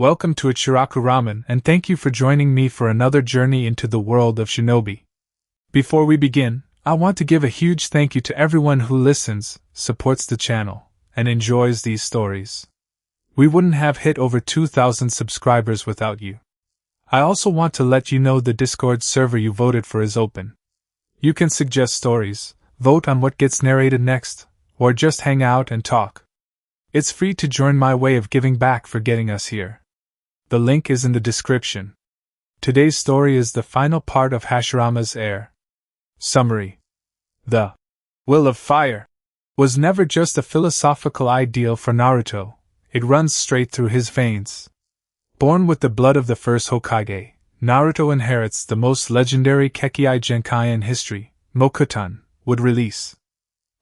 Welcome to Ichiraku Ramen and thank you for joining me for another journey into the world of shinobi. Before we begin, I want to give a huge thank you to everyone who listens, supports the channel, and enjoys these stories. We wouldn't have hit over 2,000 subscribers without you. I also want to let you know the Discord server you voted for is open. You can suggest stories, vote on what gets narrated next, or just hang out and talk. It's free to join my way of giving back for getting us here. The link is in the description. Today's story is the final part of Hashirama's Heir. Summary. The will of fire was never just a philosophical ideal for Naruto, it runs straight through his veins. Born with the blood of the First Hokage, Naruto inherits the most legendary kekkei genkai in history, Mokuton, would release.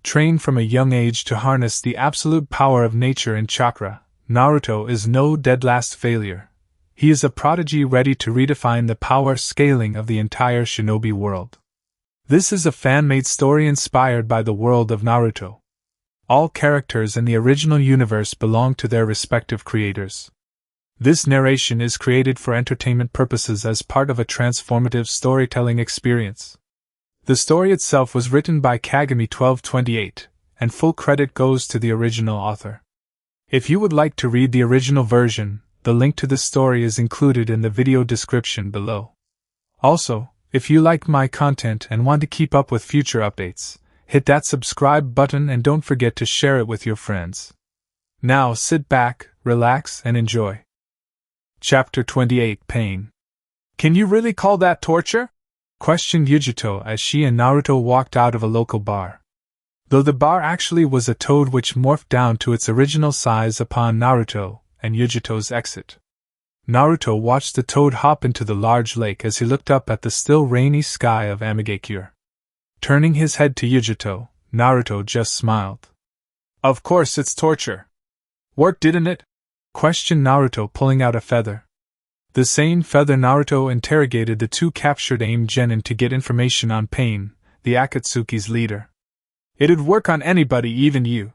Trained from a young age to harness the absolute power of nature and chakra, Naruto is no dead last failure. He is a prodigy ready to redefine the power scaling of the entire shinobi world. This is a fan-made story inspired by the world of Naruto. All characters in the original universe belong to their respective creators. This narration is created for entertainment purposes as part of a transformative storytelling experience. The story itself was written by Kagami 1228, and full credit goes to the original author. If you would like to read the original version, the link to the story is included in the video description below. Also, if you like my content and want to keep up with future updates, hit that subscribe button and don't forget to share it with your friends. Now sit back, relax, and enjoy. Chapter 28 Pain. Can you really call that torture? Questioned Yujito as she and Naruto walked out of a local bar. Though the bar actually was a toad which morphed down to its original size upon Naruto and Yujito's exit. Naruto watched the toad hop into the large lake as he looked up at the still rainy sky of Amigakure. Turning his head to Yujito, Naruto just smiled. Of course it's torture. Worked, didn't it? Questioned Naruto, pulling out a feather. The same feather Naruto interrogated the two captured AIM genin to get information on Pain, the Akatsuki's leader. It'd work on anybody, even you.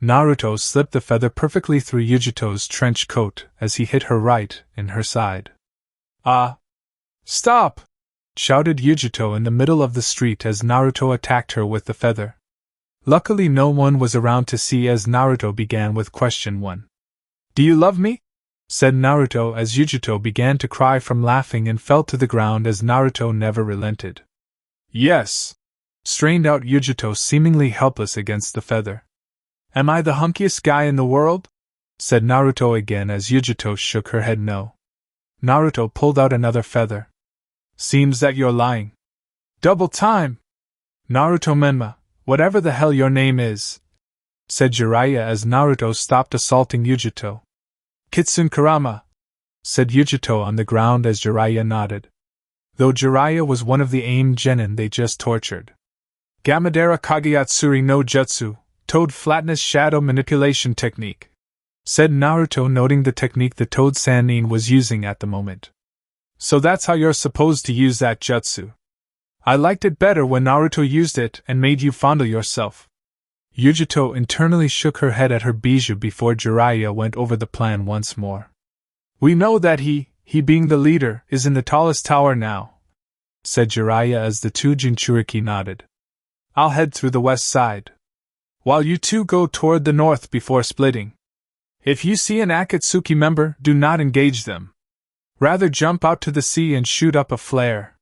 Naruto slipped the feather perfectly through Yujito's trench coat as he hit her right in her side. Ah! Stop! Shouted Yujito in the middle of the street as Naruto attacked her with the feather. Luckily no one was around to see as Naruto began with question 1. Do you love me? Said Naruto as Yujito began to cry from laughing and fell to the ground as Naruto never relented. Yes! Strained out Yujito, seemingly helpless against the feather. Am I the hunkiest guy in the world? Said Naruto again as Yujito shook her head no. Naruto pulled out another feather. Seems that you're lying. Double time! Naruto Menma, whatever the hell your name is, said Jiraiya as Naruto stopped assaulting Yujito. Kitsune Kurama, said Yujito on the ground as Jiraiya nodded. Though Jiraiya was one of the AIM genin they just tortured. Gamadera Kageyatsuri no Jutsu, Toad Flatness Shadow Manipulation Technique, said Naruto, noting the technique the Toad Sannin was using at the moment. So that's how you're supposed to use that jutsu. I liked it better when Naruto used it and made you fondle yourself. Yujito internally shook her head at her bijou before Jiraiya went over the plan once more. We know that he being the leader, is in the tallest tower now, said Jiraiya as the two Jinchuriki nodded. I'll head through the west side, while you two go toward the north before splitting. If you see an Akatsuki member, do not engage them. Rather jump out to the sea and shoot up a flare.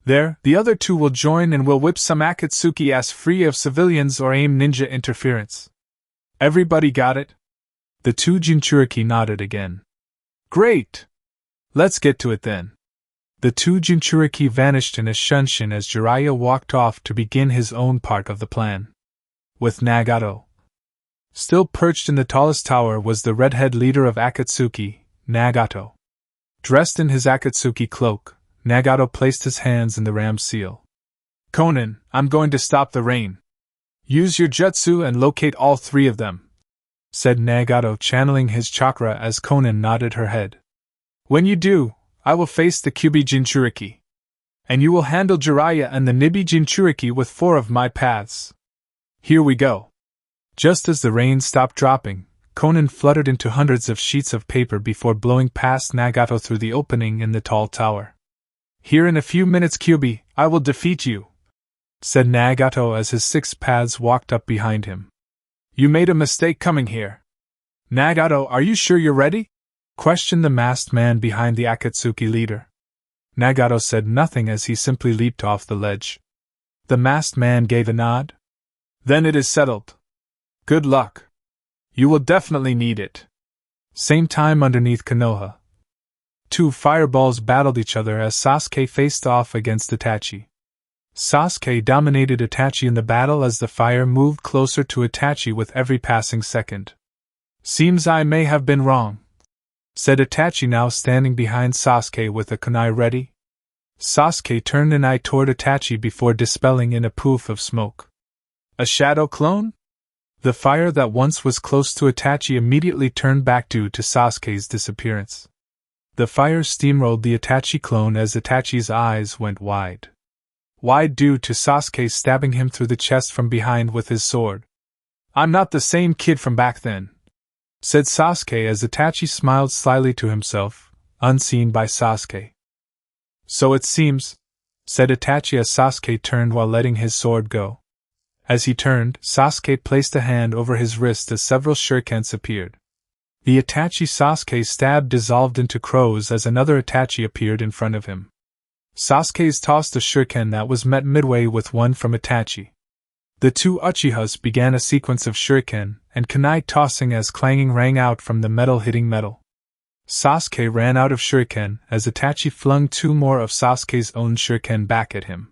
There, the other two will join and will whip some Akatsuki ass free of civilians or AIM ninja interference. Everybody got it? The two Jinchuriki nodded again. Great! Let's get to it then. The two Jinchuriki vanished in a shunshin as Jiraiya walked off to begin his own part of the plan. With Nagato still perched in the tallest tower was the redhead leader of Akatsuki, Nagato. Dressed in his Akatsuki cloak, Nagato placed his hands in the ram's seal. Konan, I'm going to stop the rain. Use your jutsu and locate all three of them, said Nagato, channeling his chakra as Konan nodded her head. When you do, I will face the Kyubi Jinchuriki. And you will handle Jiraiya and the Nibi Jinchuriki with 4 of my paths. Here we go. Just as the rain stopped dropping, Konan fluttered into hundreds of sheets of paper before blowing past Nagato through the opening in the tall tower. "Here in a few minutes, Kyubi, I will defeat you," said Nagato as his 6 paths walked up behind him. "You made a mistake coming here." "Nagato, are you sure you're ready?" questioned the masked man behind the Akatsuki leader. Nagato said nothing as he simply leaped off the ledge. The masked man gave a nod. "Then it is settled. Good luck. You will definitely need it." Same time underneath Konoha. 2 fireballs battled each other as Sasuke faced off against Itachi. Sasuke dominated Itachi in the battle as the fire moved closer to Itachi with every passing second. "Seems I may have been wrong," said Itachi, now standing behind Sasuke with a kunai ready. Sasuke turned an eye toward Itachi before dispelling in a poof of smoke. "A shadow clone?" The fire that once was close to Itachi immediately turned back due to Sasuke's disappearance. The fire steamrolled the Itachi clone as Itachi's eyes went wide. Wide due to Sasuke stabbing him through the chest from behind with his sword. "I'm not the same kid from back then," said Sasuke as Itachi smiled slyly to himself, unseen by Sasuke. "So it seems," said Itachi as Sasuke turned while letting his sword go. As he turned, Sasuke placed a hand over his wrist as several shurikens appeared. The Itachi Sasuke stabbed dissolved into crows as another Itachi appeared in front of him. Sasuke's tossed a shuriken that was met midway with one from Itachi. The 2 Uchihas began a sequence of shuriken and kunai tossing as clanging rang out from the metal hitting metal. Sasuke ran out of shuriken as Itachi flung 2 more of Sasuke's own shuriken back at him.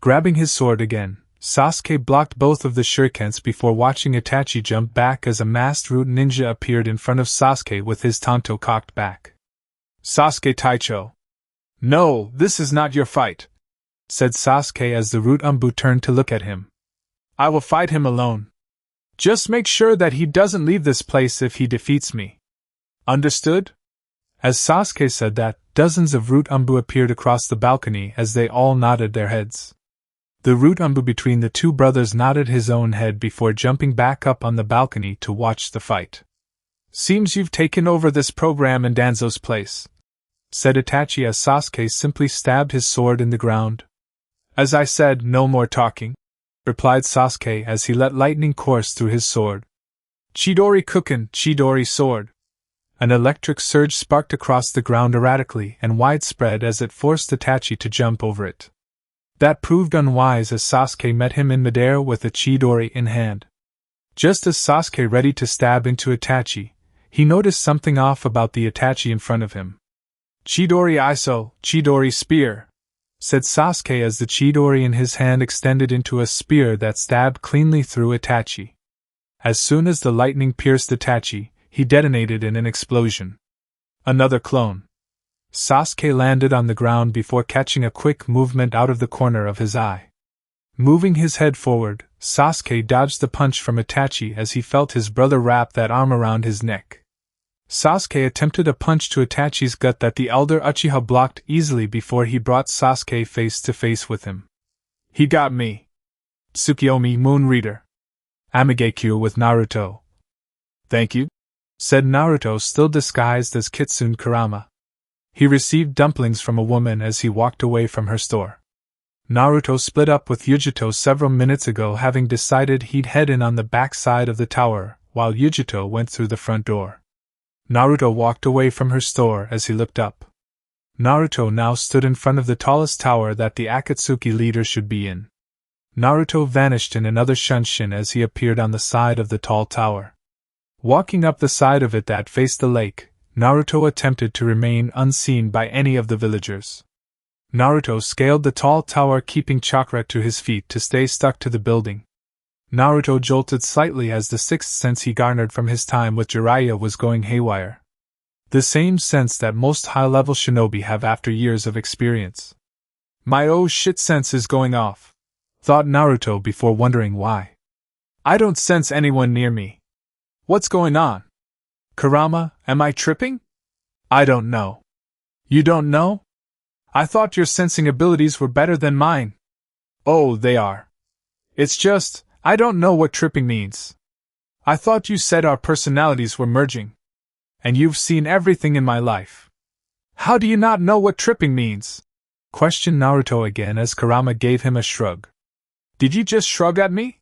Grabbing his sword again, Sasuke blocked both of the shurikens before watching Itachi jump back as a masked root ninja appeared in front of Sasuke with his tanto cocked back. "Sasuke Taicho. No, this is not your fight," said Sasuke as the root Umbu turned to look at him. "I will fight him alone. Just make sure that he doesn't leave this place if he defeats me. Understood?" As Sasuke said that, dozens of root Umbu appeared across the balcony as they all nodded their heads. The root Umbu between the 2 brothers nodded his own head before jumping back up on the balcony to watch the fight. "Seems you've taken over this program in Danzo's place," said Itachi as Sasuke simply stabbed his sword in the ground. "As I said, no more talking," replied Sasuke as he let lightning course through his sword. "Chidori Kuken, Chidori sword." An electric surge sparked across the ground erratically and widespread as it forced Itachi to jump over it. That proved unwise as Sasuke met him in midair with a Chidori in hand. Just as Sasuke ready to stab into Itachi, he noticed something off about the Itachi in front of him. "Chidori Iso, Chidori spear," said Sasuke as the Chidori in his hand extended into a spear that stabbed cleanly through Itachi. As soon as the lightning pierced Itachi, he detonated in an explosion. Another clone. Sasuke landed on the ground before catching a quick movement out of the corner of his eye. Moving his head forward, Sasuke dodged the punch from Itachi as he felt his brother wrap that arm around his neck. Sasuke attempted a punch to Itachi's gut that the elder Uchiha blocked easily before he brought Sasuke face to face with him. "He got me. Tsukiyomi Moon Reader. Amigekyo with Naruto." "Thank you," said Naruto, still disguised as Kitsune Kurama. He received dumplings from a woman as he walked away from her store. Naruto split up with Yujito several minutes ago, having decided he'd head in on the back side of the tower, while Yujito went through the front door. Naruto walked away from her store as he looked up. Naruto now stood in front of the tallest tower that the Akatsuki leader should be in. Naruto vanished in another shunshin as he appeared on the side of the tall tower. Walking up the side of it that faced the lake, Naruto attempted to remain unseen by any of the villagers. Naruto scaled the tall tower, keeping chakra to his feet to stay stuck to the building. Naruto jolted slightly as the sixth sense he garnered from his time with Jiraiya was going haywire. The same sense that most high-level shinobi have after years of experience. "My oh shit sense is going off," thought Naruto before wondering why. "I don't sense anyone near me. What's going on? Kurama, am I tripping? I don't know." "You don't know? I thought your sensing abilities were better than mine." "Oh, they are. It's just, I don't know what tripping means." I thought you said our personalities were merging. And you've seen everything in my life. How do you not know what tripping means? Questioned Naruto again as Kurama gave him a shrug. Did you just shrug at me?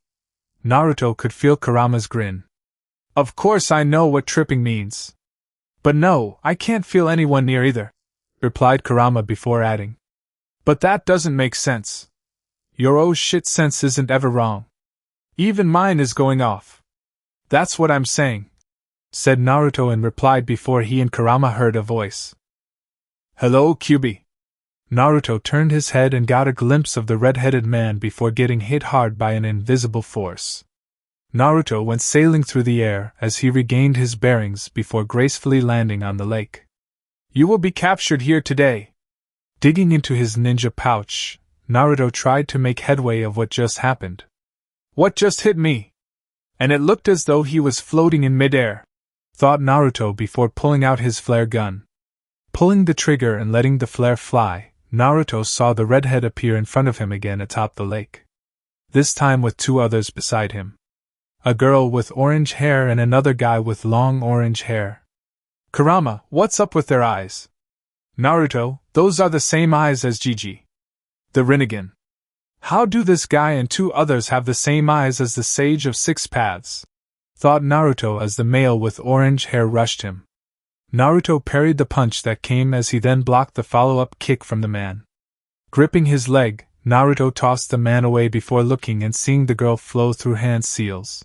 Naruto could feel Kurama's grin. Of course I know what tripping means. But no, I can't feel anyone near either, replied Kurama before adding. But that doesn't make sense. Your oh shit sense isn't ever wrong. Even mine is going off. That's what I'm saying, said Naruto and replied before he and Kurama heard a voice. Hello, Kyuubi. Naruto turned his head and got a glimpse of the red-headed man before getting hit hard by an invisible force. Naruto went sailing through the air as he regained his bearings before gracefully landing on the lake. You will be captured here today. Digging into his ninja pouch, Naruto tried to make headway of what just happened. What just hit me? And it looked as though he was floating in midair, thought Naruto before pulling out his flare gun. Pulling the trigger and letting the flare fly, Naruto saw the redhead appear in front of him again atop the lake. This time with two others beside him. A girl with orange hair and another guy with long orange hair. Kurama, what's up with their eyes? Naruto, those are the same eyes as Gigi, the Rinnegan. How do this guy and two others have the same eyes as the Sage of Six Paths? Thought Naruto as the male with orange hair rushed him. Naruto parried the punch that came as he then blocked the follow-up kick from the man. Gripping his leg, Naruto tossed the man away before looking and seeing the girl flow through hand seals.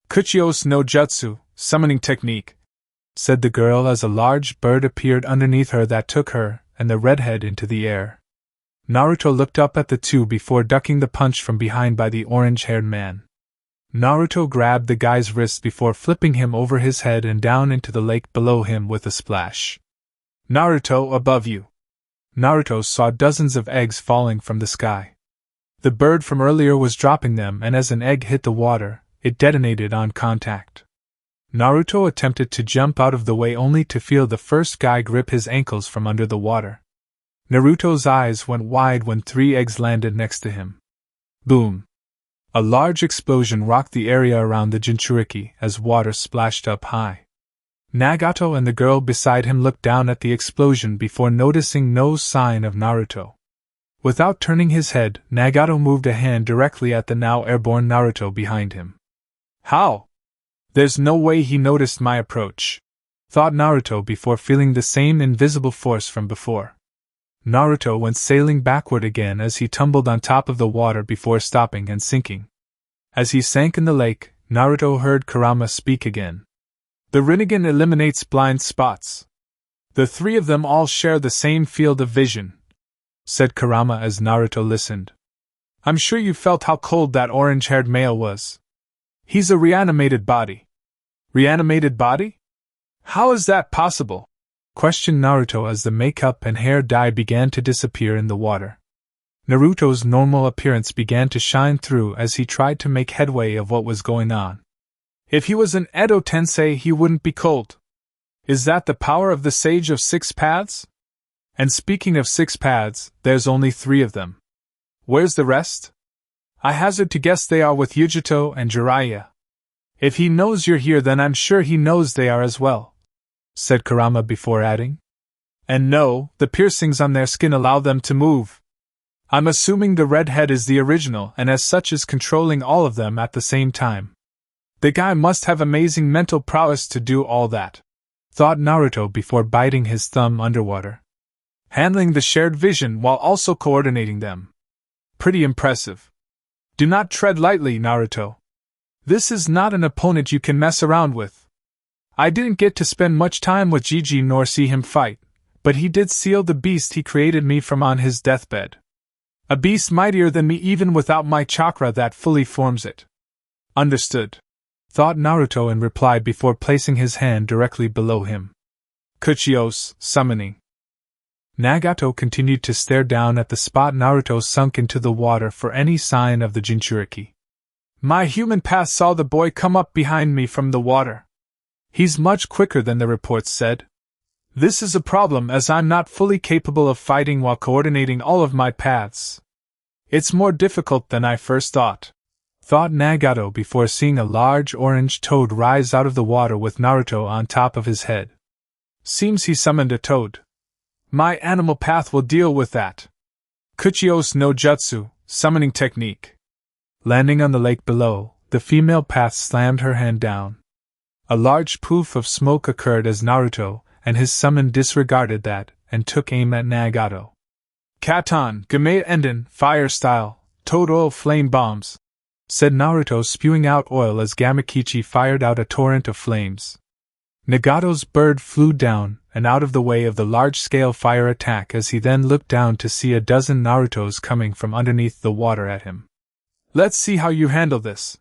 Kuchios no Jutsu, summoning technique, said the girl as a large bird appeared underneath her that took her and the redhead into the air. Naruto looked up at the two before ducking the punch from behind by the orange-haired man. Naruto grabbed the guy's wrist before flipping him over his head and down into the lake below him with a splash. Naruto, above you. Naruto saw dozens of eggs falling from the sky. The bird from earlier was dropping them, and as an egg hit the water, it detonated on contact. Naruto attempted to jump out of the way only to feel the first guy grip his ankles from under the water. Naruto's eyes went wide when 3 eggs landed next to him. Boom! A large explosion rocked the area around the Jinchuriki as water splashed up high. Nagato and the girl beside him looked down at the explosion before noticing no sign of Naruto. Without turning his head, Nagato moved a hand directly at the now airborne Naruto behind him. How? There's no way he noticed my approach, thought Naruto before feeling the same invisible force from before. Naruto went sailing backward again as he tumbled on top of the water before stopping and sinking. As he sank in the lake, Naruto heard Kurama speak again. The Rinnegan eliminates blind spots. The 3 of them all share the same field of vision, said Kurama as Naruto listened. I'm sure you felt how cold that orange-haired male was. He's a reanimated body. Reanimated body? How is that possible? Questioned Naruto as the makeup and hair dye began to disappear in the water. Naruto's normal appearance began to shine through as he tried to make headway of what was going on. If he was an Edo Tensei, he wouldn't be cold. Is that the power of the Sage of Six Paths? And speaking of 6 paths, there's only 3 of them. Where's the rest? I hazard to guess they are with Yujito and Jiraiya. If he knows you're here, then I'm sure he knows they are as well, said Kurama before adding. And no, the piercings on their skin allow them to move. I'm assuming the redhead is the original and as such is controlling all of them at the same time. The guy must have amazing mental prowess to do all that, thought Naruto before biting his thumb underwater. Handling the shared vision while also coordinating them. Pretty impressive. Do not tread lightly, Naruto. This is not an opponent you can mess around with. I didn't get to spend much time with Gigi nor see him fight, but he did seal the beast he created me from on his deathbed. A beast mightier than me even without my chakra that fully forms it. Understood, thought Naruto and replied before placing his hand directly below him. Kuchios, summoning. Nagato continued to stare down at the spot Naruto sunk into the water for any sign of the Jinchuriki. My human path saw the boy come up behind me from the water. He's much quicker than the reports said. This is a problem as I'm not fully capable of fighting while coordinating all of my paths. It's more difficult than I first thought, thought Nagato before seeing a large orange toad rise out of the water with Naruto on top of his head. Seems he summoned a toad. My animal path will deal with that. Kuchios no Jutsu, summoning technique. Landing on the lake below, the female path slammed her hand down. A large poof of smoke occurred as Naruto and his summon disregarded that and took aim at Nagato. Katon, Gamea Enden, fire style, toad oil flame bombs, said Naruto, spewing out oil as Gamakichi fired out a torrent of flames. Nagato's bird flew down and out of the way of the large-scale fire attack as he then looked down to see a dozen Narutos coming from underneath the water at him. Let's see how you handle this.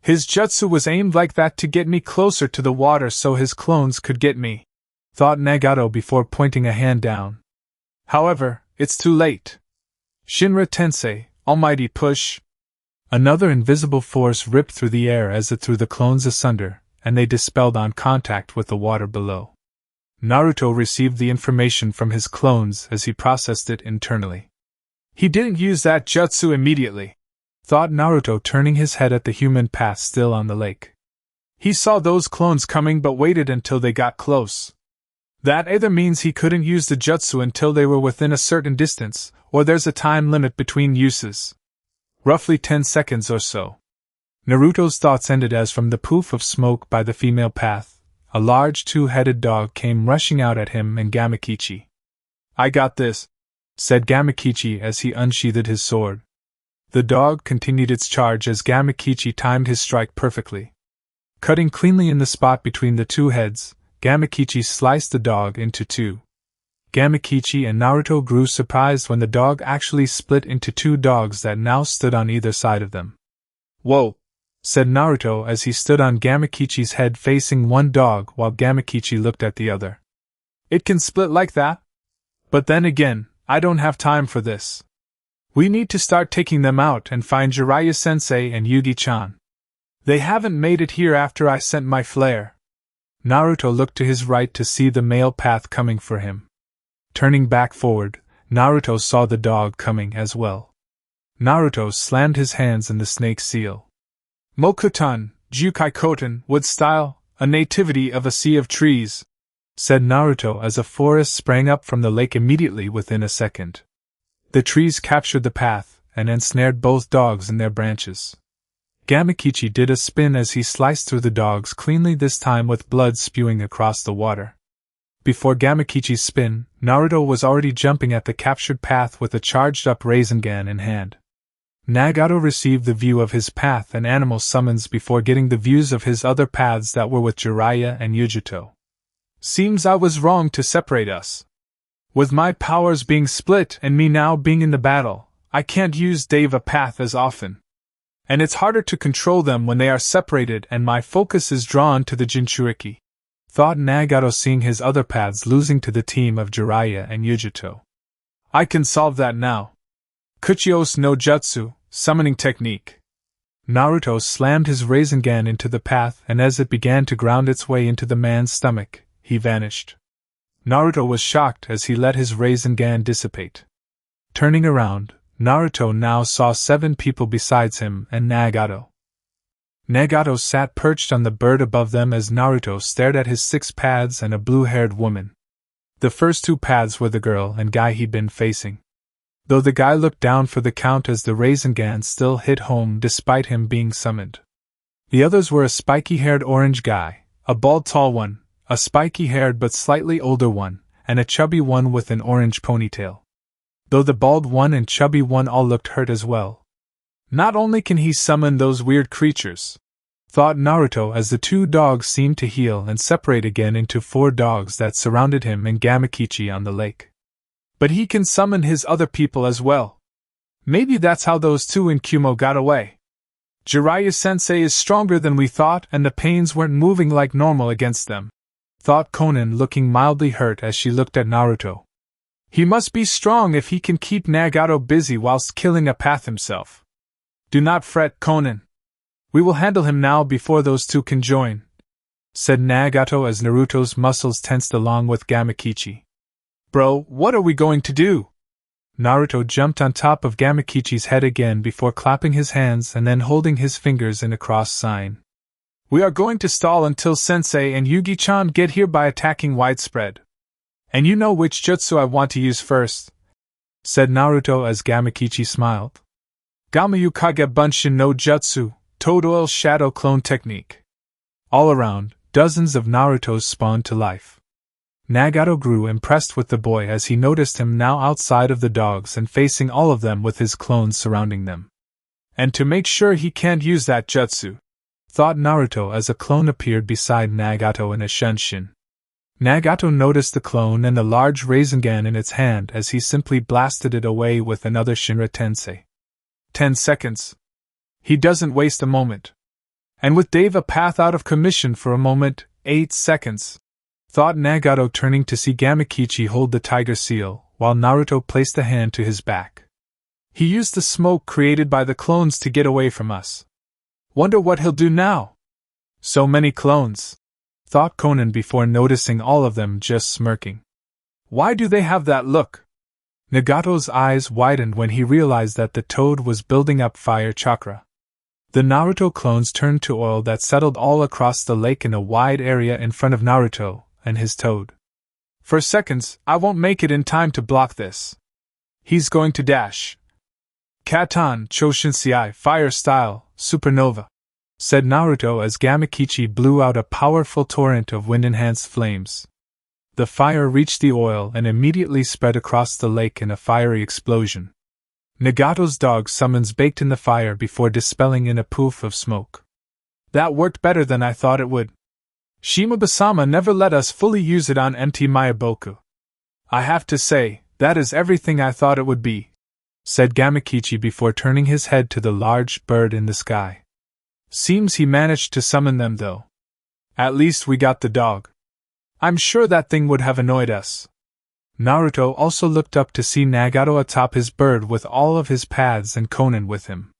His jutsu was aimed like that to get me closer to the water so his clones could get me, thought Nagato before pointing a hand down. However, it's too late. Shinra Tensei, almighty push. Another invisible force ripped through the air as it threw the clones asunder, and they dispelled on contact with the water below. Naruto received the information from his clones as he processed it internally. He didn't use that jutsu immediately, thought Naruto, turning his head at the human path still on the lake. He saw those clones coming but waited until they got close. That either means he couldn't use the jutsu until they were within a certain distance, or there's a time limit between uses. Roughly 10 seconds or so. Naruto's thoughts ended as from the poof of smoke by the female path, a large two-headed dog came rushing out at him and Gamakichi. I got this, said Gamakichi as he unsheathed his sword. The dog continued its charge as Gamakichi timed his strike perfectly. Cutting cleanly in the spot between the two heads, Gamakichi sliced the dog into two. Gamakichi and Naruto grew surprised when the dog actually split into two dogs that now stood on either side of them. Whoa, said Naruto as he stood on Gamakichi's head facing one dog while Gamakichi looked at the other. It can split like that? But then again, I don't have time for this. We need to start taking them out and find Jiraiya-sensei and Yugi-chan. They haven't made it here after I sent my flare. Naruto looked to his right to see the male path coming for him. Turning back forward, Naruto saw the dog coming as well. Naruto slammed his hands in the snake seal. Mokuton, Jukai Koten, wood style, a nativity of a sea of trees, said Naruto as a forest sprang up from the lake immediately within a second. The trees captured the path and ensnared both dogs in their branches. Gamakichi did a spin as he sliced through the dogs cleanly, this time with blood spewing across the water. Before Gamakichi's spin, Naruto was already jumping at the captured path with a charged-up Rasengan in hand. Nagato received the view of his path and animal summons before getting the views of his other paths that were with Jiraiya and Yujito. Seems I was wrong to separate us. With my powers being split and me now being in the battle, I can't use Deva path as often. And it's harder to control them when they are separated and my focus is drawn to the Jinchuriki, thought Nagato, seeing his other paths losing to the team of Jiraiya and Yujito. I can solve that now. Kuchios no Jutsu, summoning technique. Naruto slammed his Rasengan into the path and as it began to ground its way into the man's stomach, he vanished. Naruto was shocked as he let his Rasengan dissipate. Turning around, Naruto now saw 7 people besides him and Nagato. Nagato sat perched on the bird above them as Naruto stared at his 6 paths and a blue-haired woman. The first 2 paths were the girl and guy he'd been facing. Though the guy looked down for the count as the Rasengan still hit home despite him being summoned. The others were a spiky-haired orange guy, a bald tall one, a spiky-haired but slightly older one, and a chubby one with an orange ponytail. Though the bald one and chubby one all looked hurt as well. Not only can he summon those weird creatures, thought Naruto as the 2 dogs seemed to heal and separate again into 4 dogs that surrounded him and Gamakichi on the lake. But he can summon his other people as well. Maybe that's how those 2 in Kumo got away. Jiraiya-sensei is stronger than we thought and the pains weren't moving like normal against them, thought Konan, looking mildly hurt as she looked at Naruto. He must be strong if he can keep Nagato busy whilst killing a path himself. Do not fret, Konan. We will handle him now before those 2 can join, said Nagato as Naruto's muscles tensed along with Gamakichi. Bro, what are we going to do? Naruto jumped on top of Gamakichi's head again before clapping his hands and then holding his fingers in a cross sign. We are going to stall until Sensei and Yugi-chan get here by attacking widespread. And you know which jutsu I want to use first, said Naruto as Gamakichi smiled. Gamayu Kage Bunshin no Jutsu, Toad Oil Shadow Clone Technique. All around, dozens of Narutos spawned to life. Nagato grew impressed with the boy as he noticed him now outside of the dogs and facing all of them with his clones surrounding them. And to make sure he can't use that jutsu, thought Naruto as a clone appeared beside Nagato in a Shunshin. Nagato noticed the clone and the large Rasengan in its hand as he simply blasted it away with another Shinra Tensei. 10 seconds. He doesn't waste a moment. And with Dave a path out of commission for a moment, 8 seconds. Thought Nagato turning to see Gamakichi hold the tiger seal, while Naruto placed a hand to his back. He used the smoke created by the clones to get away from us. Wonder what he'll do now? So many clones, thought Conan before noticing all of them just smirking. Why do they have that look? Nagato's eyes widened when he realized that the toad was building up fire chakra. The Naruto clones turned to oil that settled all across the lake in a wide area in front of Naruto and his toad. For seconds, I won't make it in time to block this. He's going to dash. Katan Choshinsei Fire Style, Supernova, said Naruto as Gamakichi blew out a powerful torrent of wind-enhanced flames. The fire reached the oil and immediately spread across the lake in a fiery explosion. Nagato's dog summons baked in the fire before dispelling in a poof of smoke. That worked better than I thought it would. Shimaba-sama never let us fully use it on MT Mayaboku. I have to say, that is everything I thought it would be, said Gamakichi before turning his head to the large bird in the sky. Seems he managed to summon them though. At least we got the dog. I'm sure that thing would have annoyed us. Naruto also looked up to see Nagato atop his bird with all of his paths and Conan with him.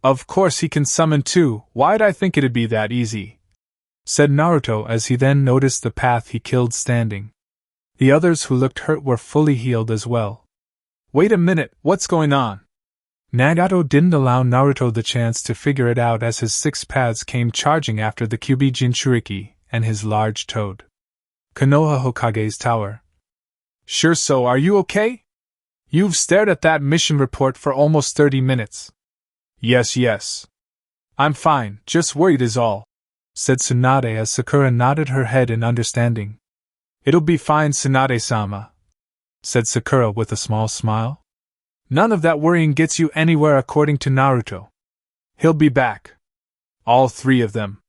Of course he can summon too, why'd I think it'd be that easy? Said Naruto as he then noticed the path he killed standing. The others who looked hurt were fully healed as well. Wait a minute, what's going on? Nagato didn't allow Naruto the chance to figure it out as his 6 paths came charging after the Kyubi Jinchuriki and his large toad. Konoha Hokage's tower. Sure, so are you okay? You've stared at that mission report for almost 30 minutes. Yes. I'm fine, just worried is all, said Tsunade as Sakura nodded her head in understanding. It'll be fine, Tsunade-sama, said Sakura with a small smile. None of that worrying gets you anywhere according to Naruto. He'll be back. All 3 of them.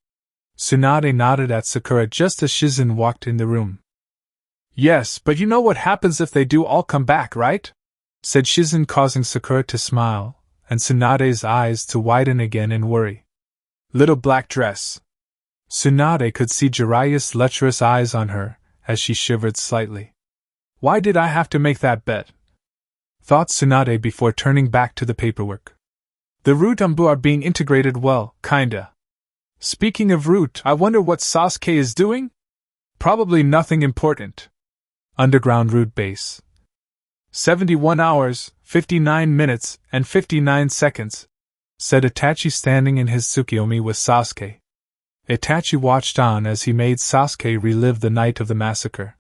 Tsunade nodded at Sakura just as Shizen walked in the room. Yes, but you know what happens if they do all come back, right? Said Shizen, causing Sakura to smile, and Tsunade's eyes to widen again in worry. Little black dress. Tsunade could see Jiraiya's lecherous eyes on her, as she shivered slightly. Why did I have to make that bet? Thought Tsunade before turning back to the paperwork. The Root Umbu are being integrated well, kinda. Speaking of Root, I wonder what Sasuke is doing? Probably nothing important. Underground Root Base. 71 hours, 59 minutes, and 59 seconds, said Itachi standing in his Tsukiyomi with Sasuke. Itachi watched on as he made Sasuke relive the night of the massacre.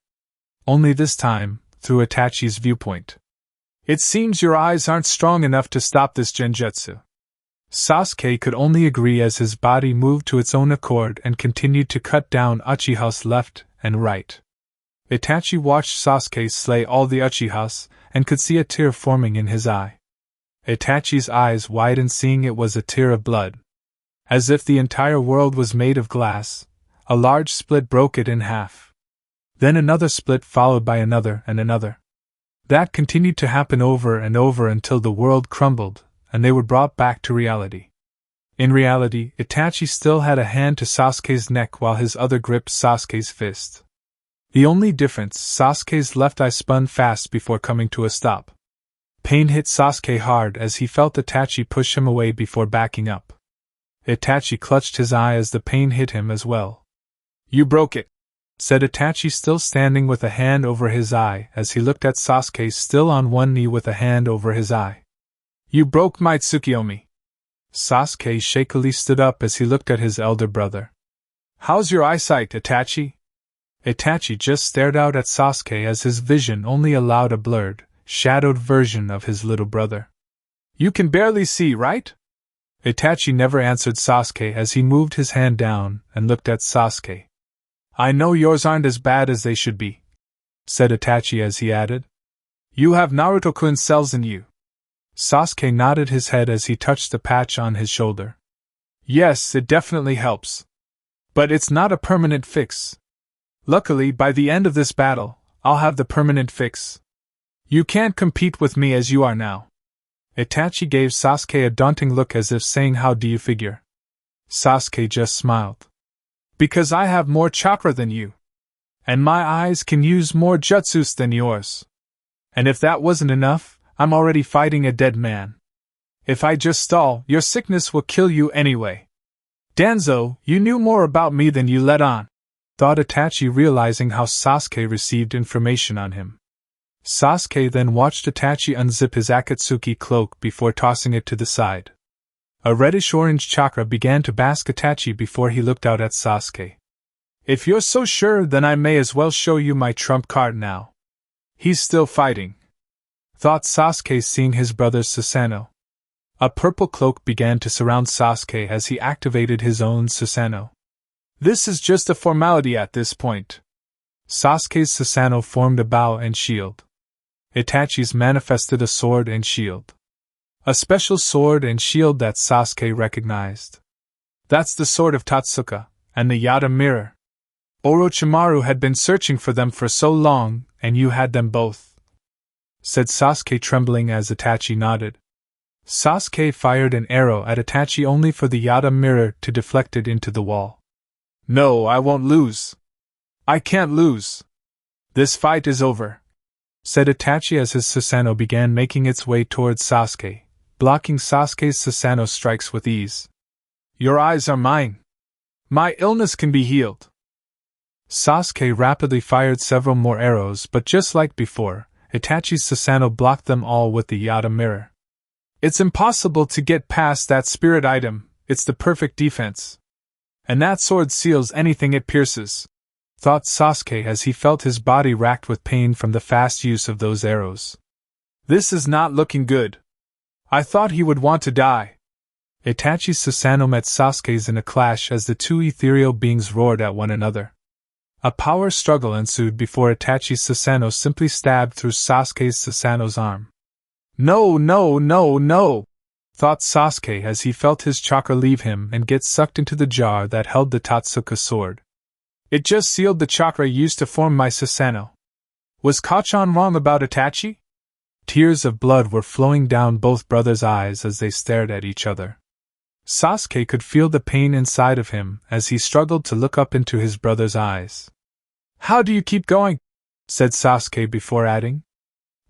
Only this time, through Itachi's viewpoint. It seems your eyes aren't strong enough to stop this genjutsu. Sasuke could only agree as his body moved to its own accord and continued to cut down Uchihas left and right. Itachi watched Sasuke slay all the Uchihas and could see a tear forming in his eye. Itachi's eyes widened, seeing it was a tear of blood. As if the entire world was made of glass, a large split broke it in half. Then another split followed by another and another. That continued to happen over and over until the world crumbled, and they were brought back to reality. In reality, Itachi still had a hand to Sasuke's neck while his other gripped Sasuke's fist. The only difference, Sasuke's left eye spun fast before coming to a stop. Pain hit Sasuke hard as he felt Itachi push him away before backing up. Itachi clutched his eye as the pain hit him as well. You broke it. said Itachi, still standing with a hand over his eye as he looked at Sasuke, still on one knee with a hand over his eye. You broke my Tsukiyomi. Sasuke shakily stood up as he looked at his elder brother. How's your eyesight, Itachi? Itachi just stared out at Sasuke as his vision only allowed a blurred, shadowed version of his little brother. You can barely see, right? Itachi never answered Sasuke as he moved his hand down and looked at Sasuke. I know yours aren't as bad as they should be, said Itachi as he added. You have Naruto-kun cells in you. Sasuke nodded his head as he touched the patch on his shoulder. Yes, it definitely helps. But it's not a permanent fix. Luckily, by the end of this battle, I'll have the permanent fix. You can't compete with me as you are now. Itachi gave Sasuke a daunting look as if saying, how do you figure? Sasuke just smiled. Because I have more chakra than you. And my eyes can use more jutsus than yours. And if that wasn't enough, I'm already fighting a dead man. If I just stall, your sickness will kill you anyway. Danzo, you knew more about me than you let on, thought Itachi, realizing how Sasuke received information on him. Sasuke then watched Itachi unzip his Akatsuki cloak before tossing it to the side. A reddish-orange chakra began to bask Itachi before he looked out at Sasuke. If you're so sure, then I may as well show you my trump card now. He's still fighting, thought Sasuke, seeing his brother's Susanoo. A purple cloak began to surround Sasuke as he activated his own Susanoo. This is just a formality at this point. Sasuke's Susanoo formed a bow and shield. Itachi's manifested a sword and shield. A special sword and shield that Sasuke recognized. That's the sword of Totsuka, and the Yata mirror. Orochimaru had been searching for them for so long, and you had them both, said Sasuke, trembling as Itachi nodded. Sasuke fired an arrow at Itachi only for the Yata mirror to deflect it into the wall. No, I won't lose. I can't lose. This fight is over, said Itachi as his Susanoo began making its way towards Sasuke, blocking Sasuke's Susanoo strikes with ease. Your eyes are mine. My illness can be healed. Sasuke rapidly fired several more arrows, but just like before, Itachi's Susanoo blocked them all with the Yata mirror. It's impossible to get past that spirit item, it's the perfect defense. And that sword seals anything it pierces, thought Sasuke as he felt his body racked with pain from the fast use of those arrows. This is not looking good. I thought he would want to die. Itachi's Susanoo met Sasuke's in a clash as the two ethereal beings roared at one another. A power struggle ensued before Itachi's Susanoo simply stabbed through Sasuke's Susanoo's arm. No, no, no, no, thought Sasuke as he felt his chakra leave him and get sucked into the jar that held the Totsuka sword. It just sealed the chakra used to form my Susanoo. Was Kachan wrong about Itachi? Tears of blood were flowing down both brothers' eyes as they stared at each other. Sasuke could feel the pain inside of him as he struggled to look up into his brother's eyes. How do you keep going? Said Sasuke before adding.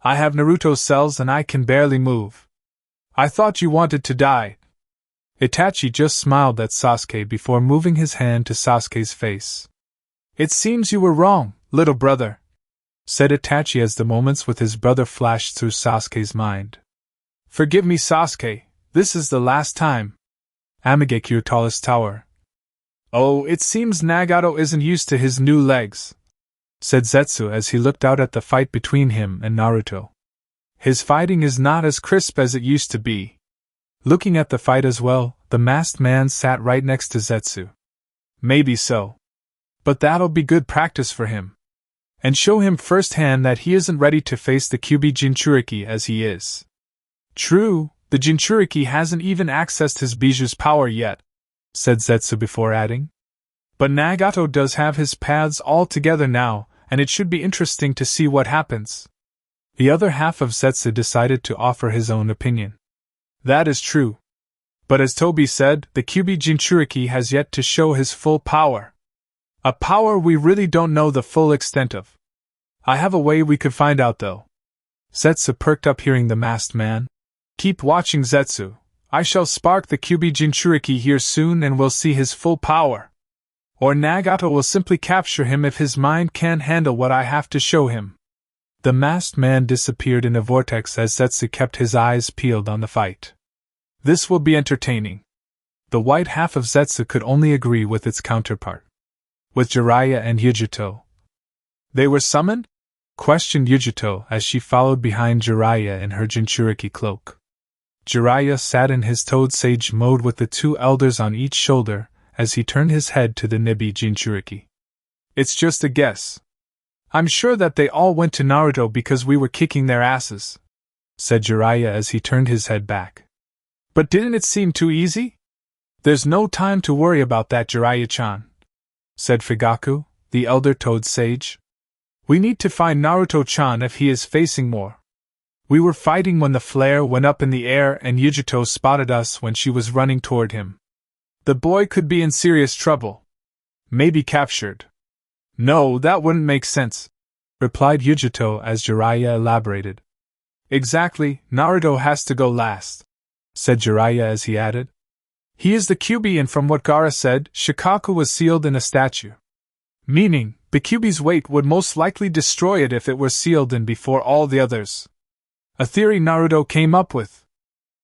I have Naruto cells and I can barely move. I thought you wanted to die. Itachi just smiled at Sasuke before moving his hand to Sasuke's face. It seems you were wrong, little brother, said Itachi as the moments with his brother flashed through Sasuke's mind. Forgive me, Sasuke, this is the last time. Amigaki, your tallest tower. Oh, it seems Nagato isn't used to his new legs, said Zetsu as he looked out at the fight between him and Naruto. His fighting is not as crisp as it used to be. Looking at the fight as well, the masked man sat right next to Zetsu. Maybe so. But that'll be good practice for him. And show him firsthand that he isn't ready to face the Kyuubi Jinchuriki as he is. True, the Jinchuriki hasn't even accessed his Bijuu's power yet, said Zetsu before adding. But Nagato does have his paths all together now, and it should be interesting to see what happens. The other half of Zetsu decided to offer his own opinion. That is true. But as Toby said, the Kyuubi Jinchuriki has yet to show his full power. A power we really don't know the full extent of. I have a way we could find out though. Zetsu perked up hearing the masked man. Keep watching, Zetsu. I shall spark the Kyuubi Jinchuriki here soon and we'll see his full power. Or Nagato will simply capture him if his mind can't handle what I have to show him. The masked man disappeared in a vortex as Zetsu kept his eyes peeled on the fight. This will be entertaining. The white half of Zetsu could only agree with its counterpart. With Jiraiya and Yujito. They were summoned? Questioned Yujito as she followed behind Jiraiya in her Jinchuriki cloak. Jiraiya sat in his Toad Sage mode with the two elders on each shoulder as he turned his head to the Nibi Jinchuriki. It's just a guess. I'm sure that they all went to Naruto because we were kicking their asses, said Jiraiya as he turned his head back. But didn't it seem too easy? There's no time to worry about that, Jiraiya-chan, said Fugaku, the elder Toad Sage. We need to find Naruto-chan if he is facing more. We were fighting when the flare went up in the air and Yujito spotted us when she was running toward him. The boy could be in serious trouble. Maybe captured. No, that wouldn't make sense, replied Yujito as Jiraiya elaborated. Exactly, Naruto has to go last, said Jiraiya as he added. He is the Kyuubi and from what Gaara said, Shikaku was sealed in a statue. Meaning, the Kyuubi's weight would most likely destroy it if it were sealed in before all the others. A theory Naruto came up with.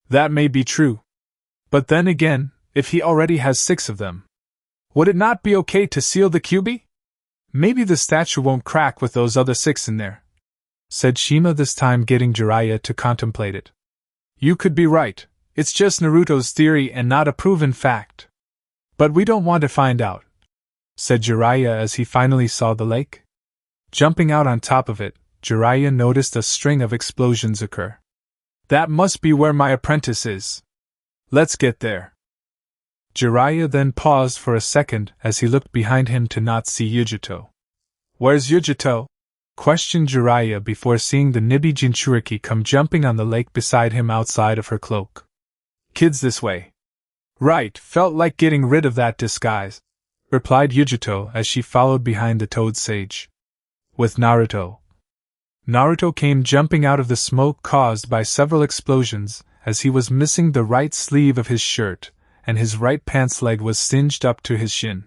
That may be true. But then again, if he already has 6 of them, would it not be okay to seal the Kyuubi? Maybe the statue won't crack with those other 6 in there, said Shima, this time getting Jiraiya to contemplate it. You could be right, it's just Naruto's theory and not a proven fact. But we don't want to find out, said Jiraiya as he finally saw the lake. Jumping out on top of it, Jiraiya noticed a string of explosions occur. That must be where my apprentice is. Let's get there. Jiraiya then paused for a second as he looked behind him to not see Yujito. Where's Yujito? Questioned Jiraiya before seeing the Nibi Jinchuriki come jumping on the lake beside him outside of her cloak. Kids this way. Right, felt like getting rid of that disguise, replied Yujito as she followed behind the Toad Sage. With Naruto. Naruto came jumping out of the smoke caused by several explosions as he was missing the right sleeve of his shirt, and his right pants leg was singed up to his shin.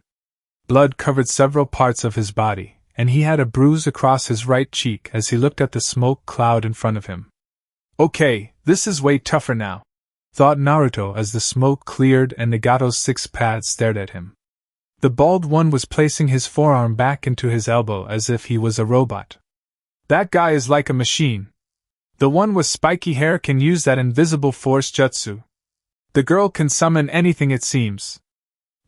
Blood covered several parts of his body, and he had a bruise across his right cheek as he looked at the smoke cloud in front of him. Okay, this is way tougher now, thought Naruto as the smoke cleared and Nagato's 6 pads stared at him. The bald one was placing his forearm back into his elbow as if he was a robot. That guy is like a machine. The one with spiky hair can use that invisible force jutsu. The girl can summon anything, it seems.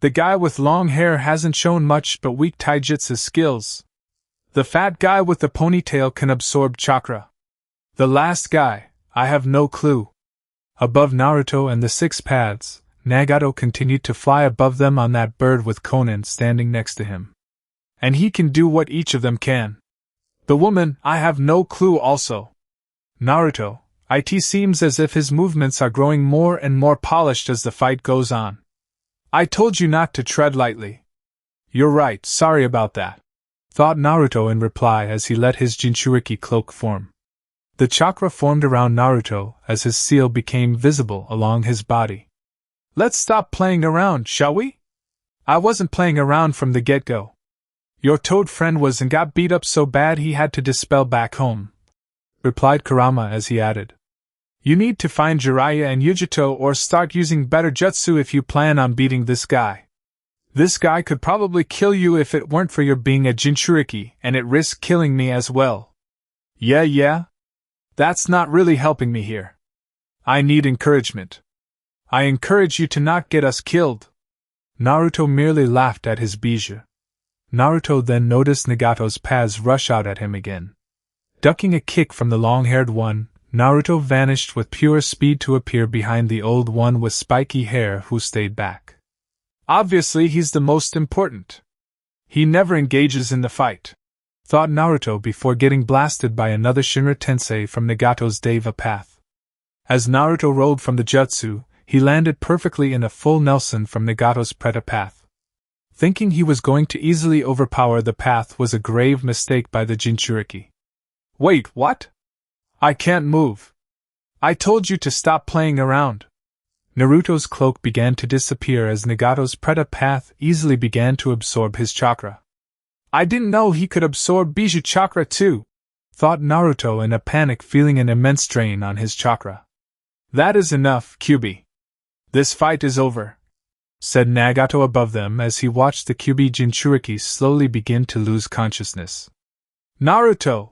The guy with long hair hasn't shown much but weak taijutsu skills. The fat guy with the ponytail can absorb chakra. The last guy, I have no clue. Above Naruto and the 6 pads, Nagato continued to fly above them on that bird with Conan standing next to him. And he can do what each of them can. The woman, I have no clue also. Naruto, it seems as if his movements are growing more and more polished as the fight goes on. I told you not to tread lightly. You're right, sorry about that, thought Naruto in reply as he let his Jinchuriki cloak form. The chakra formed around Naruto as his seal became visible along his body. Let's stop playing around, shall we? I wasn't playing around from the get-go. Your toad friend was and got beat up so bad he had to dispel back home, replied Kurama as he added. You need to find Jiraiya and Yujito or start using better jutsu if you plan on beating this guy. This guy could probably kill you if it weren't for your being a Jinchuriki, and it risks killing me as well. Yeah? That's not really helping me here. I need encouragement. I encourage you to not get us killed. Naruto merely laughed at his bijou. Naruto then noticed Nagato's pads rush out at him again. Ducking a kick from the long-haired one, Naruto vanished with pure speed to appear behind the old one with spiky hair who stayed back. Obviously he's the most important. He never engages in the fight, thought Naruto before getting blasted by another Shinra Tensei from Nagato's Deva path. As Naruto rolled from the jutsu, he landed perfectly in a full Nelson from Nagato's Preta path. Thinking he was going to easily overpower the path was a grave mistake by the Jinchuriki. Wait, what? I can't move. I told you to stop playing around. Naruto's cloak began to disappear as Nagato's Preta path easily began to absorb his chakra. I didn't know he could absorb Bijou chakra too, thought Naruto in a panic, feeling an immense strain on his chakra. That is enough, Kyuubi. This fight is over, said Nagato above them as he watched the Kyuubi Jinchuriki slowly begin to lose consciousness. Naruto!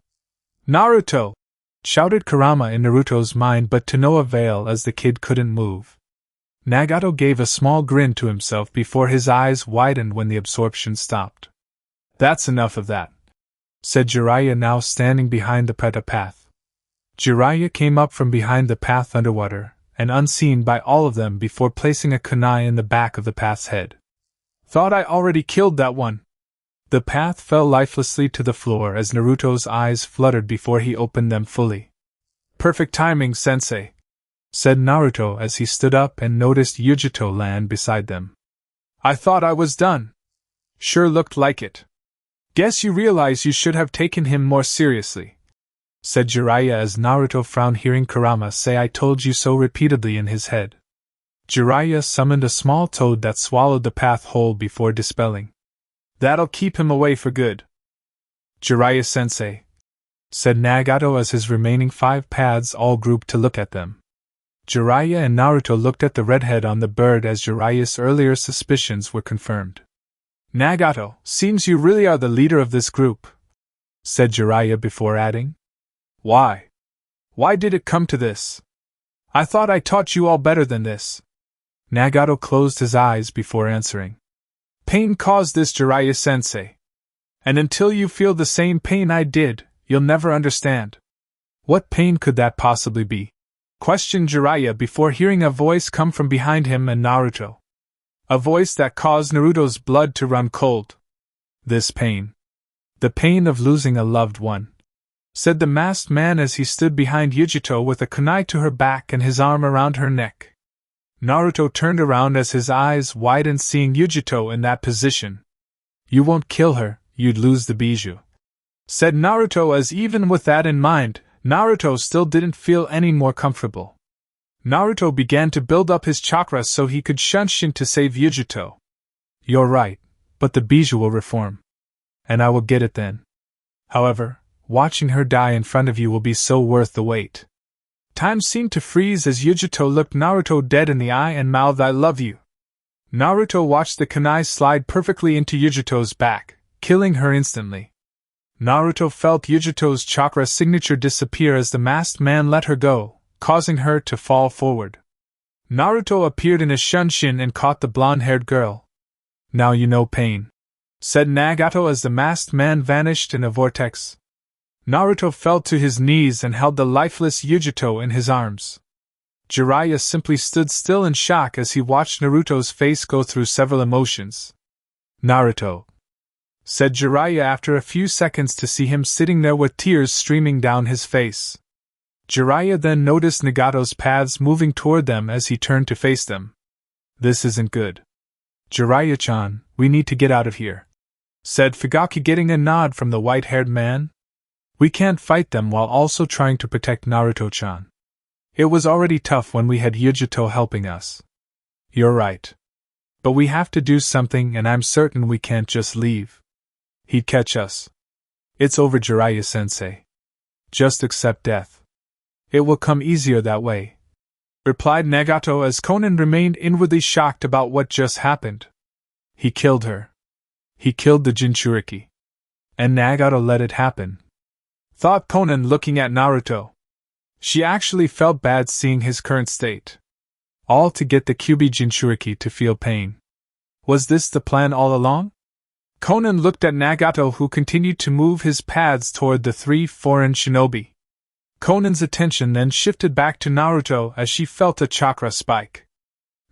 Naruto! Shouted Kurama in Naruto's mind, but to no avail as the kid couldn't move. Nagato gave a small grin to himself before his eyes widened when the absorption stopped. That's enough of that, said Jiraiya, now standing behind the Preta path. Jiraiya came up from behind the path underwater, and unseen by all of them, before placing a kunai in the back of the path's head. Thought I already killed that one. The path fell lifelessly to the floor as Naruto's eyes fluttered before he opened them fully. Perfect timing, sensei, said Naruto as he stood up and noticed Yujito land beside them. I thought I was done. Sure looked like it. Guess you realize you should have taken him more seriously, said Jiraiya as Naruto frowned, hearing Kurama say I told you so repeatedly in his head. Jiraiya summoned a small toad that swallowed the path whole before dispelling. That'll keep him away for good. Jiraiya-sensei, said Nagato as his remaining 5 paths all grouped to look at them. Jiraiya and Naruto looked at the redhead on the bird as Jiraiya's earlier suspicions were confirmed. Nagato, seems you really are the leader of this group, said Jiraiya before adding. Why? Why did it come to this? I thought I taught you all better than this. Nagato closed his eyes before answering. Pain caused this, Jiraiya-sensei. And until you feel the same pain I did, you'll never understand. What pain could that possibly be? Questioned Jiraiya before hearing a voice come from behind him and Naruto. A voice that caused Naruto's blood to run cold. This pain. The pain of losing a loved one, said the masked man as he stood behind Yujito with a kunai to her back and his arm around her neck. Naruto turned around as his eyes widened, seeing Yujito in that position. You won't kill her, you'd lose the bijou, said Naruto as even with that in mind, Naruto still didn't feel any more comfortable. Naruto began to build up his chakra so he could shunshin to save Yujito. You're right, but the bijou will reform. And I will get it then. However, watching her die in front of you will be so worth the wait. Time seemed to freeze as Yujito looked Naruto dead in the eye and mouthed, I love you. Naruto watched the kunai slide perfectly into Yujito's back, killing her instantly. Naruto felt Yujito's chakra signature disappear as the masked man let her go, causing her to fall forward. Naruto appeared in a shunshin and caught the blonde-haired girl. Now you know pain, said Nagato as the masked man vanished in a vortex. Naruto fell to his knees and held the lifeless Yujito in his arms. Jiraiya simply stood still in shock as he watched Naruto's face go through several emotions. Naruto, said Jiraiya after a few seconds to see him sitting there with tears streaming down his face. Jiraiya then noticed Nagato's paths moving toward them as he turned to face them. This isn't good. Jiraiya-chan, we need to get out of here, said Fugaki, getting a nod from the white-haired man. We can't fight them while also trying to protect Naruto-chan. It was already tough when we had Yujito helping us. You're right. But we have to do something, and I'm certain we can't just leave. He'd catch us. It's over, Jiraiya-sensei. Just accept death. It will come easier that way, replied Nagato as Konan remained inwardly shocked about what just happened. He killed her. He killed the Jinchuriki. And Nagato let it happen, thought Konan looking at Naruto. She actually felt bad seeing his current state. All to get the Kyuubi Jinchuriki to feel pain. Was this the plan all along? Konan looked at Nagato, who continued to move his paths toward the 3 foreign shinobi. Konan's attention then shifted back to Naruto as she felt a chakra spike.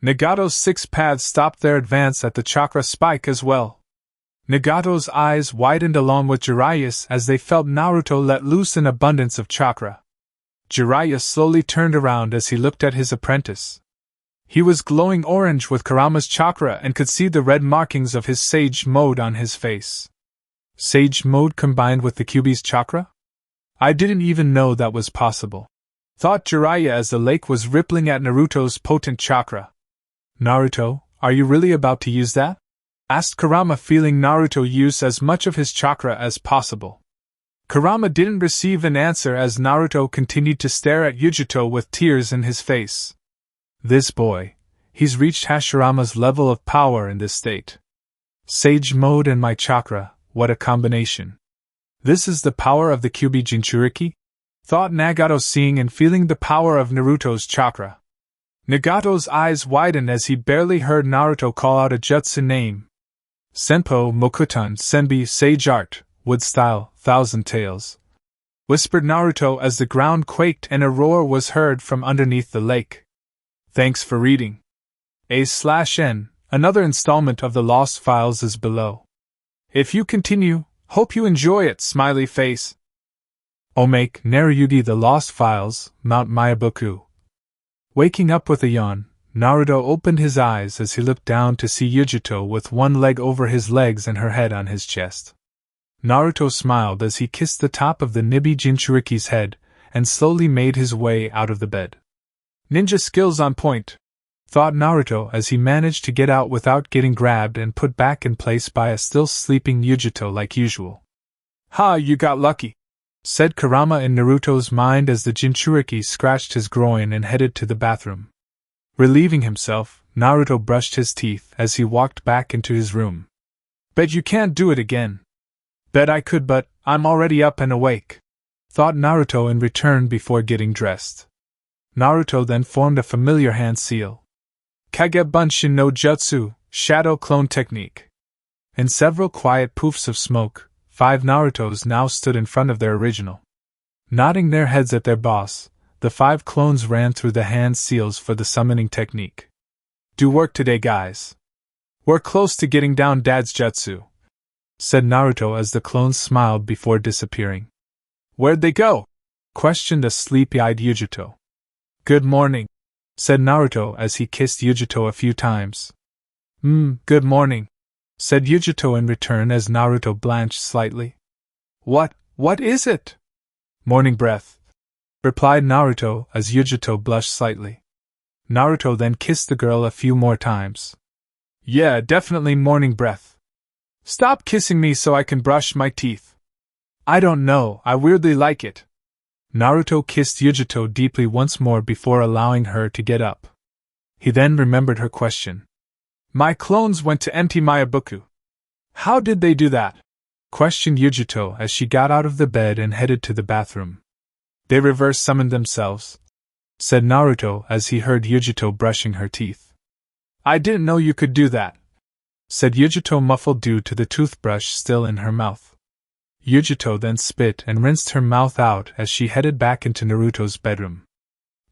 Nagato's 6 paths stopped their advance at the chakra spike as well. Nagato's eyes widened along with Jiraiya's as they felt Naruto let loose an abundance of chakra. Jiraiya slowly turned around as he looked at his apprentice. He was glowing orange with Kurama's chakra and could see the red markings of his Sage Mode on his face. Sage Mode combined with the Kyuubi's chakra? I didn't even know that was possible, thought Jiraiya as the lake was rippling at Naruto's potent chakra. Naruto, are you really about to use that? Asked Kurama, feeling Naruto use as much of his chakra as possible. Kurama didn't receive an answer as Naruto continued to stare at Yujito with tears in his face. This boy, he's reached Hashirama's level of power in this state. Sage mode and my chakra, what a combination. This is the power of the Kyuubi Jinchuriki? Thought Nagato, seeing and feeling the power of Naruto's chakra. Nagato's eyes widened as he barely heard Naruto call out a jutsu name. Senpo, Mokuton, Senbi, Sage Art, Wood Style, Thousand Tales. Whispered Naruto as the ground quaked and a roar was heard from underneath the lake. Thanks for reading. A/N, another installment of the Lost Files is below. If you continue, hope you enjoy it, smiley face. Omake, Naruyugi The Lost Files, Mount Mayabuku. Waking up with a yawn, Naruto opened his eyes as he looked down to see Yujito with one leg over his legs and her head on his chest. Naruto smiled as he kissed the top of the Nibi Jinchuriki's head and slowly made his way out of the bed. Ninja skills on point, thought Naruto as he managed to get out without getting grabbed and put back in place by a still sleeping Yujito like usual. Ha, you got lucky, said Kurama in Naruto's mind as the Jinchuriki scratched his groin and headed to the bathroom. Relieving himself, Naruto brushed his teeth as he walked back into his room. Bet you can't do it again. Bet I could, but I'm already up and awake, thought Naruto in return before getting dressed. Naruto then formed a familiar hand seal. Kage Bunshin no Jutsu, Shadow Clone Technique. In several quiet poofs of smoke, 5 Narutos now stood in front of their original. Nodding their heads at their boss, the 5 clones ran through the hand seals for the summoning technique. Do work today, guys. We're close to getting down Dad's jutsu, said Naruto as the clones smiled before disappearing. Where'd they go? Questioned a sleepy-eyed Yujito. Good morning, said Naruto as he kissed Yujito a few times. Good morning, said Yujito in return as Naruto blanched slightly. What is it? Morning breath, replied Naruto as Yujito blushed slightly. Naruto then kissed the girl a few more times. Yeah, definitely morning breath. Stop kissing me so I can brush my teeth. I don't know, I weirdly like it. Naruto kissed Yujito deeply once more before allowing her to get up. He then remembered her question. My clones went to empty Mayabuku. How did they do that? Questioned Yujito as she got out of the bed and headed to the bathroom. They reverse summoned themselves, said Naruto as he heard Yujito brushing her teeth. I didn't know you could do that, said Yujito muffled due to the toothbrush still in her mouth. Yujito then spit and rinsed her mouth out as she headed back into Naruto's bedroom.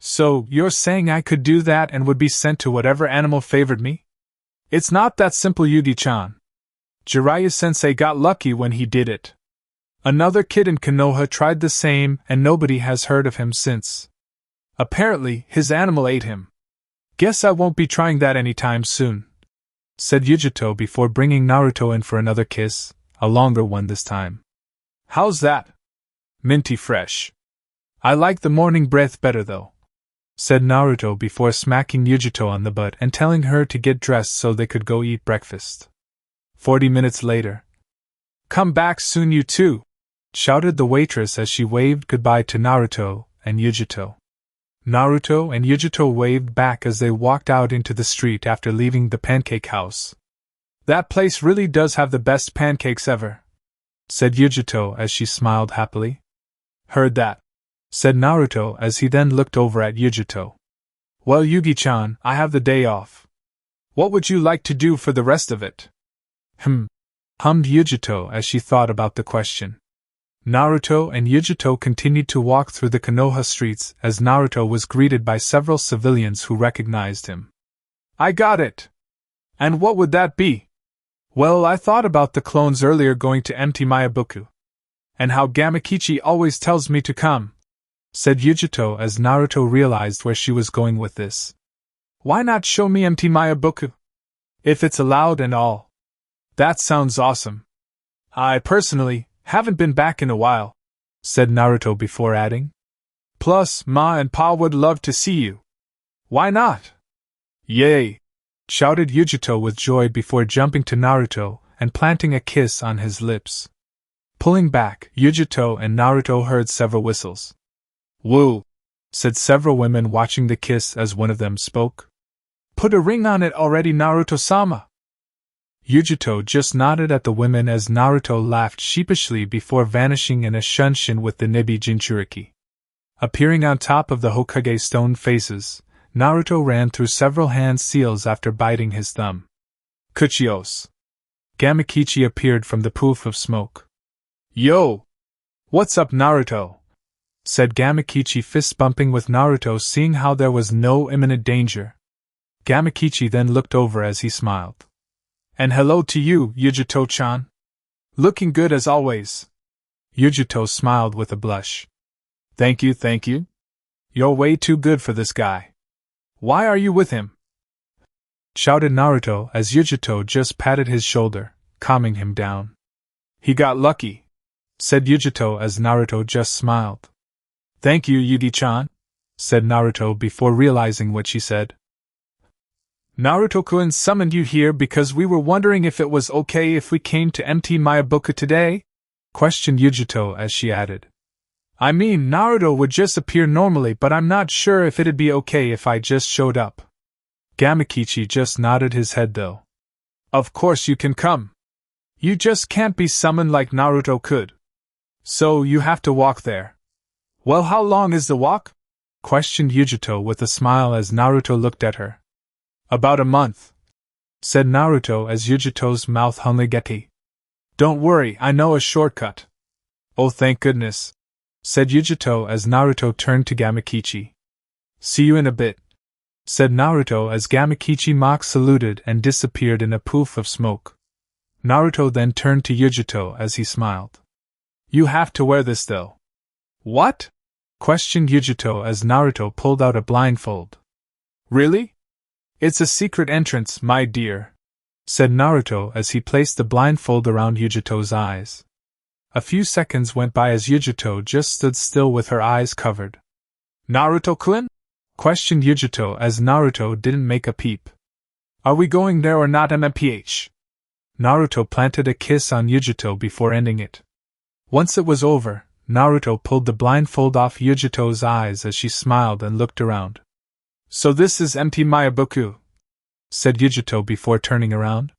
So, you're saying I could do that and would be sent to whatever animal favored me? It's not that simple, Yugi-chan. Jiraiya-sensei got lucky when he did it. Another kid in Konoha tried the same and nobody has heard of him since. Apparently, his animal ate him. Guess I won't be trying that anytime soon, said Yujito before bringing Naruto in for another kiss, a longer one this time. How's that? Minty fresh. I like the morning breath better though, said Naruto before smacking Yujito on the butt and telling her to get dressed so they could go eat breakfast. 40 minutes later. Come back soon, you two, shouted the waitress as she waved goodbye to Naruto and Yujito. Naruto and Yujito waved back as they walked out into the street after leaving the pancake house. That place really does have the best pancakes ever, said Yujito as she smiled happily. Heard that, said Naruto as he then looked over at Yujito. Well, Yugi-chan, I have the day off. What would you like to do for the rest of it? Hummed Yujito as she thought about the question. Naruto and Yujito continued to walk through the Konoha streets as Naruto was greeted by several civilians who recognized him. I got it! And what would that be? Well, I thought about the clones earlier going to empty Mayabuku. And how Gamakichi always tells me to come, said Yujito as Naruto realized where she was going with this. Why not show me empty Mayabuku? If it's allowed and all. That sounds awesome. I personally haven't been back in a while, said Naruto before adding. Plus, Ma and Pa would love to see you. Why not? Yay! Shouted Yujito with joy before jumping to Naruto and planting a kiss on his lips. Pulling back, Yujito and Naruto heard several whistles. Woo! Said several women watching the kiss as one of them spoke. Put a ring on it already, Naruto-sama! Yujito just nodded at the women as Naruto laughed sheepishly before vanishing in a shunshin with the Nibi Jinchuriki. Appearing on top of the Hokage stone faces, Naruto ran through several hand seals after biting his thumb. Kuchios! Gamakichi appeared from the poof of smoke. Yo! What's up, Naruto? Said Gamakichi, fist bumping with Naruto, seeing how there was no imminent danger. Gamakichi then looked over as he smiled. And hello to you, Yujito-chan. Looking good as always. Yujito smiled with a blush. Thank you, thank you. You're way too good for this guy. Why are you with him? Shouted Naruto as Yujito just patted his shoulder, calming him down. He got lucky, said Yujito as Naruto just smiled. Thank you, Yugi-chan, said Naruto before realizing what she said. Naruto-kun summoned you here because we were wondering if it was okay if we came to empty Mayabuka today? Questioned Yujito as she added. I mean, Naruto would just appear normally, but I'm not sure if it'd be okay if I just showed up. Gamakichi just nodded his head though. Of course you can come. You just can't be summoned like Naruto could. So you have to walk there. Well, how long is the walk? Questioned Yujito with a smile as Naruto looked at her. About a month, said Naruto as Yujito's mouth hung geki. Don't worry, I know a shortcut. Oh, thank goodness, said Yujito as Naruto turned to Gamakichi. See you in a bit, said Naruto as Gamakichi mock saluted and disappeared in a poof of smoke. Naruto then turned to Yujito as he smiled. You have to wear this though. What? Questioned Yujito as Naruto pulled out a blindfold. Really? It's a secret entrance, my dear, said Naruto as he placed the blindfold around Yujito's eyes. A few seconds went by as Yujito just stood still with her eyes covered. Naruto-kun? Questioned Yujito as Naruto didn't make a peep. Are we going there or not, MMPH? Naruto planted a kiss on Yujito before ending it. Once it was over, Naruto pulled the blindfold off Yujito's eyes as she smiled and looked around. So this is empty Mayabuku, said Yujito before turning around.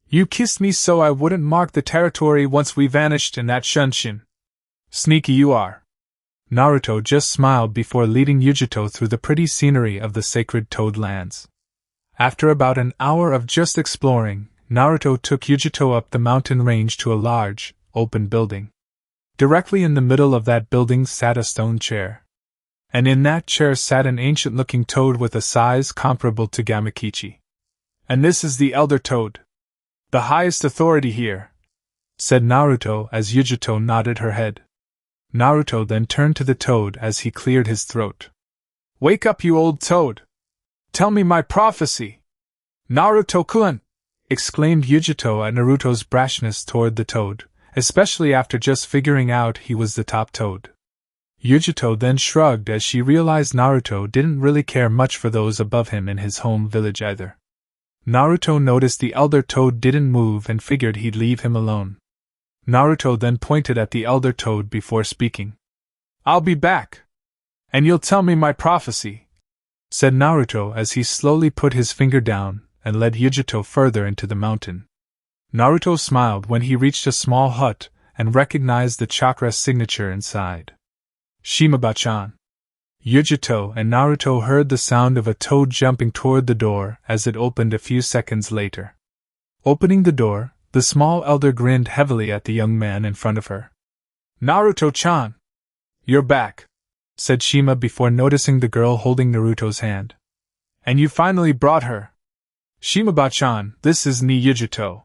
You kissed me so I wouldn't mark the territory once we vanished in that shunshin. Sneaky you are. Naruto just smiled before leading Yujito through the pretty scenery of the sacred Toad Lands. After about an hour of just exploring, Naruto took Yujito up the mountain range to a large, open building. Directly in the middle of that building sat a stone chair. And in that chair sat an ancient-looking toad with a size comparable to Gamakichi. And this is the Elder Toad. The highest authority here, said Naruto as Yujito nodded her head. Naruto then turned to the toad as he cleared his throat. Wake up, you old toad! Tell me my prophecy! Naruto-kun! Exclaimed Yujito at Naruto's brashness toward the toad, especially after just figuring out he was the top toad. Yujito then shrugged as she realized Naruto didn't really care much for those above him in his home village either. Naruto noticed the elder toad didn't move and figured he'd leave him alone. Naruto then pointed at the elder toad before speaking. I'll be back. And you'll tell me my prophecy, said Naruto as he slowly put his finger down and led Yujito further into the mountain. Naruto smiled when he reached a small hut and recognized the chakra signature inside. Shimaba-chan. Yujito and Naruto heard the sound of a toad jumping toward the door as it opened a few seconds later. Opening the door, the small elder grinned heavily at the young man in front of her. Naruto-chan! You're back, said Shima before noticing the girl holding Naruto's hand. And you finally brought her. Shimaba-chan, this is Ni Yujito,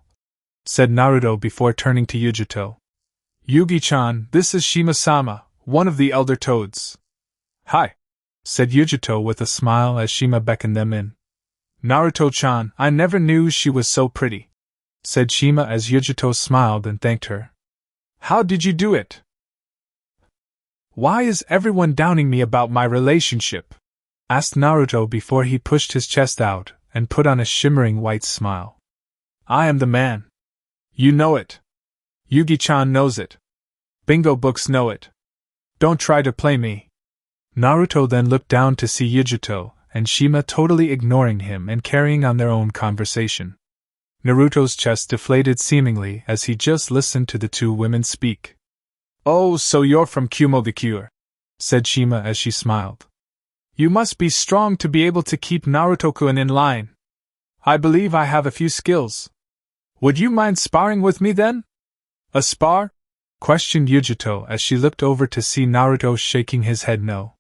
said Naruto before turning to Yujito. Yugi-chan, this is Shima-sama, one of the elder toads. Hi, said Yujito with a smile as Shima beckoned them in. Naruto-chan, I never knew she was so pretty, said Shima as Yujito smiled and thanked her. How did you do it? Why is everyone downing me about my relationship? Asked Naruto before he pushed his chest out and put on a shimmering white smile. I am the man. You know it. Yugi-chan knows it. Bingo books know it. Don't try to play me. Naruto then looked down to see Yujito and Shima totally ignoring him and carrying on their own conversation. Naruto's chest deflated seemingly as he just listened to the two women speak. Oh, so you're from Kumo the Cure, said Shima as she smiled. You must be strong to be able to keep Naruto-kun in line. I believe I have a few skills. Would you mind sparring with me then? A spar? Questioned Yujito as she looked over to see Naruto shaking his head no.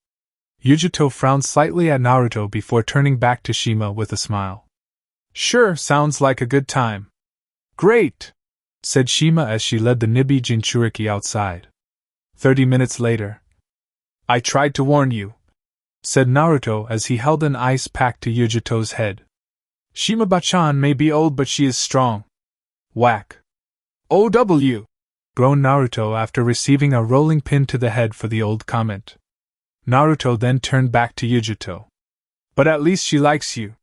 Yujito frowned slightly at Naruto before turning back to Shima with a smile. Sure, sounds like a good time. Great, said Shima as she led the Nibi Jinchuriki outside. 30 minutes later. I tried to warn you, said Naruto as he held an ice pack to Yujito's head. Shima-bachan may be old but she is strong. Whack. OW! Groaned Naruto after receiving a rolling pin to the head for the old comment. Naruto then turned back to Yujito. But at least she likes you.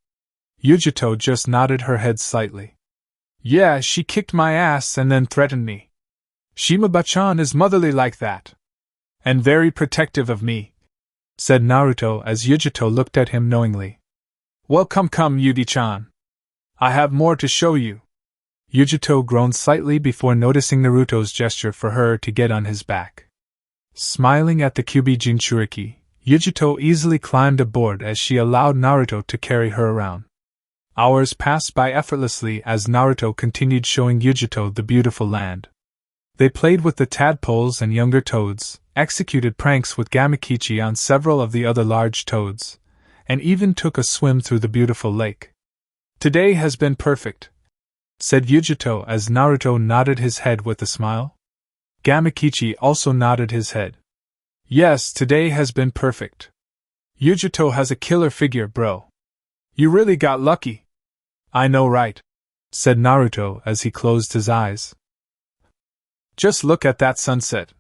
Yujito just nodded her head slightly. Yeah, she kicked my ass and then threatened me. Shima-bachan is motherly like that. And very protective of me, said Naruto as Yujito looked at him knowingly. Well, come, Yugi-chan. I have more to show you. Yujito groaned slightly before noticing Naruto's gesture for her to get on his back. Smiling at the Kyubi Jinchuriki, Yujito easily climbed aboard as she allowed Naruto to carry her around. Hours passed by effortlessly as Naruto continued showing Yujito the beautiful land. They played with the tadpoles and younger toads, executed pranks with Gamakichi on several of the other large toads, and even took a swim through the beautiful lake. Today has been perfect, said Yujito as Naruto nodded his head with a smile. Gamakichi also nodded his head. Yes, today has been perfect. Yujito has a killer figure, bro. You really got lucky. I know, right? Said Naruto as he closed his eyes. Just look at that sunset,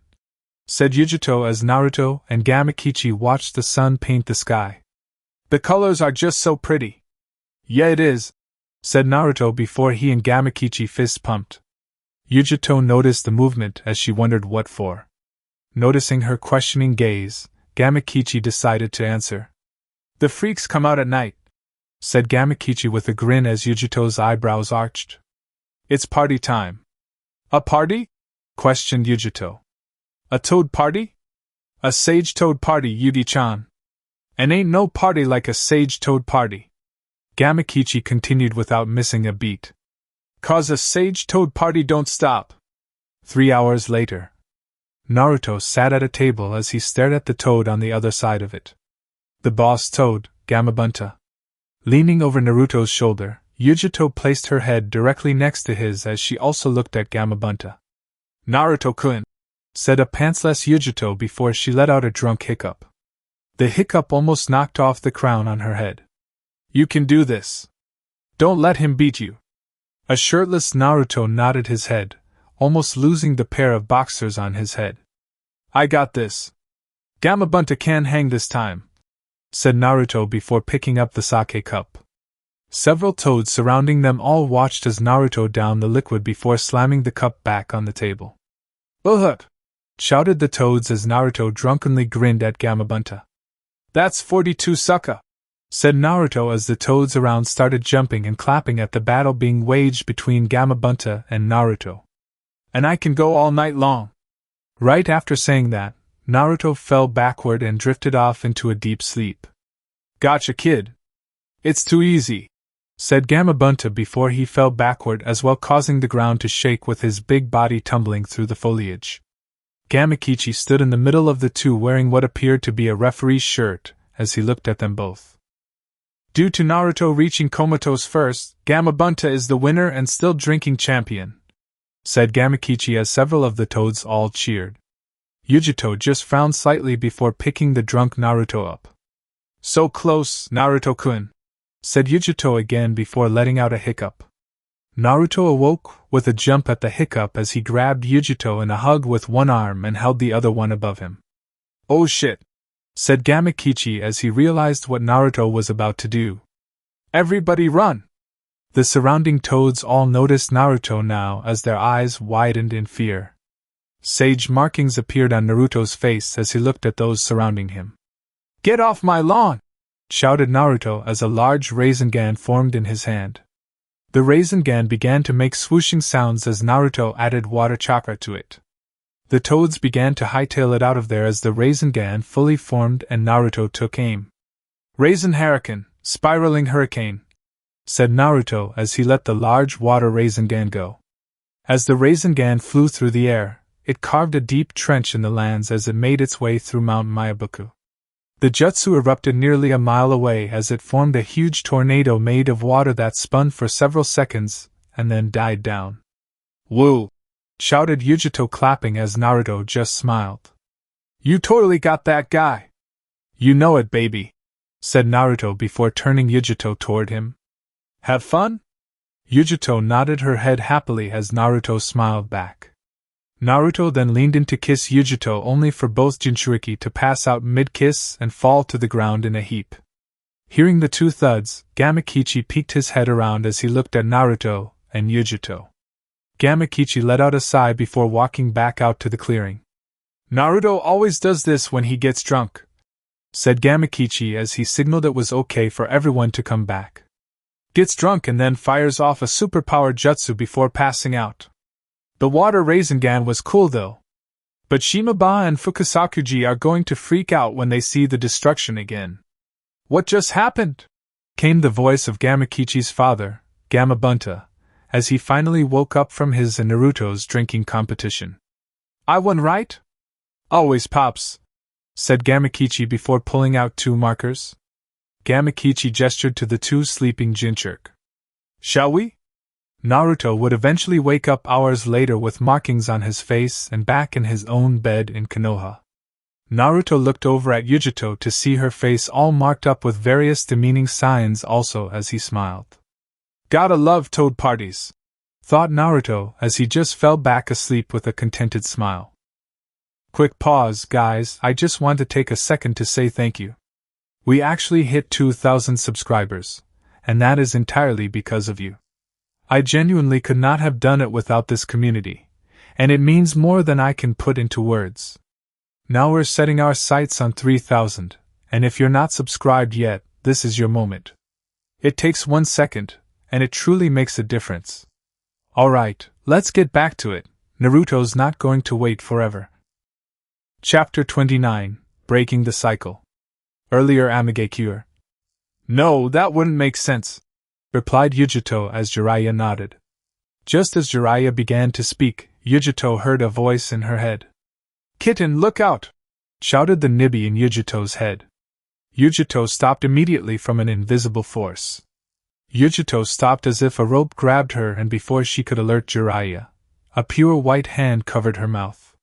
said Yujito as Naruto and Gamakichi watched the sun paint the sky. The colors are just so pretty. Yeah, it is, said Naruto before he and Gamakichi fist pumped. Yujito noticed the movement as she wondered what for. Noticing her questioning gaze, Gamakichi decided to answer. The freaks come out at night, said Gamakichi with a grin as Yujito's eyebrows arched. It's party time. A party? Questioned Yujito. A toad party? A sage toad party, Yugi-chan. And ain't no party like a sage toad party. Gamakichi continued without missing a beat. 'Cause a sage toad party don't stop. 3 hours later. Naruto sat at a table as he stared at the toad on the other side of it. The boss toad, Gamabunta. Leaning over Naruto's shoulder, Yujito placed her head directly next to his as she also looked at Gamabunta. Naruto-kun, said a pantsless Yujito before she let out a drunk hiccup. The hiccup almost knocked off the crown on her head. You can do this. Don't let him beat you. A shirtless Naruto nodded his head, almost losing the pair of boxers on his head. I got this. Gamabunta can hang this time, said Naruto before picking up the sake cup. Several toads surrounding them all watched as Naruto downed the liquid before slamming the cup back on the table. Uhup! Shouted the toads as Naruto drunkenly grinned at Gamabunta. That's 42 sucka! Said Naruto as the toads around started jumping and clapping at the battle being waged between Gamabunta and Naruto. And I can go all night long. Right after saying that, Naruto fell backward and drifted off into a deep sleep. Gotcha, kid. It's too easy, said Gamabunta before he fell backward as well, causing the ground to shake with his big body tumbling through the foliage. Gamakichi stood in the middle of the two wearing what appeared to be a referee's shirt as he looked at them both. Due to Naruto reaching comatose first, Gamabunta is the winner and still drinking champion, said Gamakichi as several of the toads all cheered. Yujito just frowned slightly before picking the drunk Naruto up. So close, Naruto-kun, said Yujito again before letting out a hiccup. Naruto awoke with a jump at the hiccup as he grabbed Yujito in a hug with one arm and held the other one above him. Oh shit, said Gamakichi as he realized what Naruto was about to do. Everybody run! The surrounding toads all noticed Naruto now as their eyes widened in fear. Sage markings appeared on Naruto's face as he looked at those surrounding him. Get off my lawn! Shouted Naruto as a large Rasengan formed in his hand. The Rasengan began to make swooshing sounds as Naruto added water chakra to it. The toads began to hightail it out of there as the Rasengan fully formed and Naruto took aim. Raisin Hurricane, spiraling hurricane, said Naruto as he let the large water Rasengan go. As the Rasengan flew through the air, it carved a deep trench in the lands as it made its way through Mount Miyabuku. The jutsu erupted nearly a mile away as it formed a huge tornado made of water that spun for several seconds and then died down. Woo! Shouted Yujito clapping as Naruto just smiled. You totally got that guy! You know it, baby, said Naruto before turning Yujito toward him. Have fun? Yujito nodded her head happily as Naruto smiled back. Naruto then leaned in to kiss Yujito only for both Jinchuriki to pass out mid-kiss and fall to the ground in a heap. Hearing the two thuds, Gamakichi peeked his head around as he looked at Naruto and Yujito. Gamakichi let out a sigh before walking back out to the clearing. Naruto always does this when he gets drunk, said Gamakichi as he signaled it was okay for everyone to come back. Gets drunk and then fires off a superpowered jutsu before passing out. The water Rasengan was cool though. But Shimaba and Fukasakuji are going to freak out when they see the destruction again. What just happened? Came the voice of Gamakichi's father, Gamabunta, as he finally woke up from his and Naruto's drinking competition. I won, right? Always, Pops, said Gamakichi before pulling out 2 markers. Gamakichi gestured to the 2 sleeping Jinchuriki. Shall we? Naruto would eventually wake up hours later with markings on his face and back in his own bed in Konoha. Naruto looked over at Yujito to see her face all marked up with various demeaning signs also as he smiled. Gotta love toad parties, thought Naruto as he just fell back asleep with a contented smile. Quick pause, guys, I just want to take a second to say thank you. We actually hit 2,000 subscribers, and that is entirely because of you. I genuinely could not have done it without this community, and it means more than I can put into words. Now we're setting our sights on 3,000, and if you're not subscribed yet, this is your moment. It takes 1 second, and it truly makes a difference. Alright, let's get back to it. Naruto's not going to wait forever. Chapter 29, Breaking the Cycle. Earlier Amigekure. No, that wouldn't make sense, replied Yujito as Jiraiya nodded. Just as Jiraiya began to speak, Yujito heard a voice in her head. Kitten, look out! Shouted the Nibi in Yujito's head. Yujito stopped immediately from an invisible force. Yujito stopped as if a rope grabbed her, and before she could alert Jiraiya, a pure white hand covered her mouth.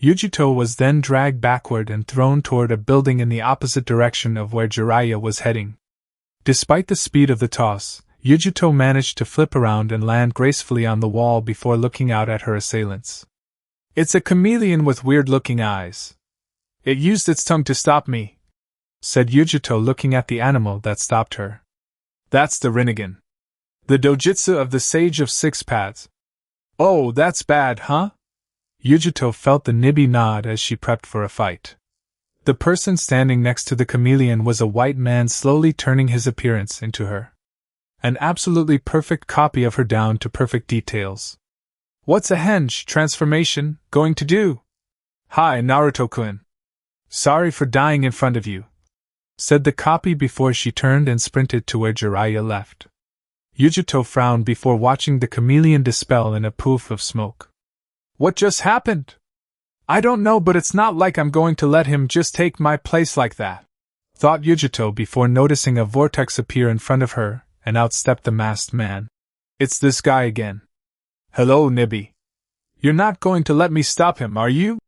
Yujito was then dragged backward and thrown toward a building in the opposite direction of where Jiraiya was heading. Despite the speed of the toss, Yujito managed to flip around and land gracefully on the wall before looking out at her assailants. It's a chameleon with weird-looking eyes. It used its tongue to stop me, said Yujito looking at the animal that stopped her. That's the Rinnegan. The dojutsu of the Sage of Six Paths. Oh, that's bad, huh? Yujito felt the Nibi nod as she prepped for a fight. The person standing next to the chameleon was a white man slowly turning his appearance into her. An absolutely perfect copy of her down to perfect details. What's a henge transformation going to do? Hi, Naruto-kun. Sorry for dying in front of you, said the copy before she turned and sprinted to where Jiraiya left. Yujito frowned before watching the chameleon dispel in a poof of smoke. What just happened? I don't know, but it's not like I'm going to let him just take my place like that, thought Yujito before noticing a vortex appear in front of her, and out stepped the masked man. It's this guy again. Hello, Nibi. You're not going to let me stop him, are you?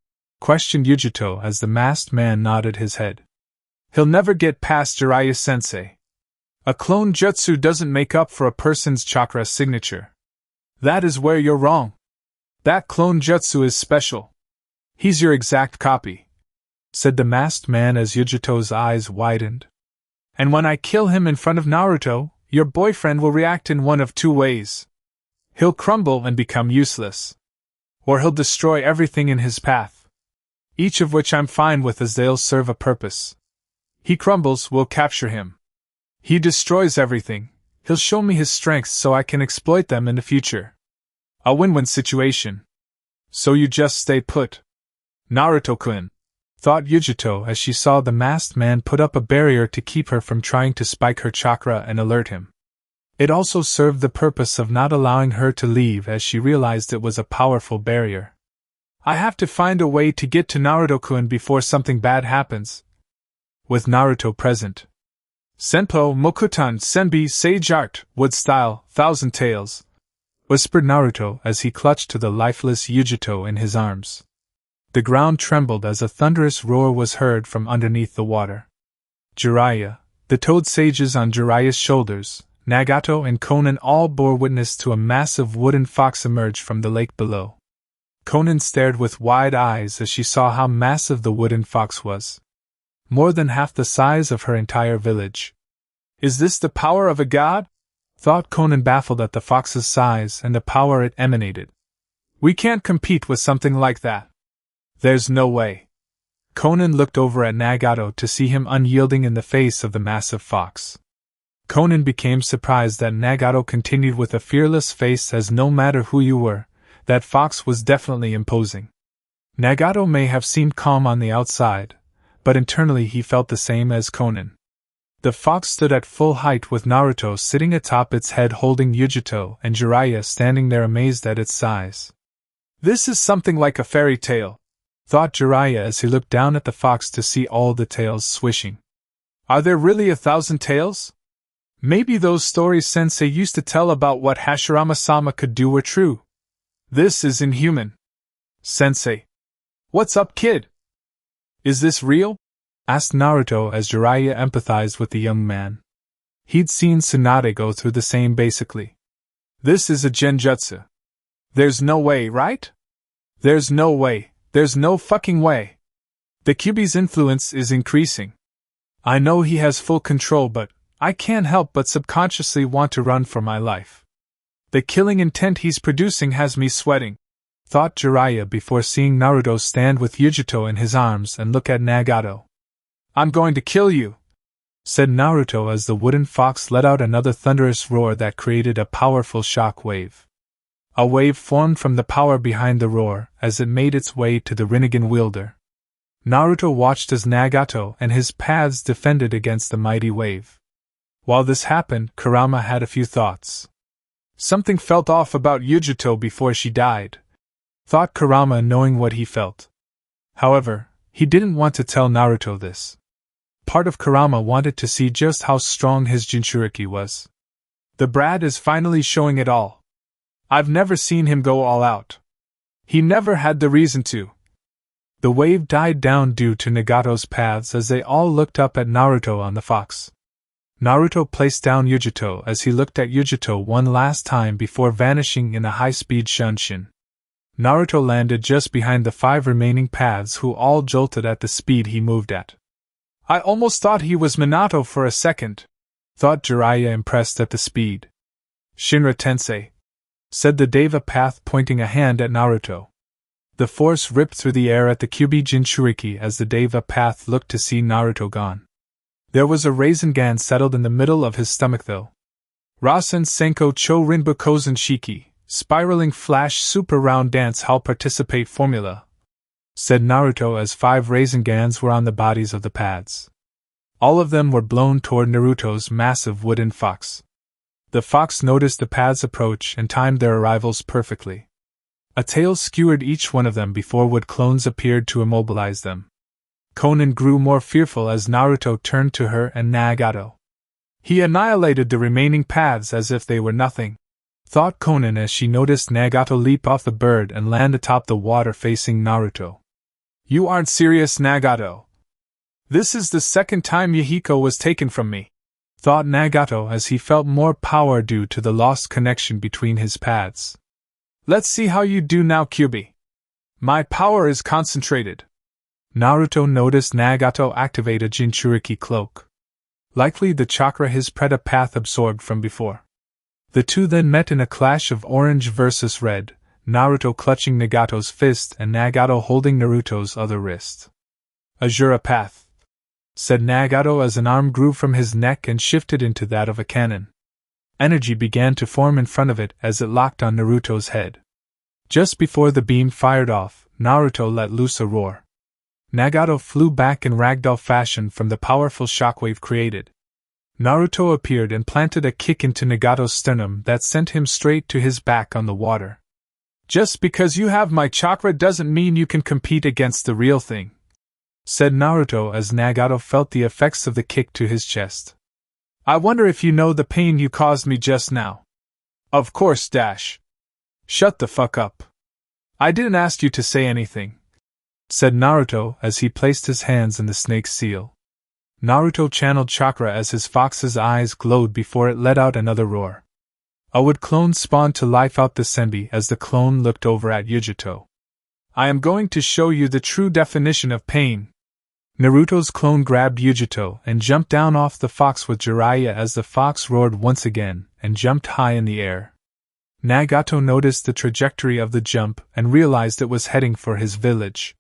Questioned Yujito as the masked man nodded his head. He'll never get past Jiraiya-sensei. A clone jutsu doesn't make up for a person's chakra signature. That is where you're wrong. That clone jutsu is special. He's your exact copy, said the masked man as Yujito's eyes widened. And when I kill him in front of Naruto, your boyfriend will react in one of two ways. He'll crumble and become useless. Or he'll destroy everything in his path. Each of which I'm fine with, as they'll serve a purpose. He crumbles, we'll capture him. He destroys everything, he'll show me his strengths so I can exploit them in the future. A win-win situation. So you just stay put. Naruto-kun, thought Yujito as she saw the masked man put up a barrier to keep her from trying to spike her chakra and alert him. It also served the purpose of not allowing her to leave, as she realized it was a powerful barrier. I have to find a way to get to Naruto-kun before something bad happens. With Naruto present. Senpo, Mokuton, Senbi, Sage Art, Wood Style, Thousand Tales, whispered Naruto as he clutched to the lifeless Yujito in his arms. The ground trembled as a thunderous roar was heard from underneath the water. Jiraiya, the toad sages on Jiraiya's shoulders, Nagato and Konan all bore witness to a massive wooden fox emerge from the lake below. Konan stared with wide eyes as she saw how massive the wooden fox was. More than half the size of her entire village. Is this the power of a god? Thought Konan, baffled at the fox's size and the power it emanated. We can't compete with something like that. There's no way. Konan looked over at Nagato to see him unyielding in the face of the massive fox. Konan became surprised that Nagato continued with a fearless face, as no matter who you were, that fox was definitely imposing. Nagato may have seemed calm on the outside, but internally he felt the same as Konan. The fox stood at full height with Naruto sitting atop its head holding Yujito and Jiraiya standing there amazed at its size. This is something like a fairy tale, thought Jiraiya as he looked down at the fox to see all the tails swishing. Are there really 1,000 tails? Maybe those stories Sensei used to tell about what Hashirama-sama could do were true. This is inhuman. Sensei. What's up, kid? Is this real? Asked Naruto as Jiraiya empathized with the young man. He'd seen Tsunade go through the same basically. This is a genjutsu. There's no way, right? There's no way. There's no fucking way. The Kyuubi's influence is increasing. I know he has full control, but I can't help but subconsciously want to run for my life. The killing intent he's producing has me sweating, thought Jiraiya before seeing Naruto stand with Yujito in his arms and look at Nagato. I'm going to kill you, said Naruto as the wooden fox let out another thunderous roar that created a powerful shock wave. A wave formed from the power behind the roar as it made its way to the Rinnegan wielder. Naruto watched as Nagato and his paths defended against the mighty wave. While this happened, Kurama had a few thoughts. Something felt off about Yujito before she died, thought Kurama, knowing what he felt. However, he didn't want to tell Naruto this. Part of Kurama wanted to see just how strong his Jinchuriki was. The brat is finally showing it all. I've never seen him go all out. He never had the reason to. The wave died down due to Nagato's paths as they all looked up at Naruto on the fox. Naruto placed down Yujito as he looked at Yujito one last time before vanishing in a high-speed shunshin. Naruto landed just behind the 5 remaining paths, who all jolted at the speed he moved at. I almost thought he was Minato for a second, thought Jiraiya, impressed at the speed. Shinra Tensei, said the Deva path, pointing a hand at Naruto. The force ripped through the air at the Kyuubi Jinchuriki as the Deva path looked to see Naruto gone. There was a Rasengan settled in the middle of his stomach though. Rasen Senko Cho Rinbu Kozen Shiki, spiraling flash super round dance hall participate formula, said Naruto as 5 Rasengans were on the bodies of the paths. All of them were blown toward Naruto's massive wooden fox. The fox noticed the paths approach and timed their arrivals perfectly. A tail skewered each one of them before wood clones appeared to immobilize them. Konan grew more fearful as Naruto turned to her and Nagato. He annihilated the remaining paths as if they were nothing, thought Konan as she noticed Nagato leap off the bird and land atop the water facing Naruto. You aren't serious, Nagato. This is the second time Yahiko was taken from me, thought Nagato as he felt more power due to the lost connection between his paths. Let's see how you do now, Kyuubi. My power is concentrated. Naruto noticed Nagato activate a Jinchuriki cloak. Likely the chakra his path absorbed from before. The two then met in a clash of orange versus red, Naruto clutching Nagato's fist and Nagato holding Naruto's other wrist. Azura path, said Nagato as an arm grew from his neck and shifted into that of a cannon. Energy began to form in front of it as it locked on Naruto's head. Just before the beam fired off, Naruto let loose a roar. Nagato flew back in ragdoll fashion from the powerful shockwave created. Naruto appeared and planted a kick into Nagato's sternum that sent him straight to his back on the water. Just because you have my chakra doesn't mean you can compete against the real thing, said Naruto as Nagato felt the effects of the kick to his chest. I wonder if you know the pain you caused me just now. Of course, Dash. Shut the fuck up. I didn't ask you to say anything, said Naruto as he placed his hands in the snake's seal. Naruto channeled chakra as his fox's eyes glowed before it let out another roar. A wood clone spawned to life out the senbi as the clone looked over at Yujito. I am going to show you the true definition of pain. Naruto's clone grabbed Yujito and jumped down off the fox with Jiraiya as the fox roared once again and jumped high in the air. Nagato noticed the trajectory of the jump and realized it was heading for his village.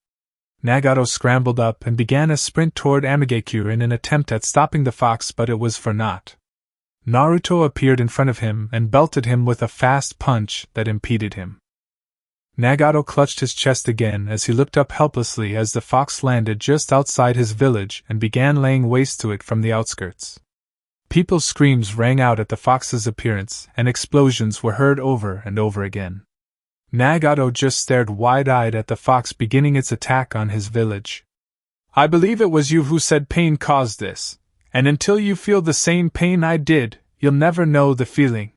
Nagato scrambled up and began a sprint toward Amigekure in an attempt at stopping the fox, but it was for naught. Naruto appeared in front of him and belted him with a fast punch that impeded him. Nagato clutched his chest again as he looked up helplessly as the fox landed just outside his village and began laying waste to it from the outskirts. People's screams rang out at the fox's appearance, and explosions were heard over and over again. Nagato just stared wide-eyed at the fox beginning its attack on his village. I believe it was you who said pain caused this, and until you feel the same pain I did, you'll never know the feeling.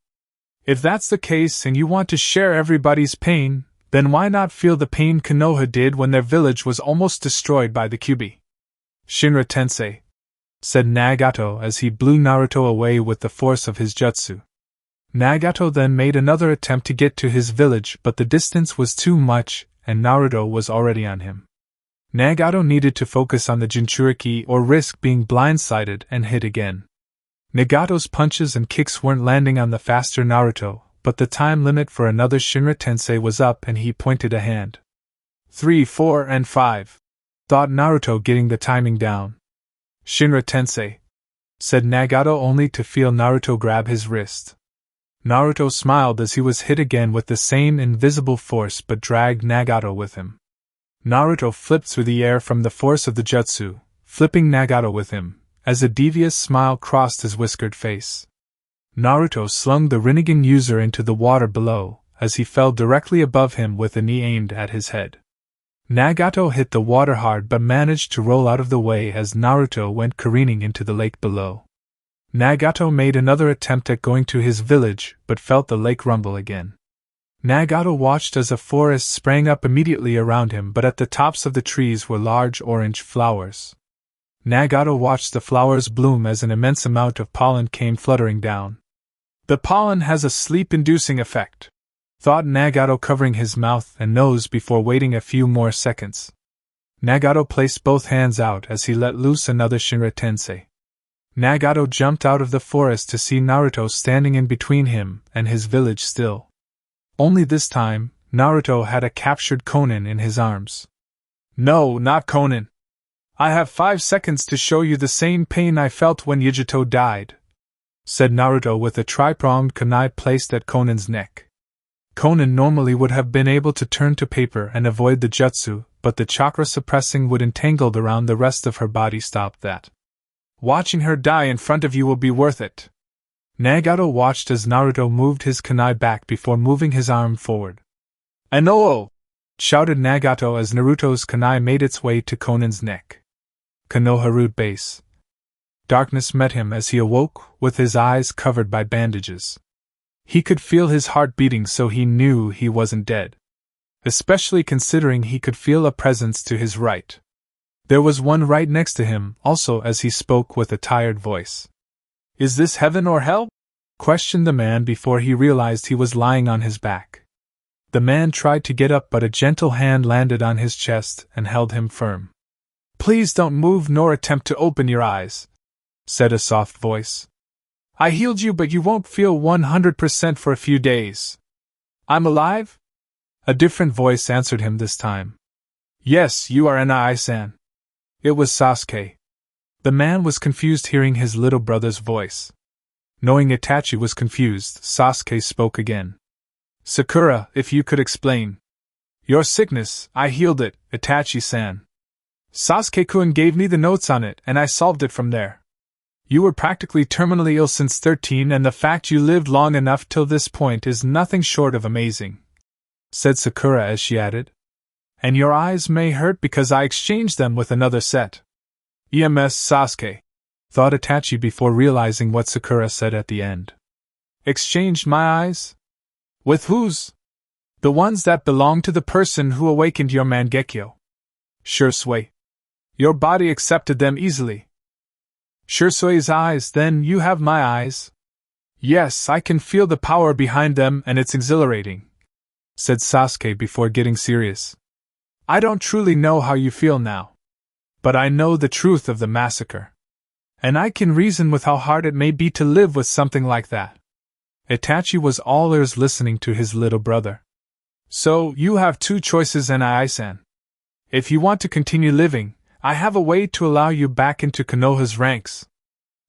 If that's the case and you want to share everybody's pain, then why not feel the pain Konoha did when their village was almost destroyed by the Kyuubi? Shinra Tensei, said Nagato as he blew Naruto away with the force of his jutsu. Nagato then made another attempt to get to his village, but the distance was too much, and Naruto was already on him. Nagato needed to focus on the Jinchuriki or risk being blindsided and hit again. Nagato's punches and kicks weren't landing on the faster Naruto, but the time limit for another Shinra Tensei was up and he pointed a hand. 3, 4, and 5, thought Naruto, getting the timing down. Shinra Tensei, said Nagato only to feel Naruto grab his wrist. Naruto smiled as he was hit again with the same invisible force but dragged Nagato with him. Naruto flipped through the air from the force of the jutsu, flipping Nagato with him, as a devious smile crossed his whiskered face. Naruto slung the Rinnegan user into the water below, as he fell directly above him with a knee aimed at his head. Nagato hit the water hard but managed to roll out of the way as Naruto went careening into the lake below. Nagato made another attempt at going to his village, but felt the lake rumble again. Nagato watched as a forest sprang up immediately around him, but at the tops of the trees were large orange flowers. Nagato watched the flowers bloom as an immense amount of pollen came fluttering down. The pollen has a sleep-inducing effect, thought Nagato, covering his mouth and nose before waiting a few more seconds. Nagato placed both hands out as he let loose another Shinra Tensei. Nagato jumped out of the forest to see Naruto standing in between him and his village still. Only this time, Naruto had a captured Konin in his arms. No, not Konin. I have 5 seconds to show you the same pain I felt when Yujito died, said Naruto with a tri-pronged kunai placed at Konin's neck. Konin normally would have been able to turn to paper and avoid the jutsu, but the chakra suppressing wood entangled around the rest of her body stopped that. Watching her die in front of you will be worth it. Nagato watched as Naruto moved his kunai back before moving his arm forward. Anoo! Shouted Nagato as Naruto's kunai made its way to Konin's neck. Konoha root base. Darkness met him as he awoke, with his eyes covered by bandages. He could feel his heart beating, so he knew he wasn't dead. Especially considering he could feel a presence to his right. There was one right next to him, also, as he spoke with a tired voice. Is this heaven or hell? Questioned the man before he realized he was lying on his back. The man tried to get up, but a gentle hand landed on his chest and held him firm. Please don't move nor attempt to open your eyes, said a soft voice. I healed you, but you won't feel 100% for a few days. I'm alive? A different voice answered him this time. Yes, you are Nai-san. It was Sasuke. The man was confused hearing his little brother's voice. Knowing Itachi was confused, Sasuke spoke again. Sakura, if you could explain. Your sickness, I healed it, Itachi-san. Sasuke-kun gave me the notes on it and I solved it from there. You were practically terminally ill since 13 and the fact you lived long enough till this point is nothing short of amazing, said Sakura as she added. And your eyes may hurt because I exchanged them with another set. EMS Sasuke, thought Itachi before realizing what Sakura said at the end. Exchanged my eyes? With whose? The ones that belong to the person who awakened your Mangekyo. Shursui. Your body accepted them easily. Shursui's eyes, then you have my eyes. Yes, I can feel the power behind them and it's exhilarating, said Sasuke before getting serious. I don't truly know how you feel now. But I know the truth of the massacre. And I can reason with how hard it may be to live with something like that. Itachi was all ears listening to his little brother. So, you have two choices, Nai-san. If you want to continue living, I have a way to allow you back into Konoha's ranks.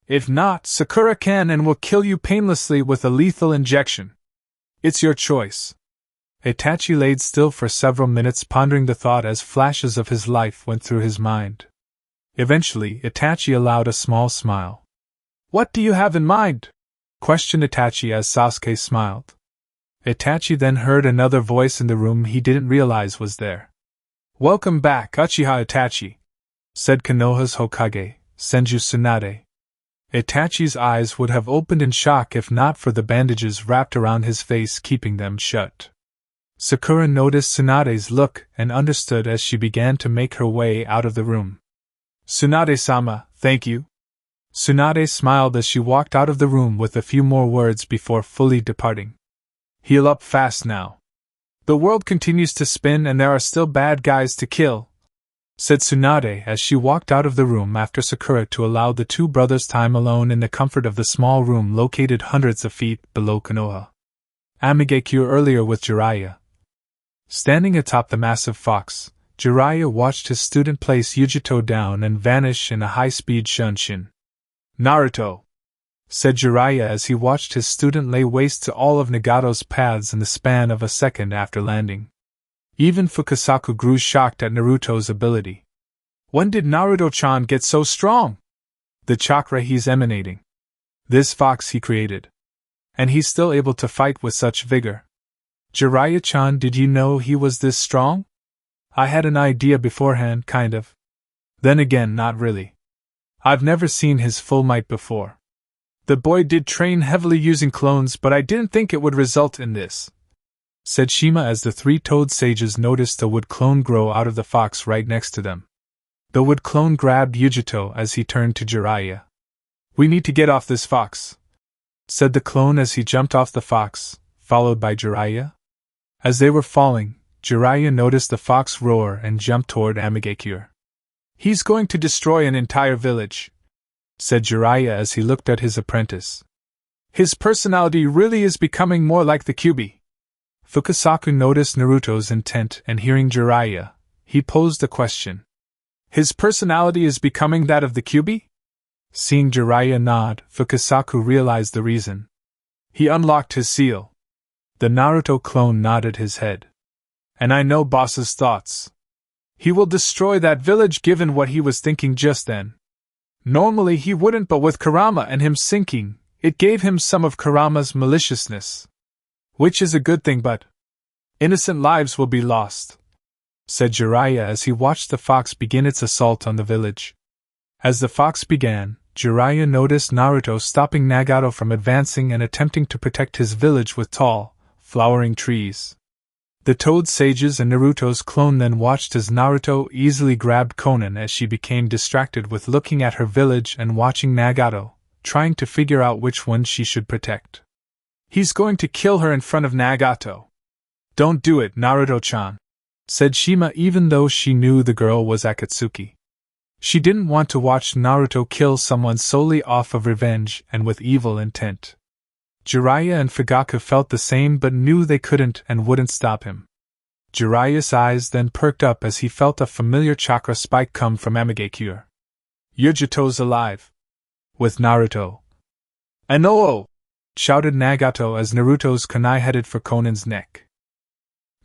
If not, Sakura can and will kill you painlessly with a lethal injection. It's your choice. Itachi laid still for several minutes pondering the thought as flashes of his life went through his mind. Eventually, Itachi allowed a small smile. What do you have in mind? Questioned Itachi as Sasuke smiled. Itachi then heard another voice in the room he didn't realize was there. Welcome back, Uchiha Itachi, said Konoha's Hokage, Senju Tsunade. Itachi's eyes would have opened in shock if not for the bandages wrapped around his face keeping them shut. Sakura noticed Tsunade's look and understood as she began to make her way out of the room. Tsunade-sama, thank you. Tsunade smiled as she walked out of the room with a few more words before fully departing. Heal up fast now. The world continues to spin and there are still bad guys to kill, said Tsunade as she walked out of the room after Sakura to allow the two brothers time alone in the comfort of the small room located hundreds of feet below Konoha. Amigekyo earlier with Jiraiya. Standing atop the massive fox, Jiraiya watched his student place Yujito down and vanish in a high-speed shunshin. Naruto, said Jiraiya as he watched his student lay waste to all of Nagato's paths in the span of a second after landing. Even Fukasaku grew shocked at Naruto's ability. When did Naruto-chan get so strong? The chakra he's emanating. This fox he created. And he's still able to fight with such vigor. Jiraiya-chan, did you know he was this strong? I had an idea beforehand, kind of. Then again, not really. I've never seen his full might before. The boy did train heavily using clones, but I didn't think it would result in this, said Shima as the three toad sages noticed a wood clone grow out of the fox right next to them. The wood clone grabbed Yujito as he turned to Jiraiya. We need to get off this fox, said the clone as he jumped off the fox, followed by Jiraiya. As they were falling, Jiraiya noticed the fox roar and jumped toward Amigekyo. He's going to destroy an entire village, said Jiraiya as he looked at his apprentice. His personality really is becoming more like the Kyuubi. Fukasaku noticed Naruto's intent and hearing Jiraiya, he posed a question. His personality is becoming that of the Kyuubi? Seeing Jiraiya nod, Fukasaku realized the reason. He unlocked his seal. The Naruto clone nodded his head. And I know boss's thoughts. He will destroy that village given what he was thinking just then. Normally he wouldn't, but with Kurama and him sinking, it gave him some of Kurama's maliciousness. Which is a good thing, but innocent lives will be lost, said Jiraiya as he watched the fox begin its assault on the village. As the fox began, Jiraiya noticed Naruto stopping Nagato from advancing and attempting to protect his village with tall, flowering trees. The Toad Sages and Naruto's clone then watched as Naruto easily grabbed Konan as she became distracted with looking at her village and watching Nagato, trying to figure out which one she should protect. He's going to kill her in front of Nagato. Don't do it, Naruto-chan, said Shima even though she knew the girl was Akatsuki. She didn't want to watch Naruto kill someone solely off of revenge and with evil intent. Jiraiya and Fugaku felt the same but knew they couldn't and wouldn't stop him. Jiraiya's eyes then perked up as he felt a familiar chakra spike come from Amigekure. Yujito's alive. With Naruto. "Anoo!" shouted Nagato as Naruto's kunai headed for Konan's neck.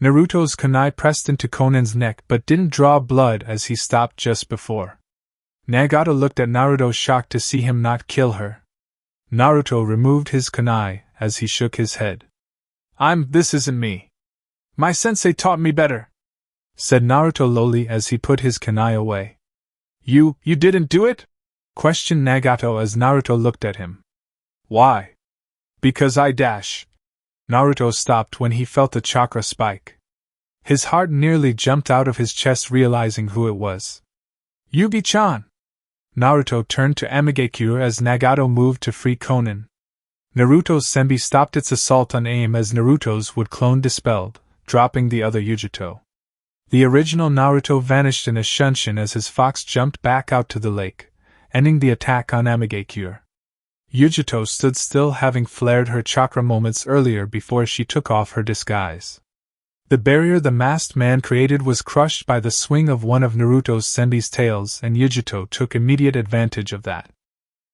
Naruto's kunai pressed into Konan's neck but didn't draw blood as he stopped just before. Nagato looked at Naruto shocked to see him not kill her. Naruto removed his kunai as he shook his head. This isn't me. My sensei taught me better," said Naruto lowly as he put his kunai away. You didn't do it?" questioned Nagato as Naruto looked at him. "Why?" "Because I dash." Naruto stopped when he felt a chakra spike. His heart nearly jumped out of his chest realizing who it was. "Yugi-chan!" Naruto turned to Amigekure as Nagato moved to free Konan. Naruto's senbi stopped its assault on aim as Naruto's wood clone dispelled, dropping the other Yujito. The original Naruto vanished in a shunshin as his fox jumped back out to the lake, ending the attack on Amigekure. Yujito stood still, having flared her chakra moments earlier before she took off her disguise. The barrier the masked man created was crushed by the swing of one of Naruto's senbi's tails, and Yujito took immediate advantage of that.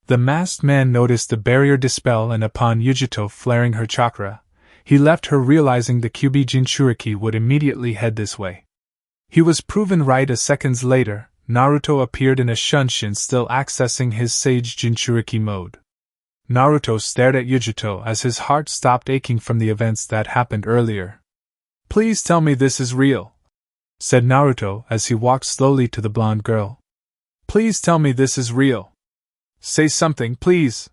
The masked man noticed the barrier dispel, and upon Yujito flaring her chakra, he left her, realizing the Kyuubi Jinchuriki would immediately head this way. He was proven right as seconds later. Naruto appeared in a shunshin, still accessing his Sage Jinchuriki mode. Naruto stared at Yujito as his heart stopped aching from the events that happened earlier. "Please tell me this is real," said Naruto as he walked slowly to the blonde girl. "Please tell me this is real. Say something, please."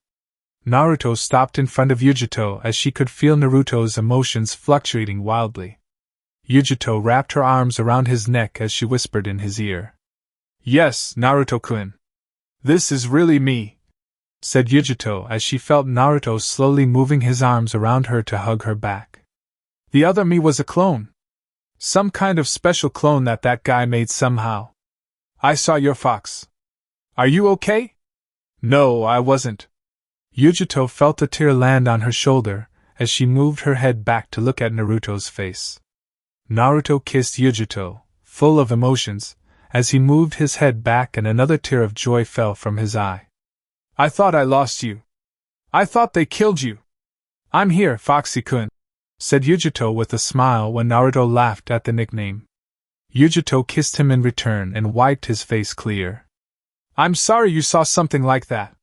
Naruto stopped in front of Yujito as she could feel Naruto's emotions fluctuating wildly. Yujito wrapped her arms around his neck as she whispered in his ear. "Yes, Naruto-kun. This is really me," said Yujito as she felt Naruto slowly moving his arms around her to hug her back. "The other me was a clone. Some kind of special clone that guy made somehow. I saw your fox. Are you okay?" "No, I wasn't." Yujito felt a tear land on her shoulder as she moved her head back to look at Naruto's face. Naruto kissed Yujito, full of emotions, as he moved his head back, and another tear of joy fell from his eye. "I thought I lost you. I thought they killed you." "I'm here, Foxy-kun," said Yujito with a smile when Naruto laughed at the nickname. Yujito kissed him in return and wiped his face clear. "I'm sorry you saw something like that."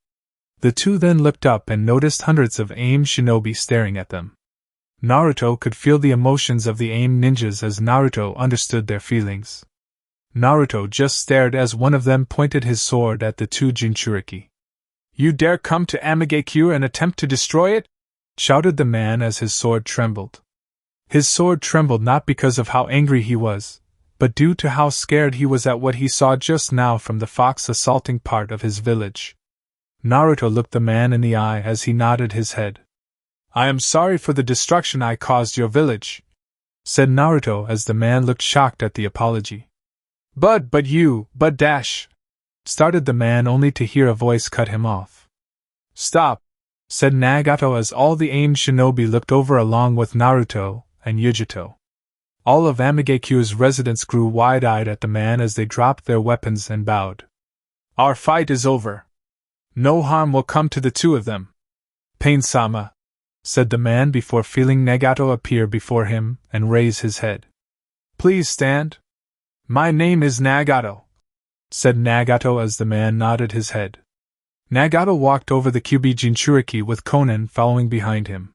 The two then looked up and noticed hundreds of AIM shinobi staring at them. Naruto could feel the emotions of the AIM ninjas as Naruto understood their feelings. Naruto just stared as one of them pointed his sword at the two Jinchuriki. "You dare come to Amigekure and attempt to destroy it?" shouted the man as his sword trembled. His sword trembled not because of how angry he was, but due to how scared he was at what he saw just now from the fox assaulting part of his village. Naruto looked the man in the eye as he nodded his head. "I am sorry for the destruction I caused your village," said Naruto as the man looked shocked at the apology. But dash," started the man only to hear a voice cut him off. "Stop," said Nagato as all the AIM shinobi looked over along with Naruto and Yujito. All of Amigekure's residents grew wide-eyed at the man as they dropped their weapons and bowed. "Our fight is over. No harm will come to the two of them. Pain-sama," said the man before feeling Nagato appear before him and raise his head. "Please stand." "My name is Nagato," said Nagato as the man nodded his head. Nagato walked over the Kyuubi Jinchuriki with Konan following behind him.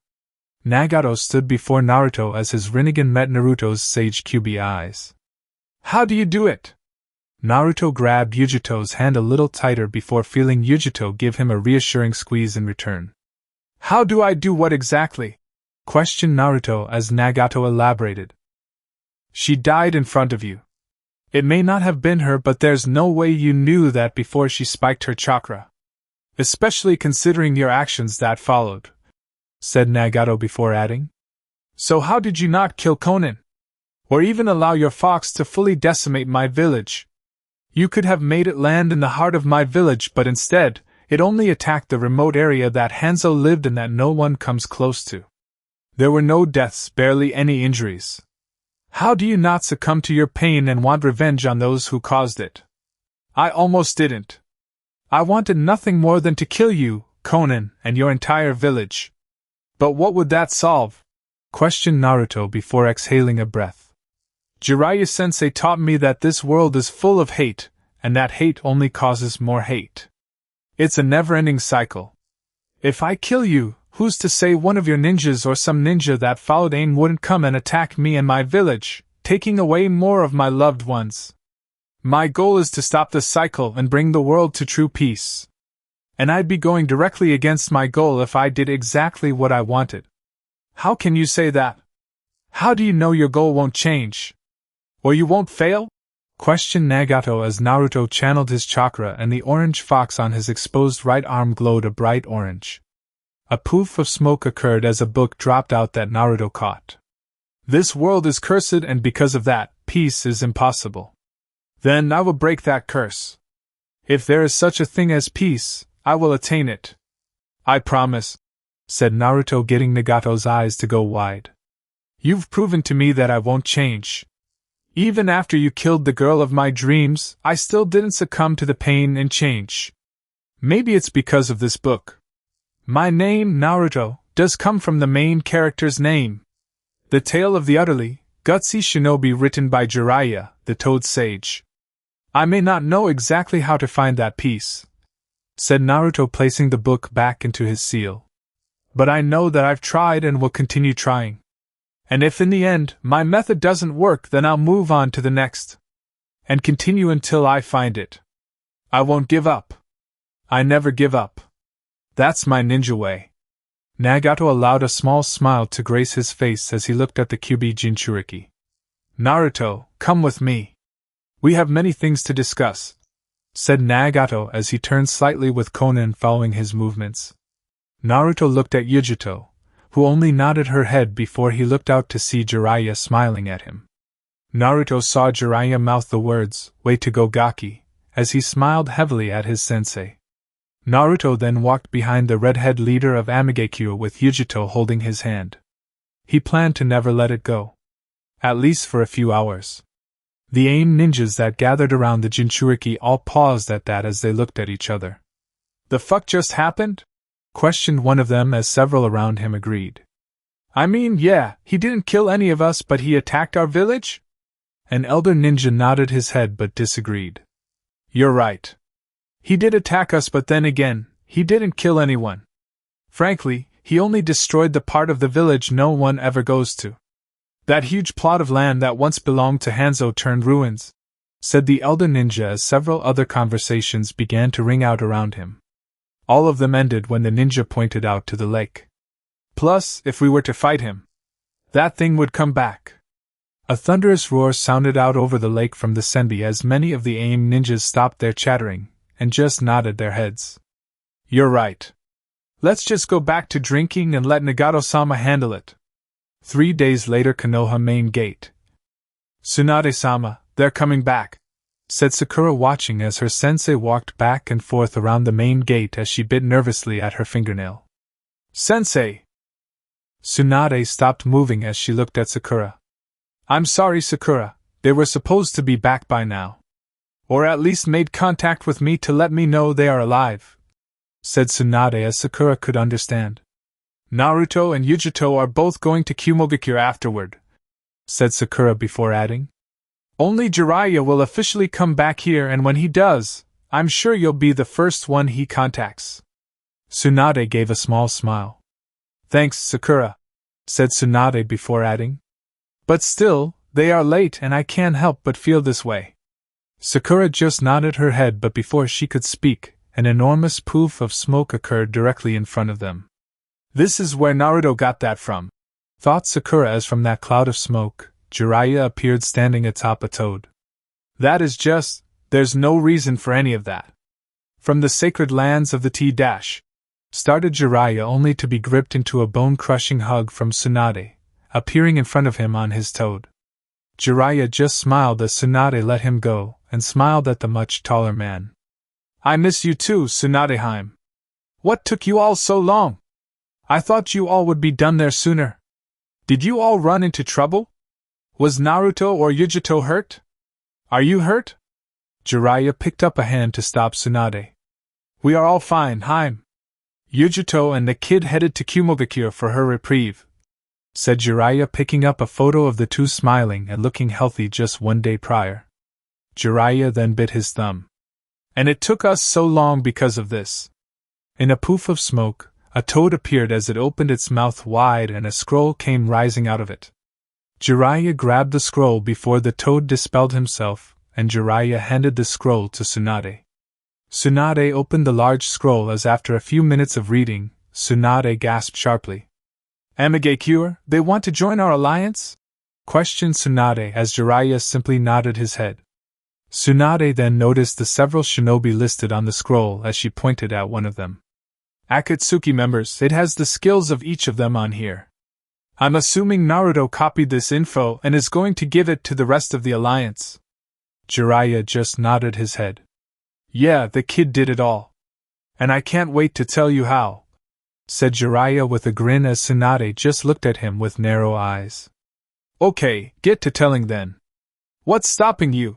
Nagato stood before Naruto as his Rinnegan met Naruto's sage Kyuubi eyes. "How do you do it?" Naruto grabbed Yujito's hand a little tighter before feeling Yujito give him a reassuring squeeze in return. "How do I do what exactly?" questioned Naruto as Nagato elaborated. "She died in front of you. It may not have been her, but there's no way you knew that before she spiked her chakra. Especially considering your actions that followed," said Nagato before adding. "So how did you not kill Konan? Or even allow your fox to fully decimate my village?" You could have made it land in the heart of my village, but instead, it only attacked the remote area that Hanzo lived in that no one comes close to. There were no deaths, barely any injuries. How do you not succumb to your pain and want revenge on those who caused it? I almost didn't. I wanted nothing more than to kill you, Conan, and your entire village. But what would that solve? Questioned Naruto before exhaling a breath. Jiraiya-sensei taught me that this world is full of hate, and that hate only causes more hate. It's a never-ending cycle. If I kill you, who's to say one of your ninjas or some ninja that followed Aang wouldn't come and attack me and my village, taking away more of my loved ones? My goal is to stop the cycle and bring the world to true peace. And I'd be going directly against my goal if I did exactly what I wanted. How can you say that? How do you know your goal won't change? Or you won't fail? Questioned Nagato as Naruto channeled his chakra and the orange fox on his exposed right arm glowed a bright orange. A poof of smoke occurred as a book dropped out that Naruto caught. This world is cursed and because of that, peace is impossible. Then I will break that curse. If there is such a thing as peace, I will attain it. I promise, said Naruto, getting Nagato's eyes to go wide. You've proven to me that I won't change. Even after you killed the girl of my dreams, I still didn't succumb to the pain and change. Maybe it's because of this book. My name, Naruto, does come from the main character's name. The Tale of the Utterly Gutsy Shinobi, written by Jiraiya, the Toad Sage. I may not know exactly how to find that peace, said Naruto, placing the book back into his seal. But I know that I've tried and will continue trying. And if in the end my method doesn't work, then I'll move on to the next. And continue until I find it. I won't give up. I never give up. That's my ninja way. Nagato allowed a small smile to grace his face as he looked at the Kyuubi Jinchuriki. Naruto, come with me. We have many things to discuss, said Nagato as he turned slightly with Conan following his movements. Naruto looked at Yujito, who only nodded her head before he looked out to see Jiraiya smiling at him. Naruto saw Jiraiya mouth the words, "Way to go, Gaki," as he smiled heavily at his sensei. Naruto then walked behind the redhead leader of Amigekyo with Yujito holding his hand. He planned to never let it go. At least for a few hours. The AIM ninjas that gathered around the Jinchuriki all paused at that as they looked at each other. The fuck just happened? Questioned one of them as several around him agreed. I mean, yeah, he didn't kill any of us, but he attacked our village? An elder ninja nodded his head but disagreed. You're right. He did attack us, but then again, he didn't kill anyone. Frankly, he only destroyed the part of the village no one ever goes to. That huge plot of land that once belonged to Hanzo turned ruins, said the elder ninja as several other conversations began to ring out around him. All of them ended when the ninja pointed out to the lake. Plus, if we were to fight him, that thing would come back. A thunderous roar sounded out over the lake from the Senbi as many of the AIM ninjas stopped their chattering and just nodded their heads. You're right. Let's just go back to drinking and let Nagato-sama handle it. 3 days later, Konoha main gate. Tsunade-sama, they're coming back, said Sakura, watching as her sensei walked back and forth around the main gate as she bit nervously at her fingernail. Sensei! Tsunade stopped moving as she looked at Sakura. I'm sorry, Sakura, they were supposed to be back by now. Or at least made contact with me to let me know they are alive, said Tsunade as Sakura could understand. Naruto and Yujito are both going to Kumogakure afterward, said Sakura before adding. Only Jiraiya will officially come back here, and when he does, I'm sure you'll be the first one he contacts. Tsunade gave a small smile. Thanks, Sakura, said Tsunade before adding. But still, they are late and I can't help but feel this way. Sakura just nodded her head, but before she could speak, an enormous poof of smoke occurred directly in front of them. This is where Naruto got that from, thought Sakura as from that cloud of smoke, Jiraiya appeared standing atop a toad. That is just, there's no reason for any of that. From the sacred lands of the T-dash, started Jiraiya only to be gripped into a bone-crushing hug from Tsunade, appearing in front of him on his toad. Jiraiya just smiled as Tsunade let him go, and smiled at the much taller man. I miss you too, Tsunadeheim. What took you all so long? I thought you all would be done there sooner. Did you all run into trouble? Was Naruto or Yujito hurt? Are you hurt? Jiraiya picked up a hand to stop Tsunade. We are all fine, Haim. Yujito and the kid headed to Kumogakure for her reprieve, said Jiraiya, picking up a photo of the two smiling and looking healthy just one day prior. Jiraiya then bit his thumb. And it took us so long because of this. In a poof of smoke, a toad appeared as it opened its mouth wide and a scroll came rising out of it. Jiraiya grabbed the scroll before the toad dispelled himself, and Jiraiya handed the scroll to Tsunade. Tsunade opened the large scroll as after a few minutes of reading, Tsunade gasped sharply. Amigakure, they want to join our alliance? Questioned Tsunade as Jiraiya simply nodded his head. Tsunade then noticed the several shinobi listed on the scroll as she pointed at one of them. Akatsuki members, it has the skills of each of them on here. I'm assuming Naruto copied this info and is going to give it to the rest of the alliance. Jiraiya just nodded his head. Yeah, the kid did it all. And I can't wait to tell you how, said Jiraiya with a grin as Tsunade just looked at him with narrow eyes. Okay, get to telling then. What's stopping you?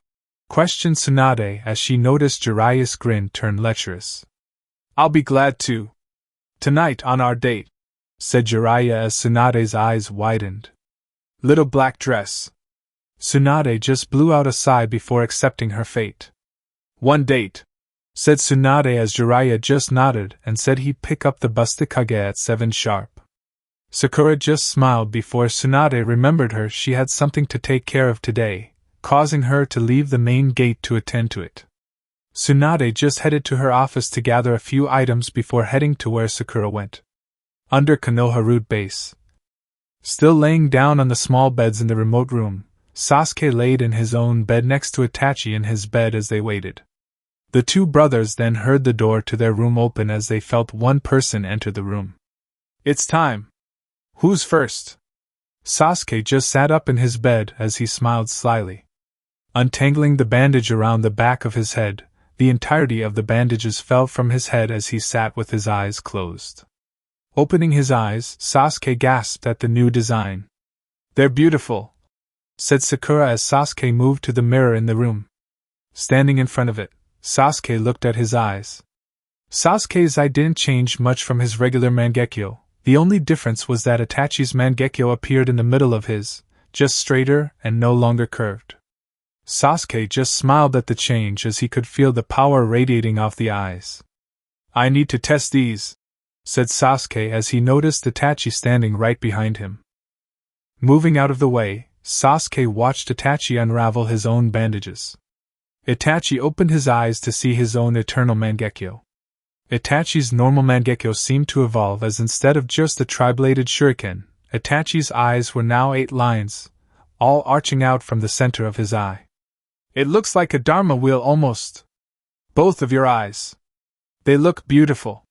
Questioned Tsunade as she noticed Jiraiya's grin turn lecherous. I'll be glad to. Tonight on our date, said Jiraiya as Tsunade's eyes widened. Little black dress. Tsunade just blew out a sigh before accepting her fate. One date, said Tsunade as Jiraiya just nodded and said he'd pick up the First Hokage at 7 sharp. Sakura just smiled before Tsunade remembered her she had something to take care of today, causing her to leave the main gate to attend to it. Tsunade just headed to her office to gather a few items before heading to where Sakura went. Under Konoha base. Still laying down on the small beds in the remote room, Sasuke laid in his own bed next to Itachi in his bed as they waited. The two brothers then heard the door to their room open as they felt one person enter the room. It's time. Who's first? Sasuke just sat up in his bed as he smiled slyly. Untangling the bandage around the back of his head, the entirety of the bandages fell from his head as he sat with his eyes closed. Opening his eyes, Sasuke gasped at the new design. They're beautiful, said Sakura as Sasuke moved to the mirror in the room. Standing in front of it, Sasuke looked at his eyes. Sasuke's eye didn't change much from his regular Mangekyo. The only difference was that Itachi's Mangekyo appeared in the middle of his, just straighter and no longer curved. Sasuke just smiled at the change as he could feel the power radiating off the eyes. I need to test these, said Sasuke as he noticed Itachi standing right behind him. Moving out of the way, Sasuke watched Itachi unravel his own bandages. Itachi opened his eyes to see his own eternal Mangekyo. Itachi's normal Mangekyo seemed to evolve as instead of just a tri-bladed shuriken, Itachi's eyes were now 8 lines, all arching out from the center of his eye. It looks like a Dharma wheel almost. Both of your eyes. They look beautiful.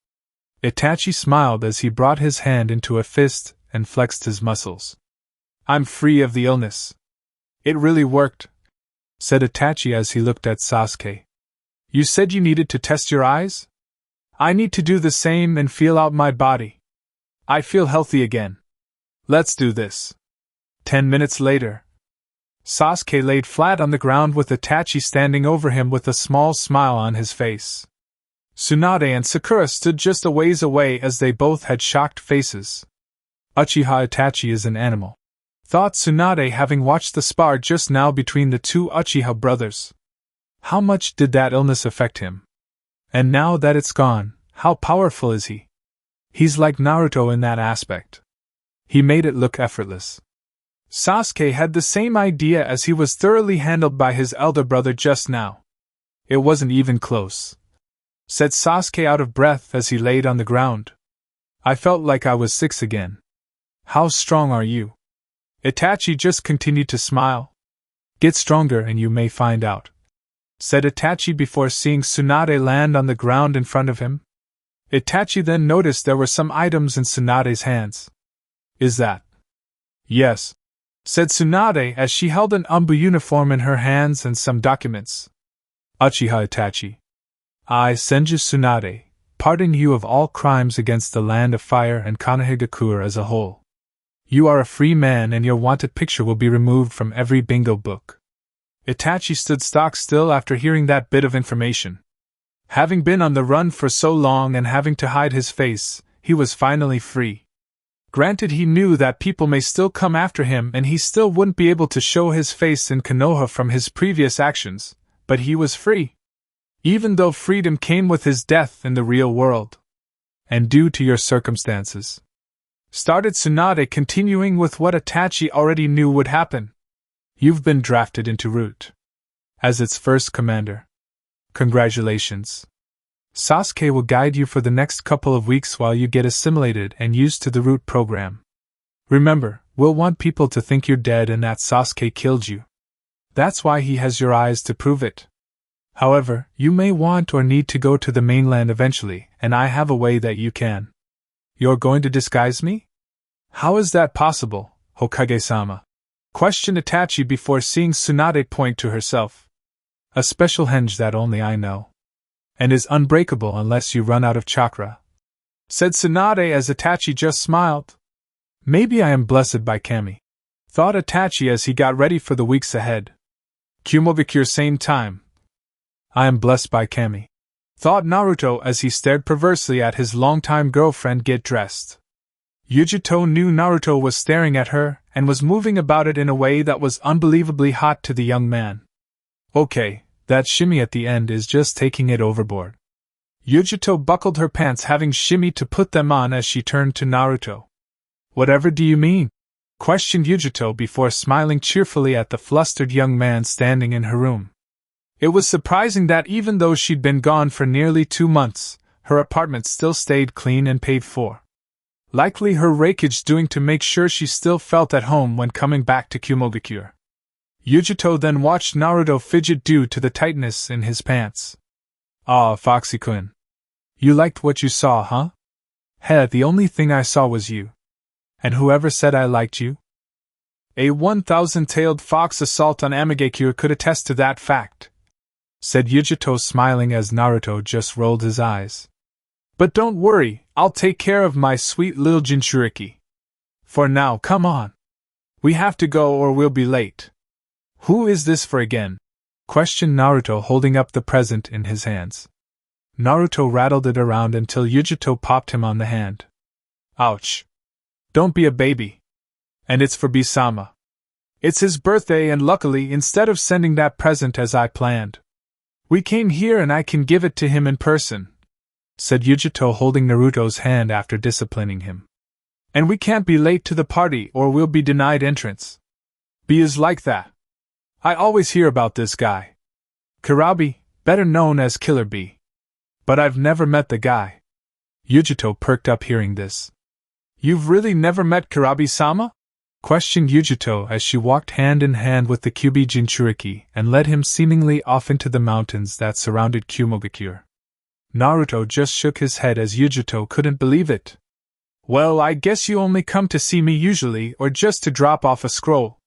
Itachi smiled as he brought his hand into a fist and flexed his muscles. I'm free of the illness. It really worked, said Itachi as he looked at Sasuke. You said you needed to test your eyes? I need to do the same and feel out my body. I feel healthy again. Let's do this. 10 minutes later, Sasuke laid flat on the ground with Itachi standing over him with a small smile on his face. Tsunade and Sakura stood just a ways away as they both had shocked faces. Uchiha Itachi is an animal, thought Tsunade having watched the spar just now between the two Uchiha brothers. How much did that illness affect him? And now that it's gone, how powerful is he? He's like Naruto in that aspect. He made it look effortless. Sasuke had the same idea as he was thoroughly handled by his elder brother just now. It wasn't even close, said Sasuke out of breath as he laid on the ground. I felt like I was 6 again. How strong are you? Itachi just continued to smile. Get stronger and you may find out, said Itachi before seeing Tsunade land on the ground in front of him. Itachi then noticed there were some items in Tsunade's hands. Is that? Yes, said Tsunade as she held an Umbu uniform in her hands and some documents. Uchiha Itachi. I, Senju Tsunade, pardon you of all crimes against the land of fire and Konohagakure as a whole. You are a free man and your wanted picture will be removed from every bingo book. Itachi stood stock still after hearing that bit of information. Having been on the run for so long and having to hide his face, he was finally free. Granted, he knew that people may still come after him and he still wouldn't be able to show his face in Konoha from his previous actions, but he was free. Even though freedom came with his death in the real world. And due to your circumstances. Started Tsunade, continuing with what Itachi already knew would happen. You've been drafted into Root. As its first commander. Congratulations. Sasuke will guide you for the next couple of weeks while you get assimilated and used to the Root program. Remember, we'll want people to think you're dead and that Sasuke killed you. That's why he has your eyes to prove it. However, you may want or need to go to the mainland eventually, and I have a way that you can. You're going to disguise me? How is that possible, Hokage-sama? Questioned Itachi before seeing Tsunade point to herself. A special henge that only I know. And is unbreakable unless you run out of chakra. Said Tsunade as Itachi just smiled. Maybe I am blessed by Kami. Thought Itachi as he got ready for the weeks ahead. Kumogakure same time. I am blessed by Kami. Thought Naruto as he stared perversely at his longtime girlfriend get dressed. Yujito knew Naruto was staring at her, and was moving about it in a way that was unbelievably hot to the young man. Okay, that shimmy at the end is just taking it overboard. Yujito buckled her pants, having shimmied to put them on as she turned to Naruto. Whatever do you mean? Questioned Yujito before smiling cheerfully at the flustered young man standing in her room. It was surprising that even though she'd been gone for nearly 2 months, her apartment still stayed clean and paid for. Likely her rakeage doing to make sure she still felt at home when coming back to Kumogakure. Yujito then watched Naruto fidget due to the tightness in his pants. Ah, Foxy-kun. You liked what you saw, huh? Heh, the only thing I saw was you. And whoever said I liked you? A 1,000-tailed fox assault on Amigakure could attest to that fact. Said Yujito smiling as Naruto just rolled his eyes. But don't worry, I'll take care of my sweet little Jinchuriki. For now, come on. We have to go or we'll be late. Who is this for again? Questioned Naruto holding up the present in his hands. Naruto rattled it around until Yujito popped him on the hand. Ouch. Don't be a baby. And it's for Bisama. It's his birthday and luckily instead of sending that present as I planned, we came here and I can give it to him in person, said Yujito holding Naruto's hand after disciplining him. And we can't be late to the party or we'll be denied entrance. B is like that. I always hear about this guy. Karabi, better known as Killer B. But I've never met the guy. Yujito perked up hearing this. You've really never met Karabi-sama? Questioned Yujito as she walked hand in hand with the Kyuubi Jinchuriki and led him seemingly off into the mountains that surrounded Kumogakure. Naruto just shook his head as Yujito couldn't believe it. Well, I guess you only come to see me usually or just to drop off a scroll.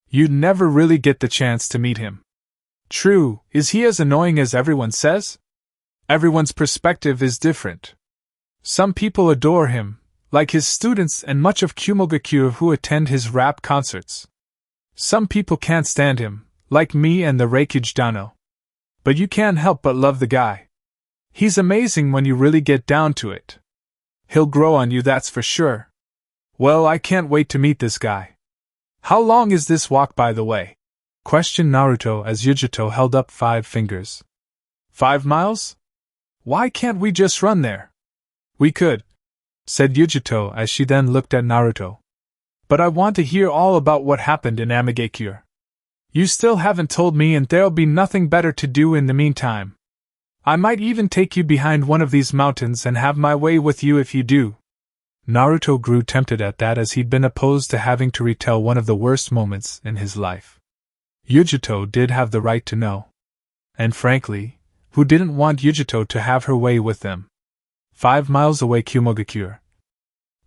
You'd never really get the chance to meet him. True, is he as annoying as everyone says? Everyone's perspective is different. Some people adore him, like his students and much of Kumogakure who attend his rap concerts. Some people can't stand him, like me and the Reikage Dano. But you can't help but love the guy. He's amazing when you really get down to it. He'll grow on you, that's for sure. Well, I can't wait to meet this guy. How long is this walk, by the way? Questioned Naruto as Yujito held up 5 fingers. 5 miles? Why can't we just run there? We could, said Yujito as she then looked at Naruto. But I want to hear all about what happened in Amigakure. You still haven't told me and there'll be nothing better to do in the meantime. I might even take you behind one of these mountains and have my way with you if you do. Naruto grew tempted at that as he'd been opposed to having to retell one of the worst moments in his life. Yujito did have the right to know. And frankly, who didn't want Yujito to have her way with them? 5 miles away Kumogakure.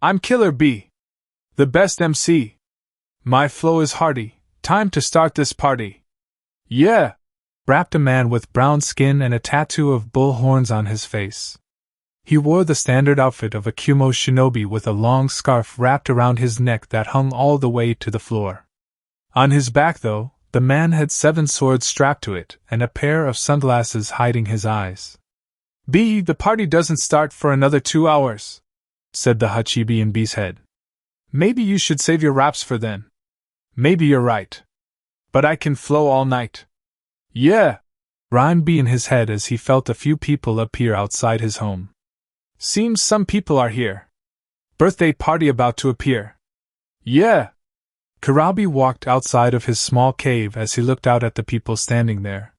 I'm Killer B. The best MC. My flow is hearty, time to start this party. Yeah! wrapped a man with brown skin and a tattoo of bull horns on his face. He wore the standard outfit of a Kumo shinobi with a long scarf wrapped around his neck that hung all the way to the floor. On his back, though, the man had 7 swords strapped to it and a pair of sunglasses hiding his eyes. The party doesn't start for another 2 hours, said the Hachibi in B's head. Maybe you should save your raps for then. Maybe you're right. But I can flow all night. Yeah, rhymed B in his head as he felt a few people appear outside his home. Seems some people are here. Birthday party about to appear. Yeah. Kurabi walked outside of his small cave as he looked out at the people standing there.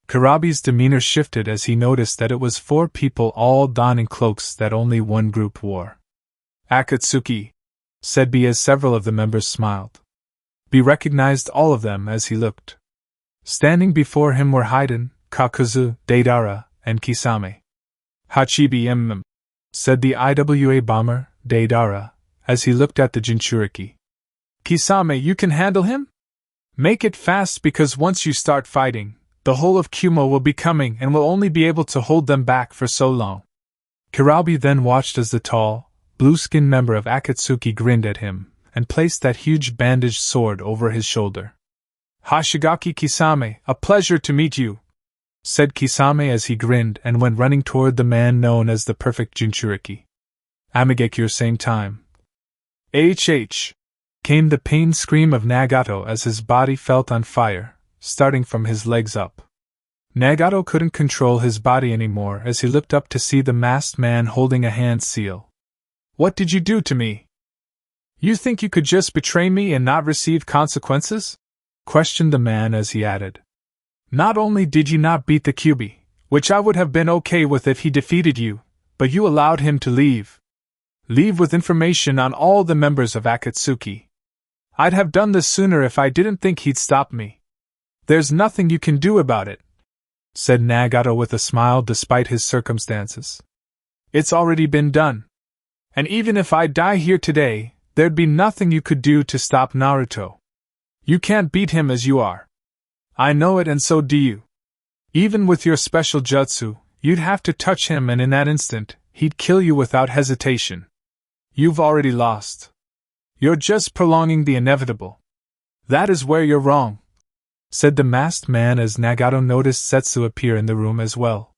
Kurabi's demeanor shifted as he noticed that it was 4 people all donning cloaks that only one group wore. Akatsuki, said B as several of the members smiled. B recognized all of them as he looked. Standing before him were Haiden, Kakuzu, Deidara, and Kisame. Hachibi said the IWA bomber, Deidara, as he looked at the Jinchuriki. Kisame, you can handle him? Make it fast because once you start fighting, the whole of Kumo will be coming and will only be able to hold them back for so long. Kurabi then watched as the tall, blue-skinned member of Akatsuki grinned at him and placed that huge bandaged sword over his shoulder. Hashigaki Kisame, a pleasure to meet you, said Kisame as he grinned and went running toward the man known as the perfect Jinchuriki. Amigekure same time. HH! Came the pained scream of Nagato as his body felt on fire, starting from his legs up. Nagato couldn't control his body anymore as he looked up to see the masked man holding a hand seal. What did you do to me? You think you could just betray me and not receive consequences? Questioned the man as he added. Not only did you not beat the Kyuubi, which I would have been okay with if he defeated you, but you allowed him to leave. Leave with information on all the members of Akatsuki. I'd have done this sooner if I didn't think he'd stop me. There's nothing you can do about it, said Nagato with a smile despite his circumstances. It's already been done. And even if I die here today, there'd be nothing you could do to stop Naruto. You can't beat him as you are. I know it and so do you. Even with your special jutsu, you'd have to touch him and in that instant, he'd kill you without hesitation. You've already lost. You're just prolonging the inevitable. That is where you're wrong, said the masked man as Nagato noticed Setsu appear in the room as well.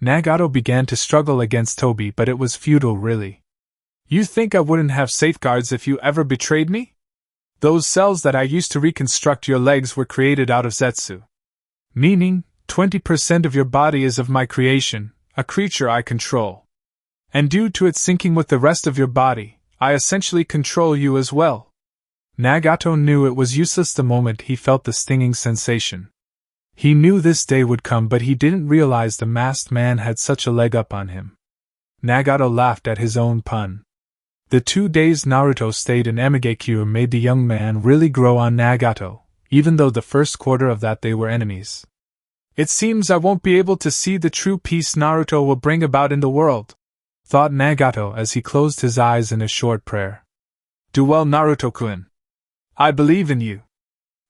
Nagato began to struggle against Tobi, but it was futile really. You think I wouldn't have safeguards if you ever betrayed me? Those cells that I used to reconstruct your legs were created out of Zetsu. Meaning, 20% of your body is of my creation, a creature I control. And due to it syncing with the rest of your body, I essentially control you as well. Nagato knew it was useless the moment he felt the stinging sensation. He knew this day would come, but he didn't realize the masked man had such a leg up on him. Nagato laughed at his own pun. The 2 days Naruto stayed in Amigekure made the young man really grow on Nagato, even though the first quarter of that they were enemies. It seems I won't be able to see the true peace Naruto will bring about in the world, thought Nagato as he closed his eyes in a short prayer. Do well, Naruto-kun. I believe in you.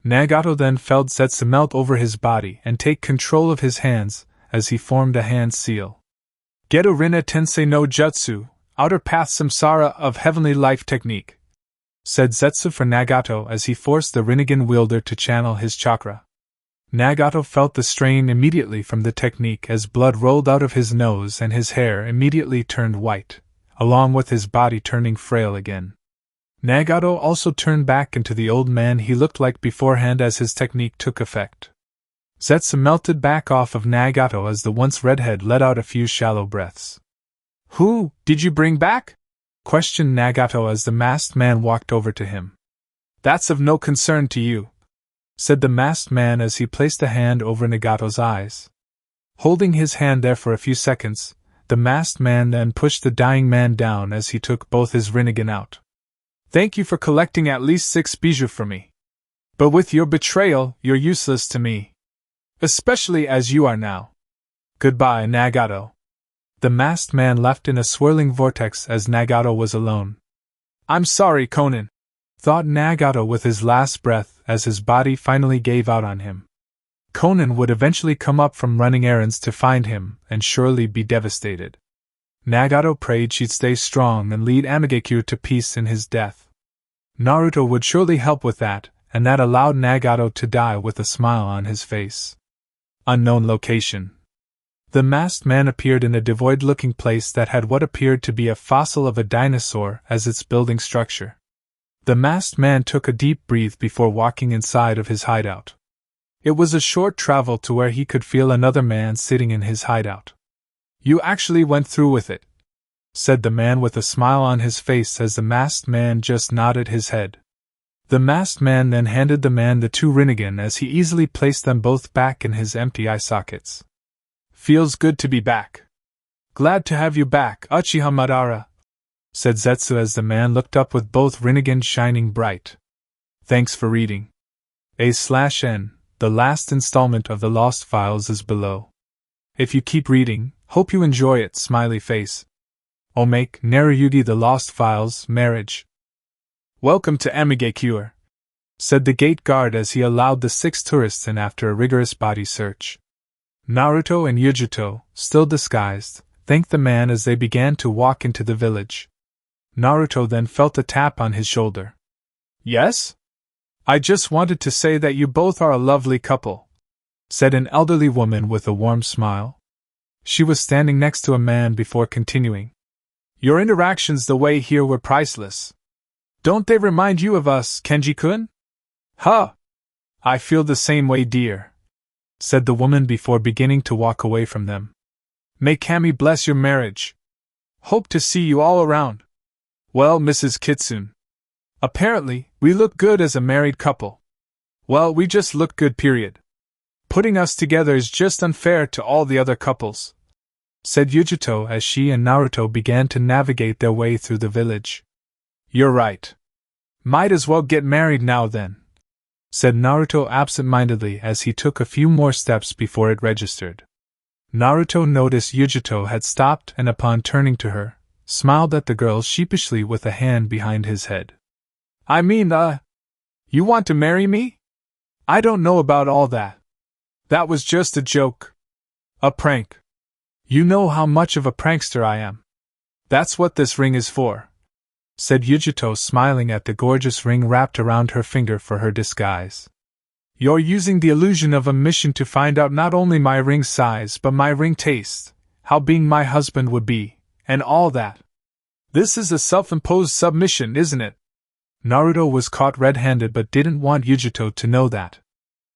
Nagato then felt Zetsu melt over his body and take control of his hands as he formed a hand seal. Geto Rinna Tensei no Jutsu, Outer Path Samsara of Heavenly Life Technique, said Zetsu for Nagato as he forced the Rinnegan wielder to channel his chakra. Nagato felt the strain immediately from the technique as blood rolled out of his nose and his hair immediately turned white, along with his body turning frail again. Nagato also turned back into the old man he looked like beforehand as his technique took effect. Zetsu melted back off of Nagato as the once redhead let out a few shallow breaths. Who did you bring back? Questioned Nagato as the masked man walked over to him. That's of no concern to you, said the masked man as he placed a hand over Nagato's eyes. Holding his hand there for a few seconds, the masked man then pushed the dying man down as he took both his Rinnegan out. Thank you for collecting at least 6 bijou for me. But with your betrayal, you're useless to me. Especially as you are now. Goodbye, Nagato. The masked man left in a swirling vortex as Nagato was alone. I'm sorry, Konan, thought Nagato with his last breath as his body finally gave out on him. Conan would eventually come up from running errands to find him, and surely be devastated. Nagato prayed she'd stay strong and lead Amigekyo to peace in his death. Naruto would surely help with that, and that allowed Nagato to die with a smile on his face. Unknown location. The masked man appeared in a devoid-looking place that had what appeared to be a fossil of a dinosaur as its building structure. The masked man took a deep breath before walking inside of his hideout. It was a short travel to where he could feel another man sitting in his hideout. "You actually went through with it," said the man with a smile on his face as the masked man just nodded his head. The masked man then handed the man the 2 Rinnegan as he easily placed them both back in his empty eye sockets. "Feels good to be back." "Glad to have you back, Uchiha Madara," said Zetsu as the man looked up with both Rinnegan shining bright. Thanks for reading. A/N, the last installment of the Lost Files is below. If you keep reading, hope you enjoy it, smiley face. Omake Narayugi The Lost Files, Marriage. "Welcome to Amigekyo," said the gate guard as he allowed the 6 tourists in after a rigorous body search. Naruto and Yujito, still disguised, thanked the man as they began to walk into the village. Naruto then felt a tap on his shoulder. "Yes? I just wanted to say that you both are a lovely couple," said an elderly woman with a warm smile. She was standing next to a man before continuing. "Your interactions the way here were priceless. Don't they remind you of us, Kenji-kun?" "Huh! I feel the same way, dear," said the woman before beginning to walk away from them. "May Kami bless your marriage. Hope to see you all around. Well, Mrs. Kitsune. Apparently, we look good as a married couple. Well, we just look good, period. Putting us together is just unfair to all the other couples," said Yujito as she and Naruto began to navigate their way through the village. "You're right. Might as well get married now then," said Naruto absent-mindedly as he took a few more steps before it registered. Naruto noticed Yujito had stopped and upon turning to her, smiled at the girl sheepishly with a hand behind his head. "I mean, you want to marry me? I don't know about all that. That was just a joke. A prank. You know how much of a prankster I am. That's what this ring is for," said Yujito, smiling at the gorgeous ring wrapped around her finger for her disguise. "You're using the illusion of a mission to find out not only my ring size but my ring taste, how being my husband would be, and all that. This is a self-imposed submission, isn't it?" Naruto was caught red-handed but didn't want Yujito to know that.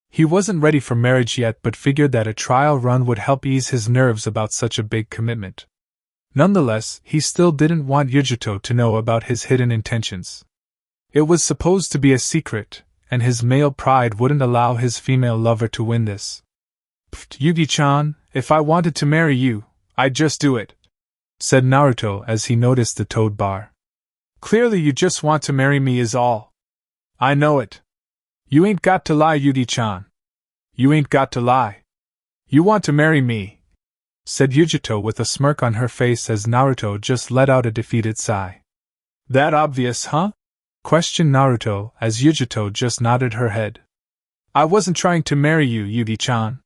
He wasn't ready for marriage yet but figured that a trial run would help ease his nerves about such a big commitment. Nonetheless, he still didn't want Yujito to know about his hidden intentions. It was supposed to be a secret, and his male pride wouldn't allow his female lover to win this. "Pfft, Yugi-chan, if I wanted to marry you, I'd just do it," said Naruto as he noticed the toad bar. "Clearly you just want to marry me is all. I know it. You ain't got to lie, Yugi-chan. You ain't got to lie. You want to marry me," said Yujito with a smirk on her face as Naruto just let out a defeated sigh. "That obvious, huh?" questioned Naruto as Yujito just nodded her head. "I wasn't trying to marry you, Yugi-chan.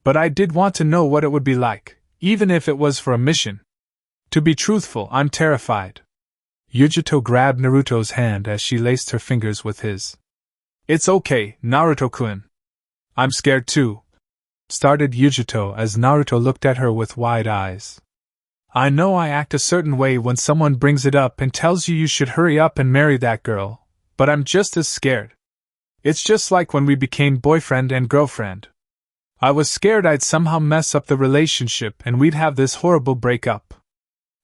But I did want to know what it would be like, even if it was for a mission. To be truthful, I'm terrified." Yujito grabbed Naruto's hand as she laced her fingers with his. "It's okay, Naruto-kun. I'm scared too," started Yujito as Naruto looked at her with wide eyes. "I know I act a certain way when someone brings it up and tells you should hurry up and marry that girl, but I'm just as scared. It's just like when we became boyfriend and girlfriend. I was scared I'd somehow mess up the relationship and we'd have this horrible breakup."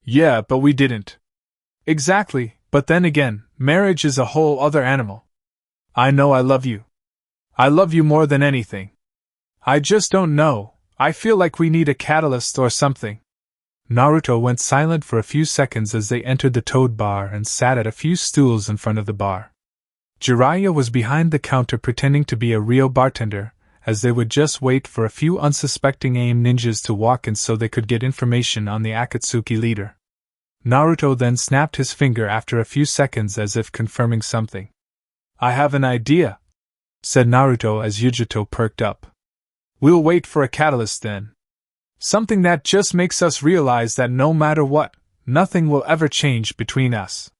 "Yeah, but we didn't." "Exactly, but then again, marriage is a whole other animal. I know I love you. I love you more than anything. I just don't know, I feel like we need a catalyst or something." Naruto went silent for a few seconds as they entered the toad bar and sat at a few stools in front of the bar. Jiraiya was behind the counter pretending to be a real bartender, as they would just wait for a few unsuspecting AIM ninjas to walk in so they could get information on the Akatsuki leader. Naruto then snapped his finger after a few seconds as if confirming something. "I have an idea," said Naruto as Yujito perked up. We'll wait for a catalyst then. Something that just makes us realize that no matter what, nothing will ever change between us.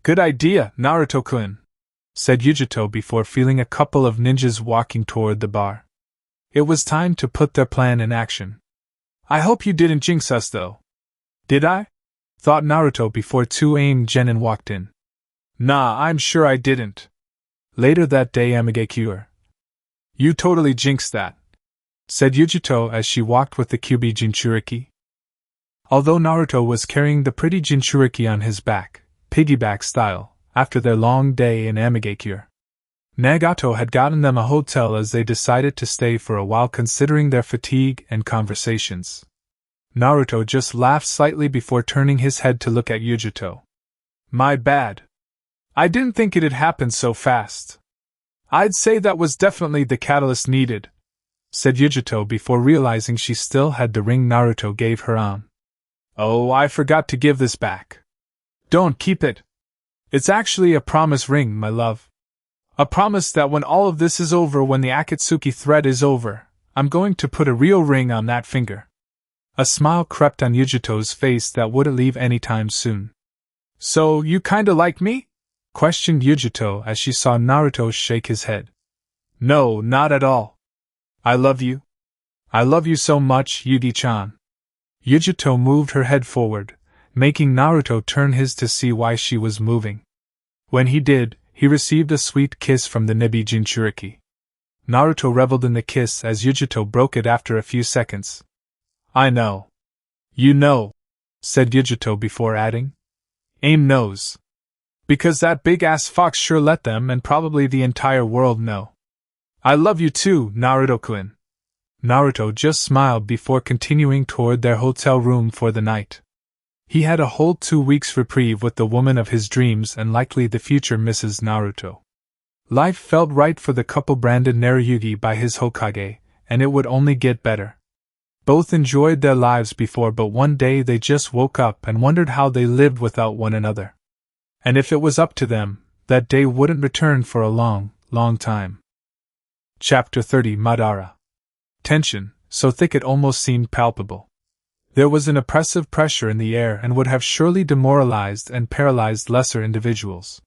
Good idea, Naruto-kun, said Yujito before feeling a couple of ninjas walking toward the bar. It was time to put their plan in action. I hope you didn't jinx us though. Did I? Thought Naruto before two AIM genin walked in. Nah, I'm sure I didn't. Later that day, Amigekure. You totally jinxed that, said Yujito as she walked with the Kyuubi Jinchuriki. Although Naruto was carrying the pretty Jinchuriki on his back, piggyback style, after their long day in Amigekure, Nagato had gotten them a hotel as they decided to stay for a while considering their fatigue and conversations. Naruto just laughed slightly before turning his head to look at Yujito. My bad. I didn't think it'd happen so fast. I'd say that was definitely the catalyst needed, said Yujito before realizing she still had the ring Naruto gave her on. Oh, I forgot to give this back. Don't keep it. It's actually a promise ring, my love. A promise that when all of this is over, when the Akatsuki thread is over, I'm going to put a real ring on that finger. A smile crept on Yujito's face that wouldn't leave anytime soon. So, you kinda like me? Questioned Yujito as she saw Naruto shake his head. No, not at all. I love you. I love you so much, Yugi-chan. Yujito moved her head forward, making Naruto turn his to see why she was moving. When he did, he received a sweet kiss from the Nibi Jinchuriki. Naruto reveled in the kiss as Yujito broke it after a few seconds. I know. You know, said Yujito before adding. AIM knows. Because that big-ass fox sure let them and probably the entire world know. I love you too, Naruto-kun. Naruto just smiled before continuing toward their hotel room for the night. He had a whole 2 weeks reprieve with the woman of his dreams and likely the future Mrs. Naruto. Life felt right for the couple branded Narayugi by his Hokage, and it would only get better. Both enjoyed their lives before, but one day they just woke up and wondered how they lived without one another. And if it was up to them, that day wouldn't return for a long, long time. Chapter 30 Madara. Tension, so thick it almost seemed palpable. There was an oppressive pressure in the air and would have surely demoralized and paralyzed lesser individuals.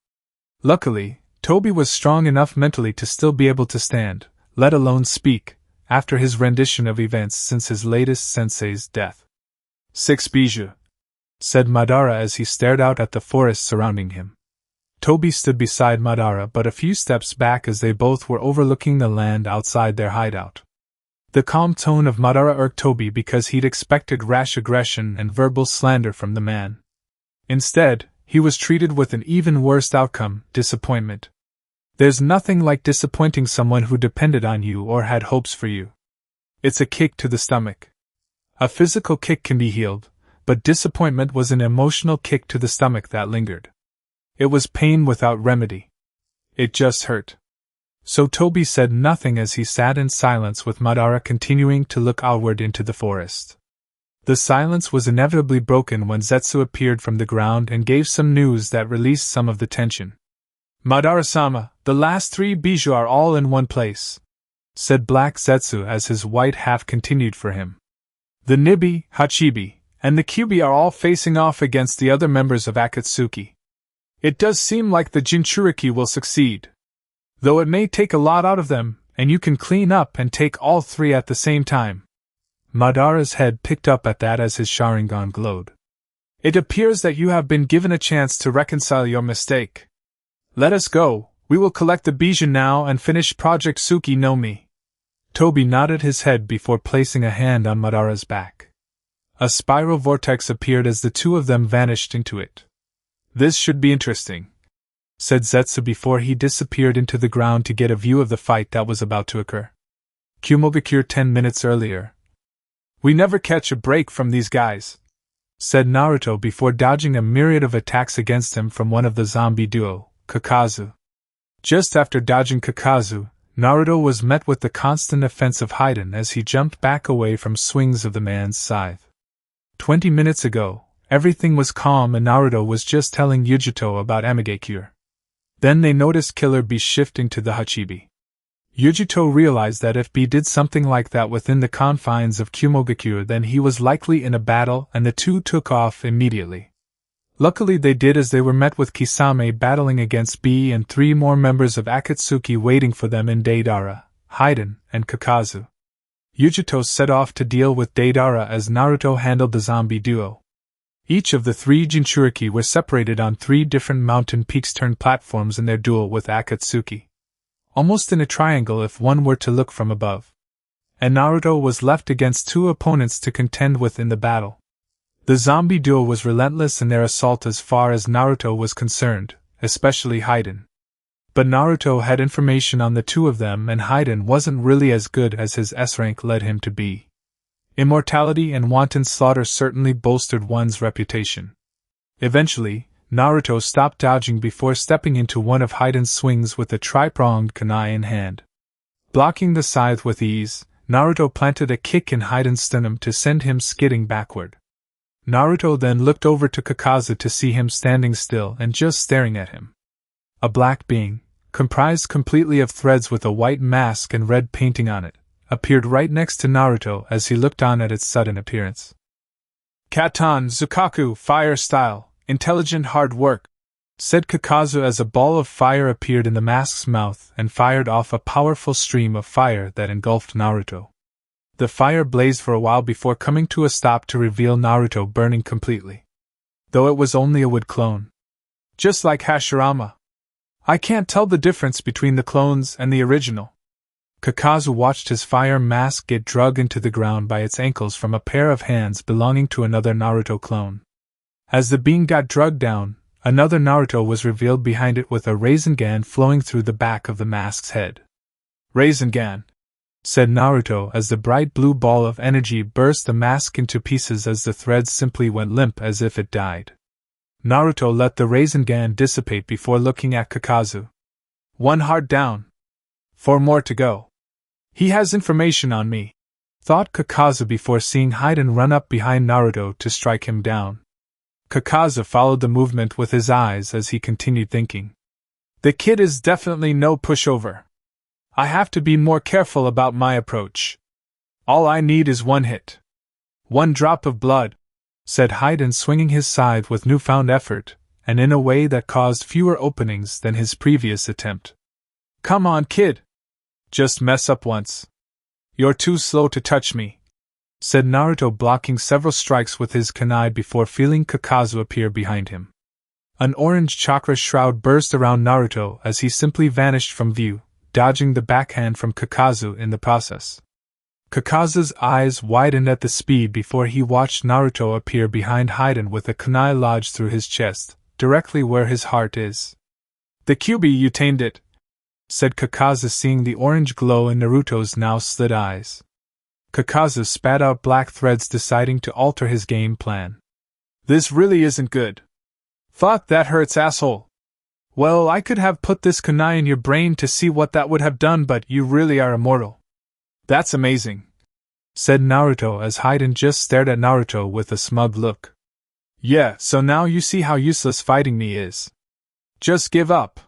Luckily, Toby was strong enough mentally to still be able to stand, let alone speak, after his rendition of events since his latest sensei's death. 6 bijou, said Madara as he stared out at the forest surrounding him. Toby stood beside Madara but a few steps back as they both were overlooking the land outside their hideout. The calm tone of Madara irked Toby because he'd expected rash aggression and verbal slander from the man. Instead, he was treated with an even worse outcome, disappointment. There's nothing like disappointing someone who depended on you or had hopes for you. It's a kick to the stomach. A physical kick can be healed, but disappointment was an emotional kick to the stomach that lingered. It was pain without remedy. It just hurt. So Toby said nothing as he sat in silence with Madara continuing to look outward into the forest. The silence was inevitably broken when Zetsu appeared from the ground and gave some news that released some of the tension. Madara-sama, the last 3 bijou are all in one place, said Black Zetsu as his white half continued for him. The Nibi, Hachibi, and the Kyuubi are all facing off against the other members of Akatsuki. It does seem like the Jinchuriki will succeed. Though it may take a lot out of them, and you can clean up and take all 3 at the same time. Madara's head picked up at that as his Sharingan glowed. It appears that you have been given a chance to reconcile your mistake. Let us go, we will collect the bijou now and finish Project Tsuki no Mi. Toby nodded his head before placing a hand on Madara's back. A spiral vortex appeared as the two of them vanished into it. This should be interesting, said Zetsu before he disappeared into the ground to get a view of the fight that was about to occur. Kumogakure 10 minutes earlier. We never catch a break from these guys, said Naruto before dodging a myriad of attacks against him from one of the zombie duo, Kakazu. Just after dodging Kakazu, Naruto was met with the constant offensive Haiden as he jumped back away from swings of the man's scythe. 20 minutes ago, everything was calm and Naruto was just telling Yujito about Amigekure. Then they noticed Killer Bee shifting to the Hachibi. Yujito realized that if B did something like that within the confines of Kumogakure, then he was likely in a battle, and the two took off immediately. Luckily they did, as they were met with Kisame battling against B and 3 more members of Akatsuki waiting for them in Deidara, Haiden, and Kakazu. Yujito set off to deal with Deidara as Naruto handled the zombie duo. Each of the 3 Jinchuriki were separated on 3 different mountain peaks turned platforms in their duel with Akatsuki, almost in a triangle if one were to look from above. And Naruto was left against 2 opponents to contend with in the battle. The zombie duo was relentless in their assault as far as Naruto was concerned, especially Haiden. But Naruto had information on the 2 of them, and Haiden wasn't really as good as his S-rank led him to be. Immortality and wanton slaughter certainly bolstered one's reputation. Eventually, Naruto stopped dodging before stepping into one of Haiden's swings with a tri-pronged kunai in hand. Blocking the scythe with ease, Naruto planted a kick in Haiden's sternum to send him skidding backward. Naruto then looked over to Kakazu to see him standing still and just staring at him. A black being, comprised completely of threads with a white mask and red painting on it, appeared right next to Naruto as he looked on at its sudden appearance. "Katan Zukaku, fire style, intelligent hard work," said Kakazu as a ball of fire appeared in the mask's mouth and fired off a powerful stream of fire that engulfed Naruto. The fire blazed for a while before coming to a stop to reveal Naruto burning completely. Though it was only a wood clone. Just like Hashirama. I can't tell the difference between the clones and the original. Kakazu watched his fire mask get dragged into the ground by its ankles from a pair of hands belonging to another Naruto clone. As the being got dragged down, another Naruto was revealed behind it with a Rasengan flowing through the back of the mask's head. "Rasengan," said Naruto as the bright blue ball of energy burst the mask into pieces as the threads simply went limp as if it died. Naruto let the Rasengan dissipate before looking at Kakazu. "1 heart down. 4 more to go. He has information on me," thought Kakazu before seeing Haiden run up behind Naruto to strike him down. Kakazu followed the movement with his eyes as he continued thinking. "The kid is definitely no pushover. I have to be more careful about my approach. All I need is 1 hit. 1 drop of blood," said Haiden, swinging his scythe with newfound effort, and in a way that caused fewer openings than his previous attempt. "Come on, kid. Just mess up once. You're too slow to touch me," said Naruto, blocking several strikes with his kunai before feeling Kakazu appear behind him. An orange chakra shroud burst around Naruto as he simply vanished from view, dodging the backhand from Kakazu in the process. Kakazu's eyes widened at the speed before he watched Naruto appear behind Haiden with a kunai lodged through his chest, directly where his heart is. "The Kyuubi, you tamed it," said Kakazu, seeing the orange glow in Naruto's now slit eyes. Kakazu spat out black threads, deciding to alter his game plan. "This really isn't good. Fuck, that hurts, asshole. Well, I could have put this kunai in your brain to see what that would have done, but you really are immortal. That's amazing," said Naruto as Haiden just stared at Naruto with a smug look. "Yeah, so now you see how useless fighting me is. Just give up.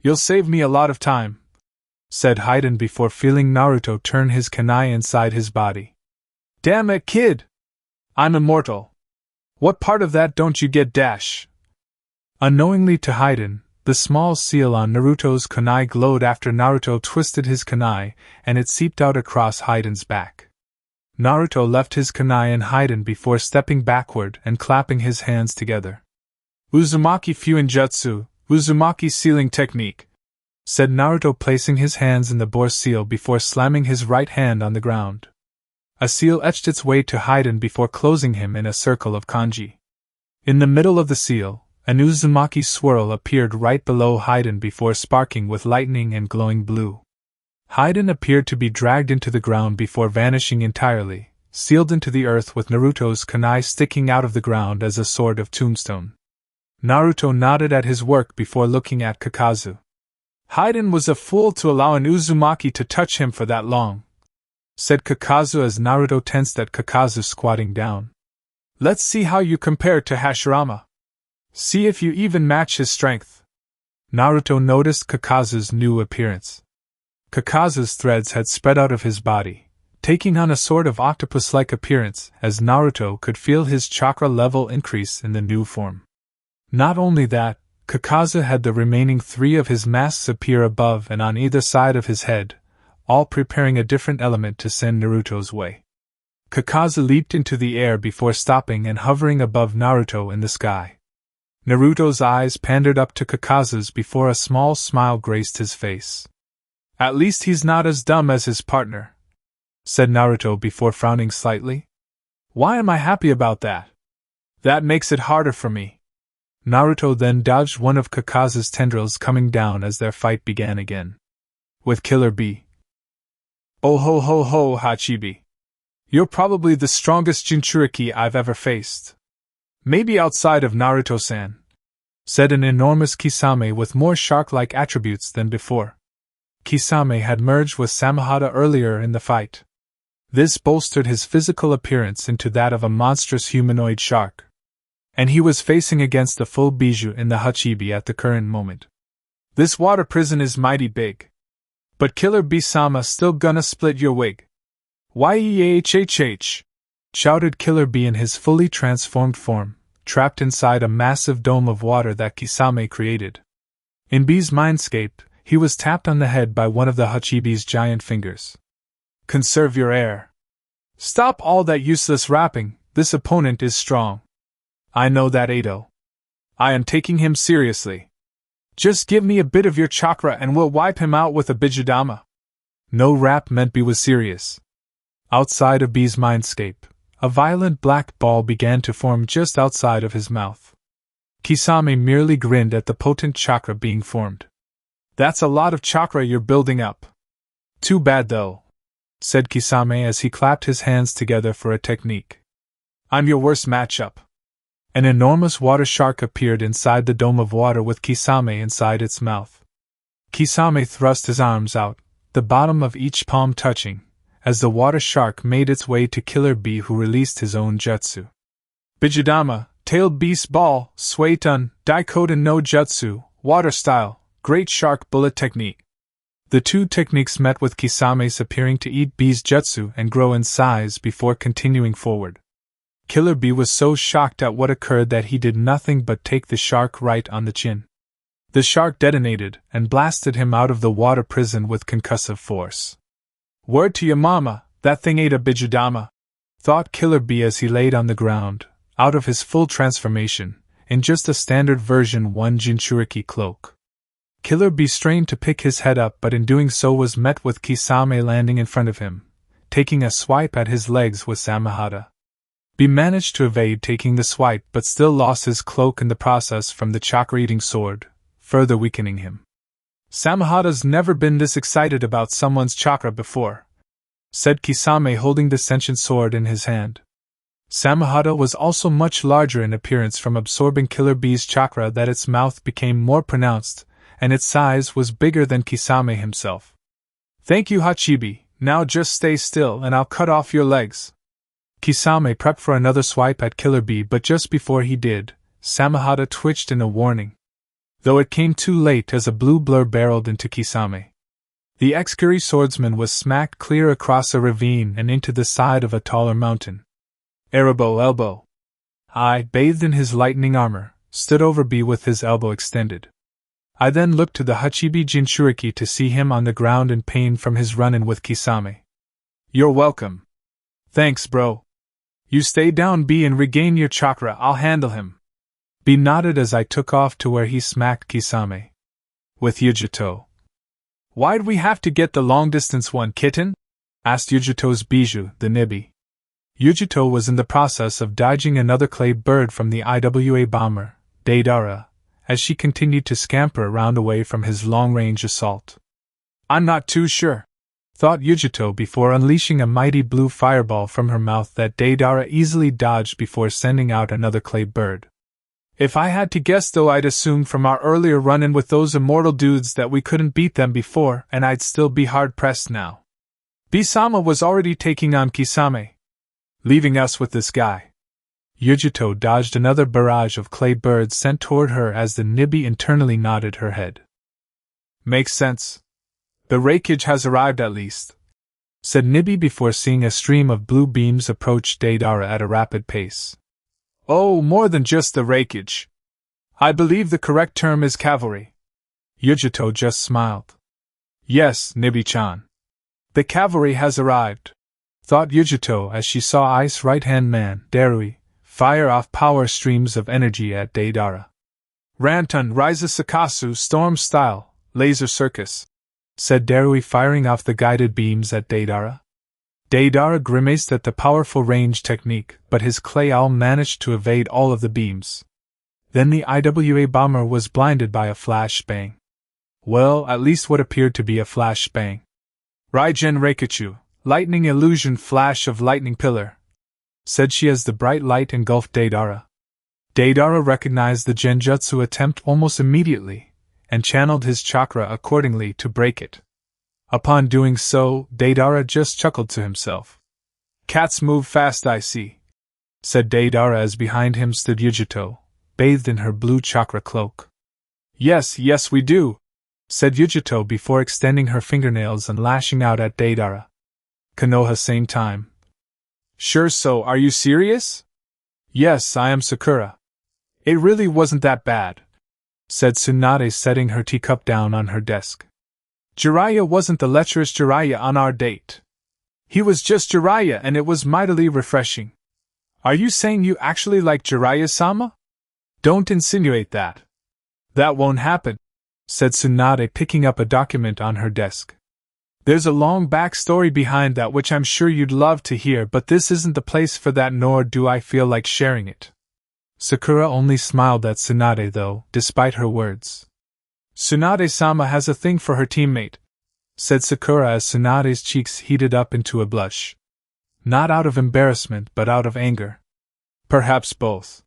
You'll save me a lot of time," said Haiden before feeling Naruto turn his kunai inside his body. "Damn it, kid! I'm immortal. What part of that don't you get, dash?" Unknowingly to Haiden, the small seal on Naruto's kunai glowed after Naruto twisted his kunai, and it seeped out across Haiden's back. Naruto left his kunai in Haiden before stepping backward and clapping his hands together. "Uzumaki Fuinjutsu, Uzumaki sealing technique," said Naruto, placing his hands in the boar seal before slamming his right hand on the ground. A seal etched its way to Haiden before closing him in a circle of kanji. In the middle of the seal, an Uzumaki swirl appeared right below Haiden before sparking with lightning and glowing blue. Haiden appeared to be dragged into the ground before vanishing entirely, sealed into the earth with Naruto's kunai sticking out of the ground as a sort of tombstone. Naruto nodded at his work before looking at Kakazu. "Haiden was a fool to allow an Uzumaki to touch him for that long," said Kakazu as Naruto tensed at Kakazu squatting down. "Let's see how you compare to Hashirama. See if you even match his strength." Naruto noticed Kakazu's new appearance. Kakaza's threads had spread out of his body, taking on a sort of octopus-like appearance as Naruto could feel his chakra level increase in the new form. Not only that, Kakaza had the remaining 3 of his masks appear above and on either side of his head, all preparing a different element to send Naruto's way. Kakaza leaped into the air before stopping and hovering above Naruto in the sky. Naruto's eyes pandered up to Kakaza's before a small smile graced his face. "At least he's not as dumb as his partner," said Naruto before frowning slightly. "Why am I happy about that? That makes it harder for me." Naruto then dodged one of Kakaza's tendrils coming down as their fight began again. With Killer Bee. "Oh ho ho ho, Hachibi. You're probably the strongest Jinchuriki I've ever faced. Maybe outside of Naruto-san," said an enormous Kisame with more shark-like attributes than before. Kisame had merged with Samehada earlier in the fight. This bolstered his physical appearance into that of a monstrous humanoid shark. And he was facing against the full Bijou in the Hachibi at the current moment. "This water prison is mighty big. But Killer Bee-sama still gonna split your wig. Yehhhh! Shouted Killer Bee in his fully transformed form, trapped inside a massive dome of water that Kisame created. In Bee's mindscape, he was tapped on the head by one of the Hachibi's giant fingers. "Conserve your air. Stop all that useless rapping, this opponent is strong. I know that, Edo. I am taking him seriously. Just give me a bit of your chakra and we'll wipe him out with a Bijudama." No rap meant Bee was serious. Outside of Bee's mindscape, a violent black ball began to form just outside of his mouth. Kisame merely grinned at the potent chakra being formed. "That's a lot of chakra you're building up. Too bad though," said Kisame as he clapped his hands together for a technique. "I'm your worst matchup." An enormous water shark appeared inside the dome of water with Kisame inside its mouth. Kisame thrust his arms out, the bottom of each palm touching, as the water shark made its way to Killer Bee, who released his own jutsu. "Bijudama, tailed beast ball, Suetun, Daikoden no jutsu, water style, great shark bullet technique." The two techniques met with Kisame's appearing to eat Bee's jutsu and grow in size before continuing forward. Killer Bee was so shocked at what occurred that he did nothing but take the shark right on the chin. The shark detonated and blasted him out of the water prison with concussive force. "Word to your mama, that thing ate a Bijudama," thought Killer Bee as he laid on the ground, out of his full transformation, in just a standard version 1 Jinchuriki cloak. Killer Bee strained to pick his head up, but in doing so was met with Kisame landing in front of him, taking a swipe at his legs with Samehada. Bee managed to evade taking the swipe but still lost his cloak in the process from the chakra-eating sword, further weakening him. "Samehada's never been this excited about someone's chakra before," said Kisame holding the sentient sword in his hand. Samehada was also much larger in appearance from absorbing Killer Bee's chakra, that its mouth became more pronounced, and its size was bigger than Kisame himself. "Thank you, Hachibi, now just stay still and I'll cut off your legs." Kisame prepped for another swipe at Killer Bee, but just before he did, Samehada twitched in a warning. Though it came too late as a blue blur barreled into Kisame. The ex-Kuri swordsman was smacked clear across a ravine and into the side of a taller mountain. Erebo elbow. I, bathed in his lightning armor, stood over Bee with his elbow extended. I then looked to the Hachibi Jinchuriki to see him on the ground in pain from his run-in with Kisame. "You're welcome. Thanks, bro. You stay down, Bee, and regain your chakra, I'll handle him." Bee nodded as I took off to where he smacked Kisame. With Yujito. "Why'd we have to get the long-distance one, kitten?" asked Yujito's Bijou, the Nibi. Yujito was in the process of dodging another clay bird from the IWA bomber, Deidara, as she continued to scamper around away from his long-range assault. "I'm not too sure," thought Yujito before unleashing a mighty blue fireball from her mouth that Deidara easily dodged before sending out another clay bird. "If I had to guess though, I'd assume from our earlier run-in with those immortal dudes that we couldn't beat them before, and I'd still be hard-pressed now. Bee-sama was already taking on Kisame, leaving us with this guy." Yujito dodged another barrage of clay birds sent toward her as the Nibi internally nodded her head. "Makes sense. The Reikage has arrived at least, said Nibby before seeing a stream of blue beams approach Deidara at a rapid pace. Oh, more than just the Reikage. I believe the correct term is cavalry. Yujito just smiled. Yes, Nibby-chan. The cavalry has arrived, thought Yujito as she saw Ice right-hand man, Darui, fire off power streams of energy at Deidara. Ranton rises Sakasu storm style, laser circus, said Darui firing off the guided beams at Deidara. Deidara grimaced at the powerful range technique, but his clay owl managed to evade all of the beams. Then the IWA bomber was blinded by a flash bang. Well, at least what appeared to be a flash bang. Raijin Reikachu, lightning illusion flash of lightning pillar, said she as the bright light engulfed Deidara. Deidara recognized the genjutsu attempt almost immediately, and channeled his chakra accordingly to break it. Upon doing so, Deidara just chuckled to himself. Cats move fast, I see, said Deidara as behind him stood Yujito, bathed in her blue chakra cloak. Yes, we do, said Yujito before extending her fingernails and lashing out at Deidara. Konoha same time. Sure, so are you serious? Yes, I am Sakura. It really wasn't that bad, said Tsunade setting her teacup down on her desk. Jiraiya wasn't the lecherous Jiraiya on our date. He was just Jiraiya and it was mightily refreshing. Are you saying you actually like Jiraiya-sama? Don't insinuate that. That won't happen, said Tsunade picking up a document on her desk. There's a long backstory behind that which I'm sure you'd love to hear, but this isn't the place for that, nor do I feel like sharing it. Sakura only smiled at Tsunade though, despite her words. Tsunade-sama has a thing for her teammate, said Sakura as Tsunade's cheeks heated up into a blush. Not out of embarrassment but out of anger. Perhaps both.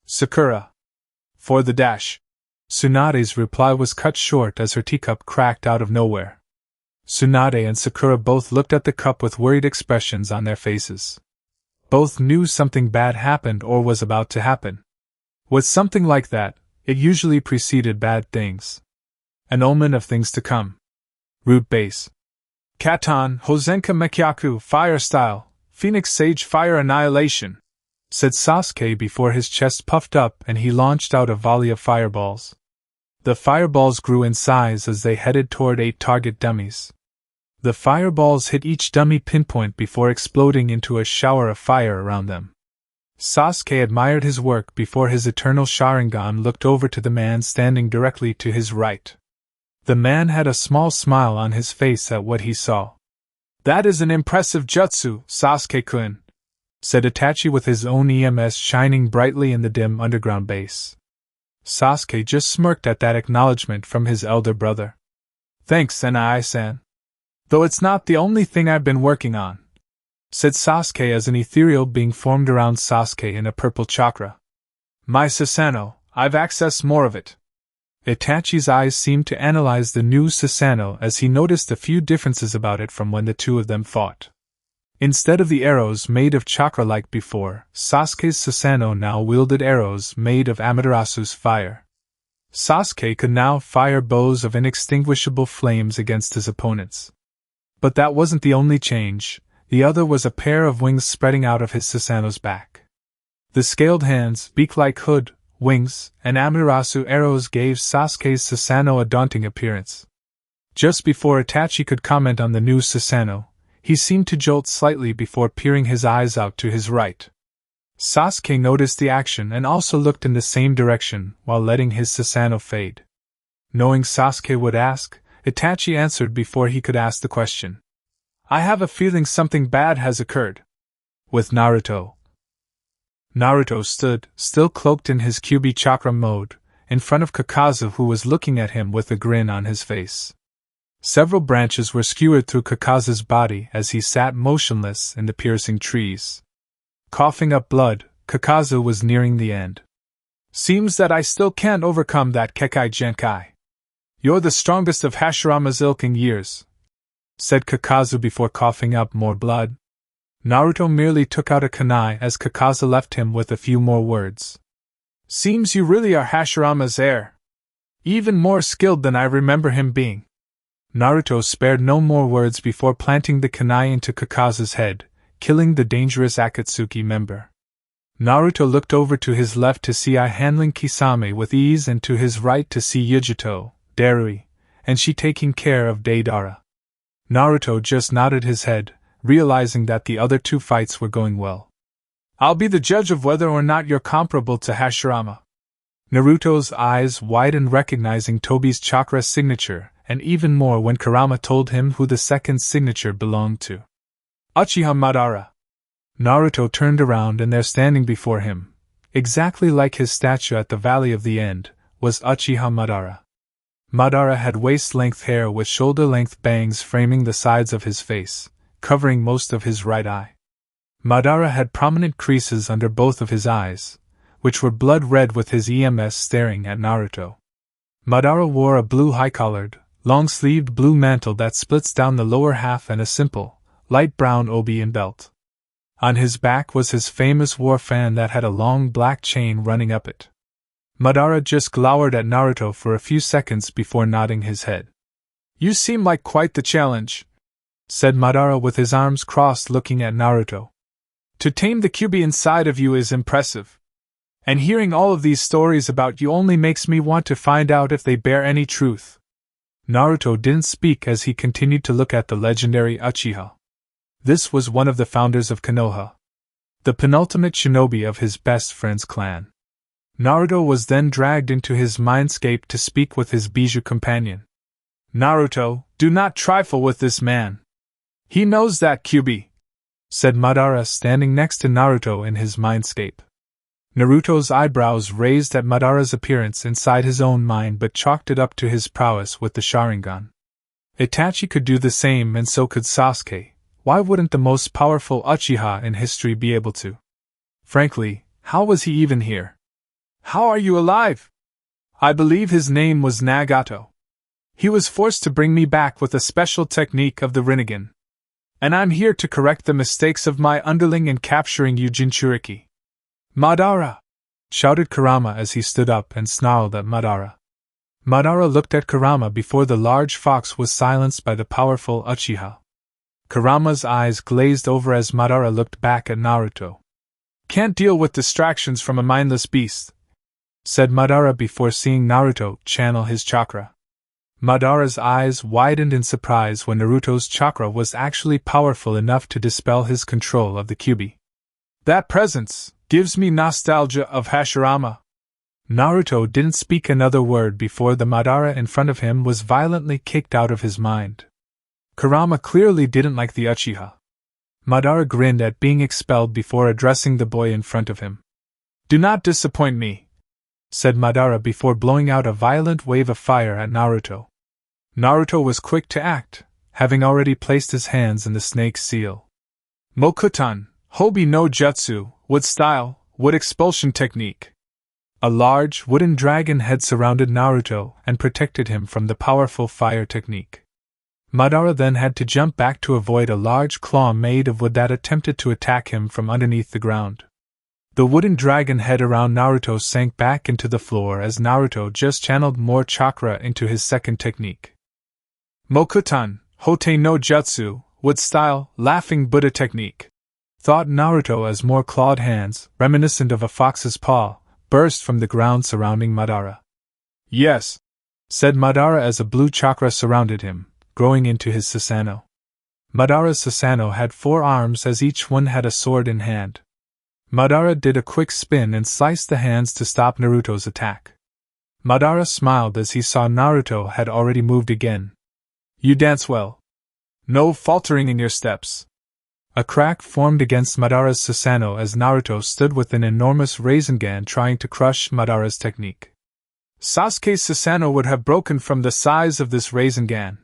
Sakura. For the dash. Tsunade's reply was cut short as her teacup cracked out of nowhere. Tsunade and Sakura both looked at the cup with worried expressions on their faces. Both knew something bad happened or was about to happen. With something like that, it usually preceded bad things. An omen of things to come. Root base. Katon, Hozenka Mekyaku, fire style, Phoenix Sage fire annihilation, said Sasuke before his chest puffed up and he launched out a volley of fireballs. The fireballs grew in size as they headed toward 8 target dummies. The fireballs hit each dummy pinpoint before exploding into a shower of fire around them. Sasuke admired his work before his eternal Sharingan looked over to the man standing directly to his right. The man had a small smile on his face at what he saw. That is an impressive jutsu, Sasuke-kun, said Itachi with his own EMS shining brightly in the dim underground base. Sasuke just smirked at that acknowledgement from his elder brother. Thanks, Senai-san. Though it's not the only thing I've been working on, said Sasuke as an ethereal being formed around Sasuke in a purple chakra. My Susanoo, I've accessed more of it. Itachi's eyes seemed to analyze the new Susanoo as he noticed a few differences about it from when the two of them fought. Instead of the arrows made of chakra like before, Sasuke's Susanoo now wielded arrows made of Amaterasu's fire. Sasuke could now fire bows of inextinguishable flames against his opponents. But that wasn't the only change. The other was a pair of wings spreading out of his Susanoo's back. The scaled hands, beak-like hood, wings, and Amaterasu arrows gave Sasuke's Susanoo a daunting appearance. Just before Itachi could comment on the new Susanoo, he seemed to jolt slightly before peering his eyes out to his right. Sasuke noticed the action and also looked in the same direction while letting his Susanoo fade. Knowing Sasuke would ask, Itachi answered before he could ask the question. I have a feeling something bad has occurred. With Naruto. Naruto stood, still cloaked in his Kyuubi chakra mode, in front of Kakazu who was looking at him with a grin on his face. Several branches were skewered through Kakazu's body as he sat motionless in the piercing trees. Coughing up blood, Kakazu was nearing the end. Seems that I still can't overcome that kekkei genkai. You're the strongest of Hashirama's ilk in years, said Kakazu before coughing up more blood. Naruto merely took out a kunai as Kakazu left him with a few more words. Seems you really are Hashirama's heir. Even more skilled than I remember him being. Naruto spared no more words before planting the kunai into Kakaza's head, killing the dangerous Akatsuki member. Naruto looked over to his left to see Ai handling Kisame with ease and to his right to see Yujito, Darui, and she taking care of Deidara. Naruto just nodded his head, realizing that the other two fights were going well. I'll be the judge of whether or not you're comparable to Hashirama. Naruto's eyes widened recognizing Tobi's chakra signature, and even more when Kurama told him who the second signature belonged to. Uchiha Madara. Naruto turned around and there standing before him, exactly like his statue at the Valley of the End, was Uchiha Madara. Madara had waist-length hair with shoulder-length bangs framing the sides of his face, covering most of his right eye. Madara had prominent creases under both of his eyes, which were blood-red with his EMS staring at Naruto. Madara wore a blue high-collared, long-sleeved blue mantle that splits down the lower half and a simple, light brown obi and belt. On his back was his famous war fan that had a long black chain running up it. Madara just glowered at Naruto for a few seconds before nodding his head. You seem like quite the challenge, said Madara with his arms crossed looking at Naruto. To tame the Kyuubi inside of you is impressive. And hearing all of these stories about you only makes me want to find out if they bear any truth. Naruto didn't speak as he continued to look at the legendary Uchiha. This was one of the founders of Konoha, the penultimate shinobi of his best friend's clan. Naruto was then dragged into his mindscape to speak with his Bijou companion. Naruto, do not trifle with this man. He knows that Kyuubi, said Madara standing next to Naruto in his mindscape. Naruto's eyebrows raised at Madara's appearance inside his own mind but chalked it up to his prowess with the Sharingan. Itachi could do the same and so could Sasuke. Why wouldn't the most powerful Uchiha in history be able to? Frankly, how was he even here? How are you alive? I believe his name was Nagato. He was forced to bring me back with a special technique of the Rinnegan. And I'm here to correct the mistakes of my underling in capturing you Jinchuriki. Madara! Shouted Kurama as he stood up and snarled at Madara. Madara looked at Kurama before the large fox was silenced by the powerful Uchiha. Kurama's eyes glazed over as Madara looked back at Naruto. Can't deal with distractions from a mindless beast, said Madara before seeing Naruto channel his chakra. Madara's eyes widened in surprise when Naruto's chakra was actually powerful enough to dispel his control of the Kyuubi. That presence gives me nostalgia of Hashirama. Naruto didn't speak another word before the Madara in front of him was violently kicked out of his mind. Kurama clearly didn't like the Uchiha. Madara grinned at being expelled before addressing the boy in front of him. Do not disappoint me, said Madara before blowing out a violent wave of fire at Naruto. Naruto was quick to act, having already placed his hands in the snake's seal. Mokuton, Hobi no Jutsu, wood style, wood expulsion technique. A large wooden dragon head surrounded Naruto and protected him from the powerful fire technique. Madara then had to jump back to avoid a large claw made of wood that attempted to attack him from underneath the ground. The wooden dragon head around Naruto sank back into the floor as Naruto just channeled more chakra into his second technique. Mokuton, Hote no Jutsu, wood style, laughing Buddha technique. Thought Naruto as more clawed hands, reminiscent of a fox's paw, burst from the ground surrounding Madara. Yes, said Madara as a blue chakra surrounded him, growing into his Susanoo. Madara's Susanoo had 4 arms as each one had a sword in hand. Madara did a quick spin and sliced the hands to stop Naruto's attack. Madara smiled as he saw Naruto had already moved again. You dance well. No faltering in your steps. A crack formed against Madara's Susanoo as Naruto stood with an enormous Rasengan trying to crush Madara's technique. Sasuke's Susanoo would have broken from the size of this Rasengan,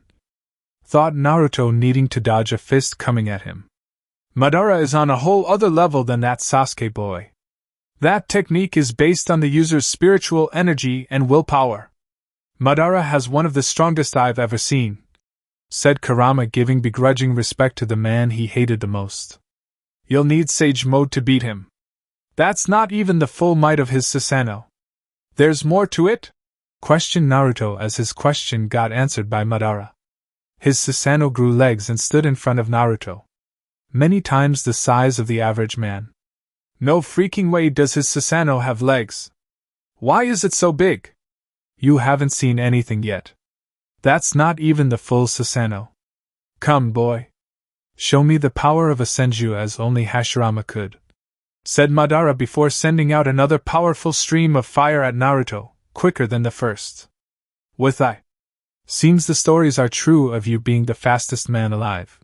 thought Naruto needing to dodge a fist coming at him. Madara is on a whole other level than that Sasuke boy. That technique is based on the user's spiritual energy and willpower. Madara has one of the strongest I've ever seen, said Kurama giving begrudging respect to the man he hated the most. You'll need Sage Mode to beat him. That's not even the full might of his Susanoo. There's more to it? Questioned Naruto as his question got answered by Madara. His Susanoo grew legs and stood in front of Naruto. Many times the size of the average man. No freaking way does his Susanoo have legs. Why is it so big? You haven't seen anything yet. That's not even the full Susanoo. Come, boy. Show me the power of a senju as only Hashirama could, said Madara before sending out another powerful stream of fire at Naruto, quicker than the first. With I. Seems the stories are true of you being the fastest man alive,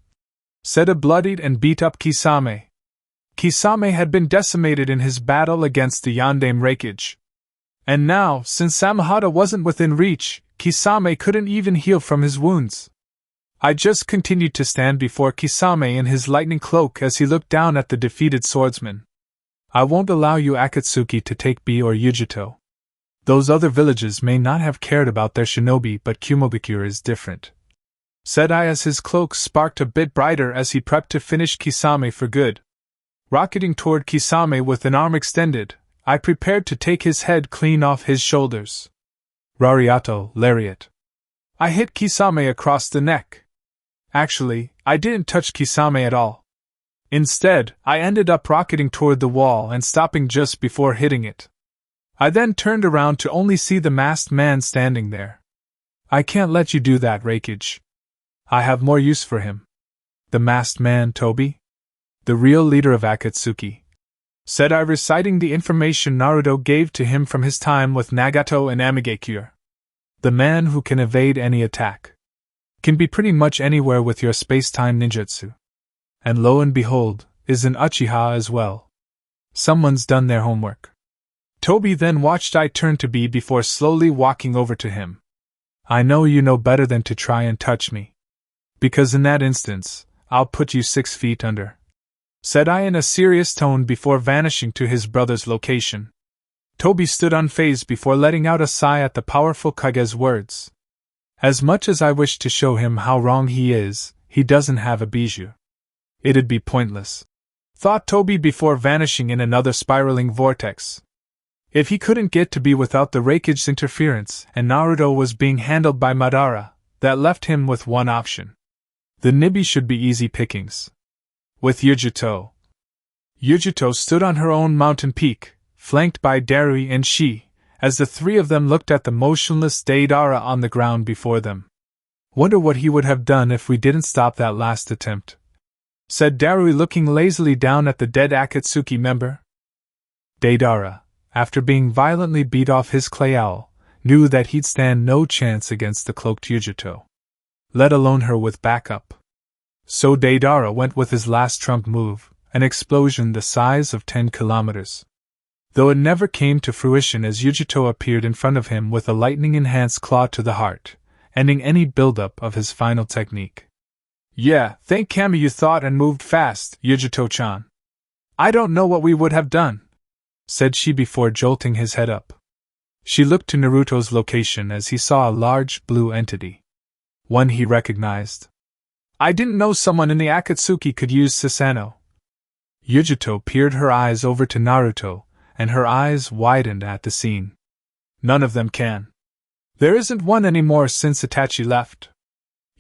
said a bloodied and beat-up Kisame. Kisame had been decimated in his battle against the Yondaime Raikage. And now, since Samahata wasn't within reach, Kisame couldn't even heal from his wounds. I just continued to stand before Kisame in his lightning cloak as he looked down at the defeated swordsman. I won't allow you Akatsuki to take B or Yujito. Those other villages may not have cared about their shinobi, but Kumogakure is different, said I as his cloak sparked a bit brighter as he prepped to finish Kisame for good. Rocketing toward Kisame with an arm extended, I prepared to take his head clean off his shoulders. Rariato, lariat. I hit Kisame across the neck. Actually, I didn't touch Kisame at all. Instead, I ended up rocketing toward the wall and stopping just before hitting it. I then turned around to only see the masked man standing there. I can't let you do that, Raikage. I have more use for him. The masked man, Tobi? The real leader of Akatsuki, said I, reciting the information Naruto gave to him from his time with Nagato and Amigakure. The man who can evade any attack. Can be pretty much anywhere with your space-time ninjutsu. And lo and behold, is an Uchiha as well. Someone's done their homework. Tobi then watched I turn to B before slowly walking over to him. I know you know better than to try and touch me. Because in that instance, I'll put you 6 feet under, said I in a serious tone before vanishing to his brother's location. Tobi stood unfazed before letting out a sigh at the powerful Kage's words. As much as I wish to show him how wrong he is, he doesn't have a bijou. It'd be pointless, thought Tobi before vanishing in another spiraling vortex. If he couldn't get to B without the Raikage's interference and Naruto was being handled by Madara, that left him with one option. The Nibi should be easy pickings. With Yujito. Yujito stood on her own mountain peak, flanked by Darui and Shi, as the three of them looked at the motionless Deidara on the ground before them. Wonder what he would have done if we didn't stop that last attempt, said Darui, looking lazily down at the dead Akatsuki member. Deidara, after being violently beat off his clay owl, knew that he'd stand no chance against the cloaked Yujito, let alone her with backup. So Deidara went with his last trump move, an explosion the size of 10 kilometers. Though it never came to fruition as Yujito appeared in front of him with a lightning-enhanced claw to the heart, ending any buildup of his final technique. Yeah, thank Kami you thought and moved fast, Yujito-chan. I don't know what we would have done, said she before jolting his head up. She looked to Naruto's location as he saw a large blue entity. One he recognized. I didn't know someone in the Akatsuki could use Susanoo. Yujito peered her eyes over to Naruto, and her eyes widened at the scene. None of them can. There isn't one anymore since Itachi left.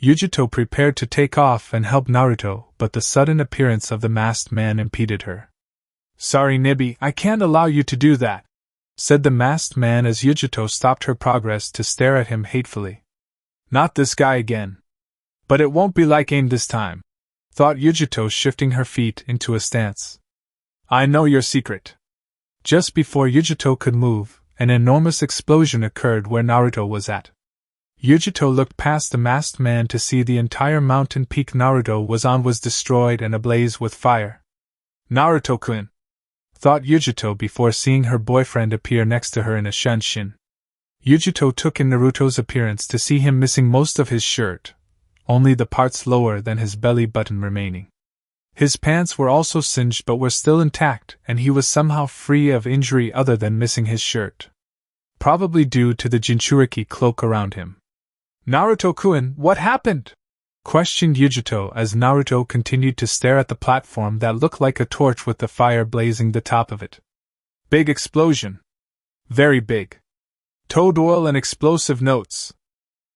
Yujito prepared to take off and help Naruto, but the sudden appearance of the masked man impeded her. Sorry, Nibi, I can't allow you to do that, said the masked man as Yujito stopped her progress to stare at him hatefully. Not this guy again. But it won't be like AIM this time, thought Yujito, shifting her feet into a stance. I know your secret. Just before Yujito could move, an enormous explosion occurred where Naruto was at. Yujito looked past the masked man to see the entire mountain peak Naruto was on was destroyed and ablaze with fire. Naruto-kun, thought Yujito before seeing her boyfriend appear next to her in a shanshin. Yujito took in Naruto's appearance to see him missing most of his shirt, only the parts lower than his belly button remaining. His pants were also singed but were still intact, and he was somehow free of injury other than missing his shirt. Probably due to the Jinchuriki cloak around him. Naruto-kun, what happened? Questioned Yujito as Naruto continued to stare at the platform that looked like a torch with the fire blazing the top of it. Big explosion. Very big. Toad oil and explosive notes.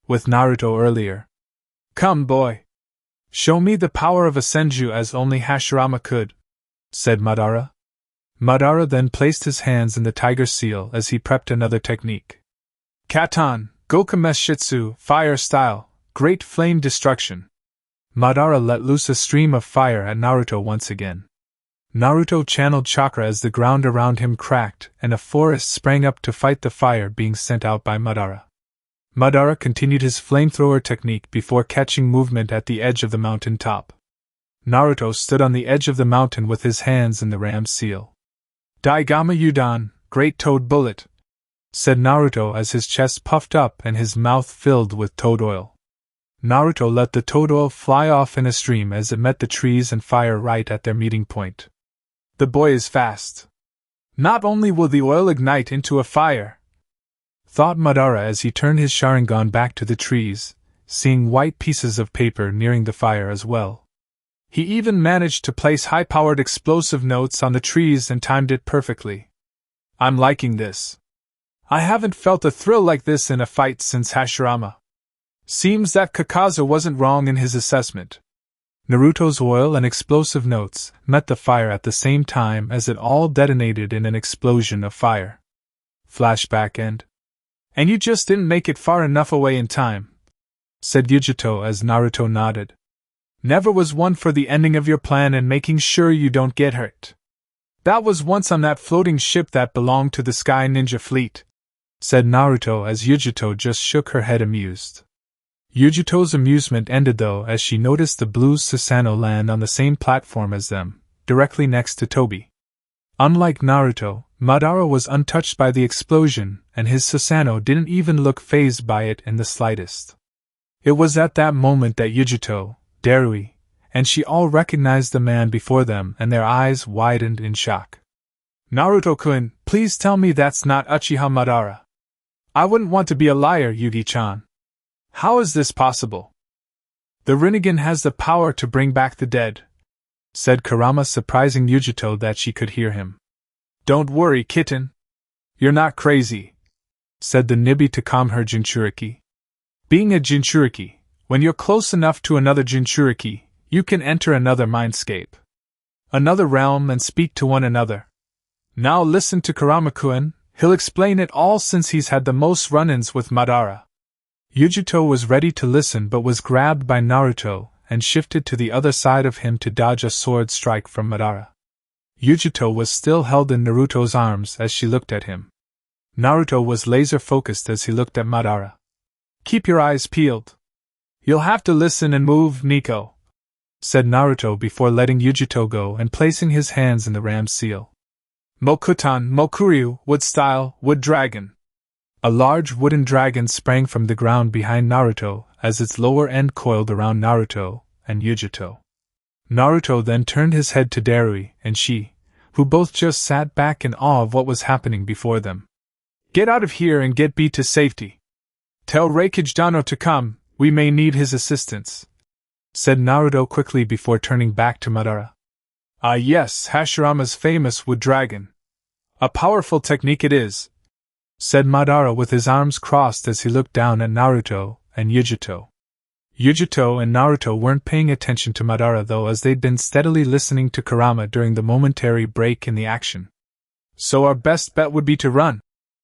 With Naruto earlier. Come, boy. Show me the power of a senju as only Hashirama could, said Madara. Madara then placed his hands in the tiger seal as he prepped another technique. Katan, Gokumeshitsu, fire style, great flame destruction. Madara let loose a stream of fire at Naruto once again. Naruto channeled chakra as the ground around him cracked and a forest sprang up to fight the fire being sent out by Madara. Madara continued his flamethrower technique before catching movement at the edge of the mountain top. Naruto stood on the edge of the mountain with his hands in the ram's seal. Daigama Udon, great toad bullet, said Naruto as his chest puffed up and his mouth filled with toad oil. Naruto let the toad oil fly off in a stream as it met the trees and fire right at their meeting point. The boy is fast. Not only will the oil ignite into a fire, thought Madara as he turned his Sharingan back to the trees, seeing white pieces of paper nearing the fire as well. He even managed to place high-powered explosive notes on the trees and timed it perfectly. I'm liking this. I haven't felt a thrill like this in a fight since Hashirama. Seems that Kakaza wasn't wrong in his assessment. Naruto's oil and explosive notes met the fire at the same time as it all detonated in an explosion of fire. Flashback end. And you just didn't make it far enough away in time, said Yujito as Naruto nodded. Never was one for the ending of your plan and making sure you don't get hurt. That was once on that floating ship that belonged to the Sky Ninja Fleet, said Naruto as Yujito just shook her head amused. Yujito's amusement ended though as she noticed the blue Susanoo land on the same platform as them, directly next to Tobi. Unlike Naruto, Madara was untouched by the explosion, and his Susanoo didn't even look fazed by it in the slightest. It was at that moment that Yujito, Darui, and she all recognized the man before them and their eyes widened in shock. Naruto-kun, please tell me that's not Uchiha Madara. I wouldn't want to be a liar, Yugi-chan. How is this possible? The Rinnegan has the power to bring back the dead, said Kurama, surprising Yujito that she could hear him. Don't worry, kitten. You're not crazy, said the Nibby to calm her Jinchuriki. Being a Jinchuriki, when you're close enough to another Jinchuriki, you can enter another mindscape, another realm and speak to one another. Now listen to Kurama-kun, he'll explain it all since he's had the most run-ins with Madara. Yujito was ready to listen but was grabbed by Naruto and shifted to the other side of him to dodge a sword strike from Madara. Yujito was still held in Naruto's arms as she looked at him. Naruto was laser-focused as he looked at Madara. Keep your eyes peeled. You'll have to listen and move, Nico, said Naruto before letting Yujito go and placing his hands in the ram's seal. Mokuton, Mokuryu, wood style, wood dragon. A large wooden dragon sprang from the ground behind Naruto as its lower end coiled around Naruto and Yujito. Naruto then turned his head to Darui and she, who both just sat back in awe of what was happening before them. Get out of here and get B to safety. Tell Raikage Dano to come, we may need his assistance, said Naruto quickly before turning back to Madara. Ah yes, Hashirama's famous wood dragon. A powerful technique it is, said Madara with his arms crossed as he looked down at Naruto and Yujito. Yujito and Naruto weren't paying attention to Madara though as they'd been steadily listening to Kurama during the momentary break in the action. So our best bet would be to run?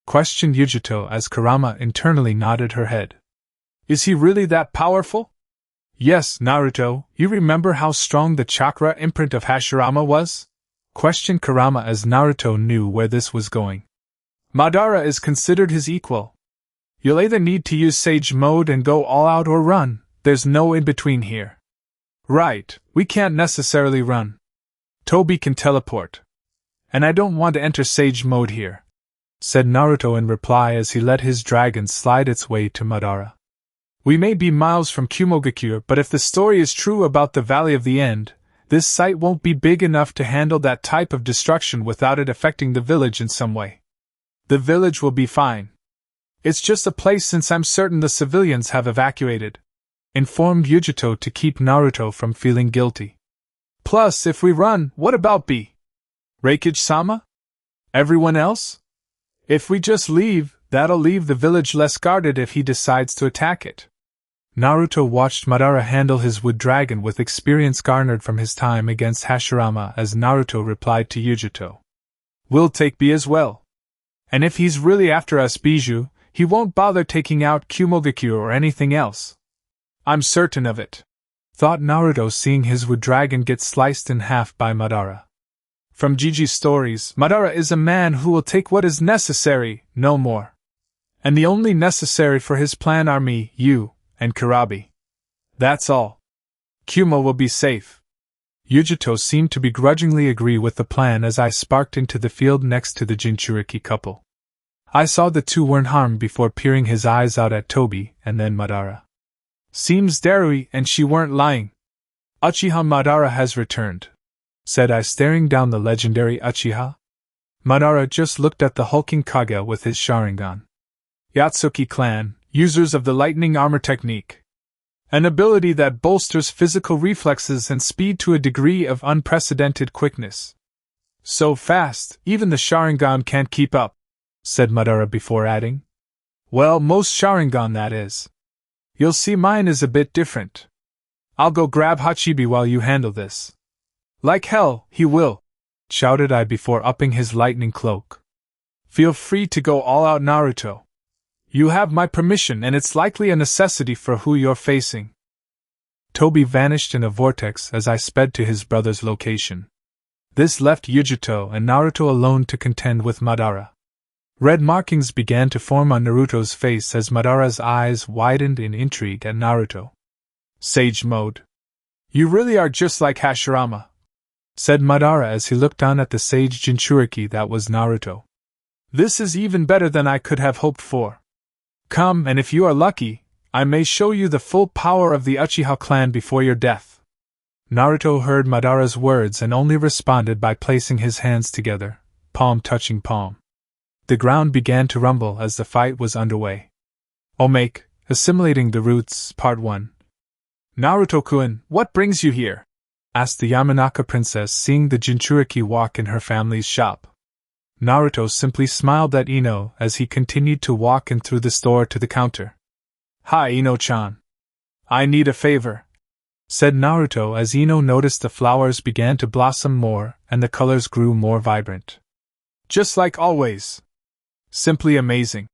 Questioned Yujito as Kurama internally nodded her head. Is he really that powerful? Yes, Naruto, you remember how strong the chakra imprint of Hashirama was? Questioned Kurama as Naruto knew where this was going. Madara is considered his equal. You'll either need to use Sage Mode and go all out or run, there's no in-between here. Right, we can't necessarily run. Tobi can teleport. And I don't want to enter Sage Mode here, said Naruto in reply as he let his dragon slide its way to Madara. We may be miles from Kumogakure, but if the story is true about the Valley of the End, this site won't be big enough to handle that type of destruction without it affecting the village in some way. The village will be fine. It's just a place since I'm certain the civilians have evacuated, informed Yujito to keep Naruto from feeling guilty. Plus, if we run, what about B? Raikage-sama? Everyone else? If we just leave, that'll leave the village less guarded if he decides to attack it. Naruto watched Madara handle his wood dragon with experience garnered from his time against Hashirama as Naruto replied to Yujito. We'll take B as well. And if he's really after us Bijou, he won't bother taking out Kumogakure or anything else. I'm certain of it, thought Naruto seeing his wood dragon get sliced in half by Madara. From Gigi's stories, Madara is a man who will take what is necessary, no more. And the only necessary for his plan are me, you, and Kurabi. That's all. Kumo will be safe. Yujito seemed to begrudgingly agree with the plan as I sparked into the field next to the Jinchuriki couple. I saw the two weren't harmed before peering his eyes out at Tobi and then Madara. Seems Darui and she weren't lying. Uchiha Madara has returned, said I staring down the legendary Uchiha. Madara just looked at the hulking Kage with his Sharingan. Yatsuki clan, users of the lightning armor technique. An ability that bolsters physical reflexes and speed to a degree of unprecedented quickness. So fast, even the Sharingan can't keep up, said Madara before adding. Well, most Sharingan that is. You'll see mine is a bit different. I'll go grab Hachibi while you handle this. Like hell, he will, shouted I before upping his lightning cloak. Feel free to go all out, Naruto. You have my permission and it's likely a necessity for who you're facing. Tobi vanished in a vortex as I sped to his brother's location. This left Yujito and Naruto alone to contend with Madara. Red markings began to form on Naruto's face as Madara's eyes widened in intrigue at Naruto. Sage mode. You really are just like Hashirama, said Madara as he looked down at the sage Jinchuriki that was Naruto. This is even better than I could have hoped for. Come, and if you are lucky, I may show you the full power of the Uchiha clan before your death. Naruto heard Madara's words and only responded by placing his hands together, palm touching palm. The ground began to rumble as the fight was underway. Omake, Assimilating the Roots, Part 1. Naruto-kun, what brings you here? Asked the Yamanaka princess seeing the Jinchuriki walk in her family's shop. Naruto simply smiled at Ino as he continued to walk in through the store to the counter. Hi Ino-chan. I need a favor, said Naruto as Ino noticed the flowers began to blossom more and the colors grew more vibrant. Just like always. Simply amazing,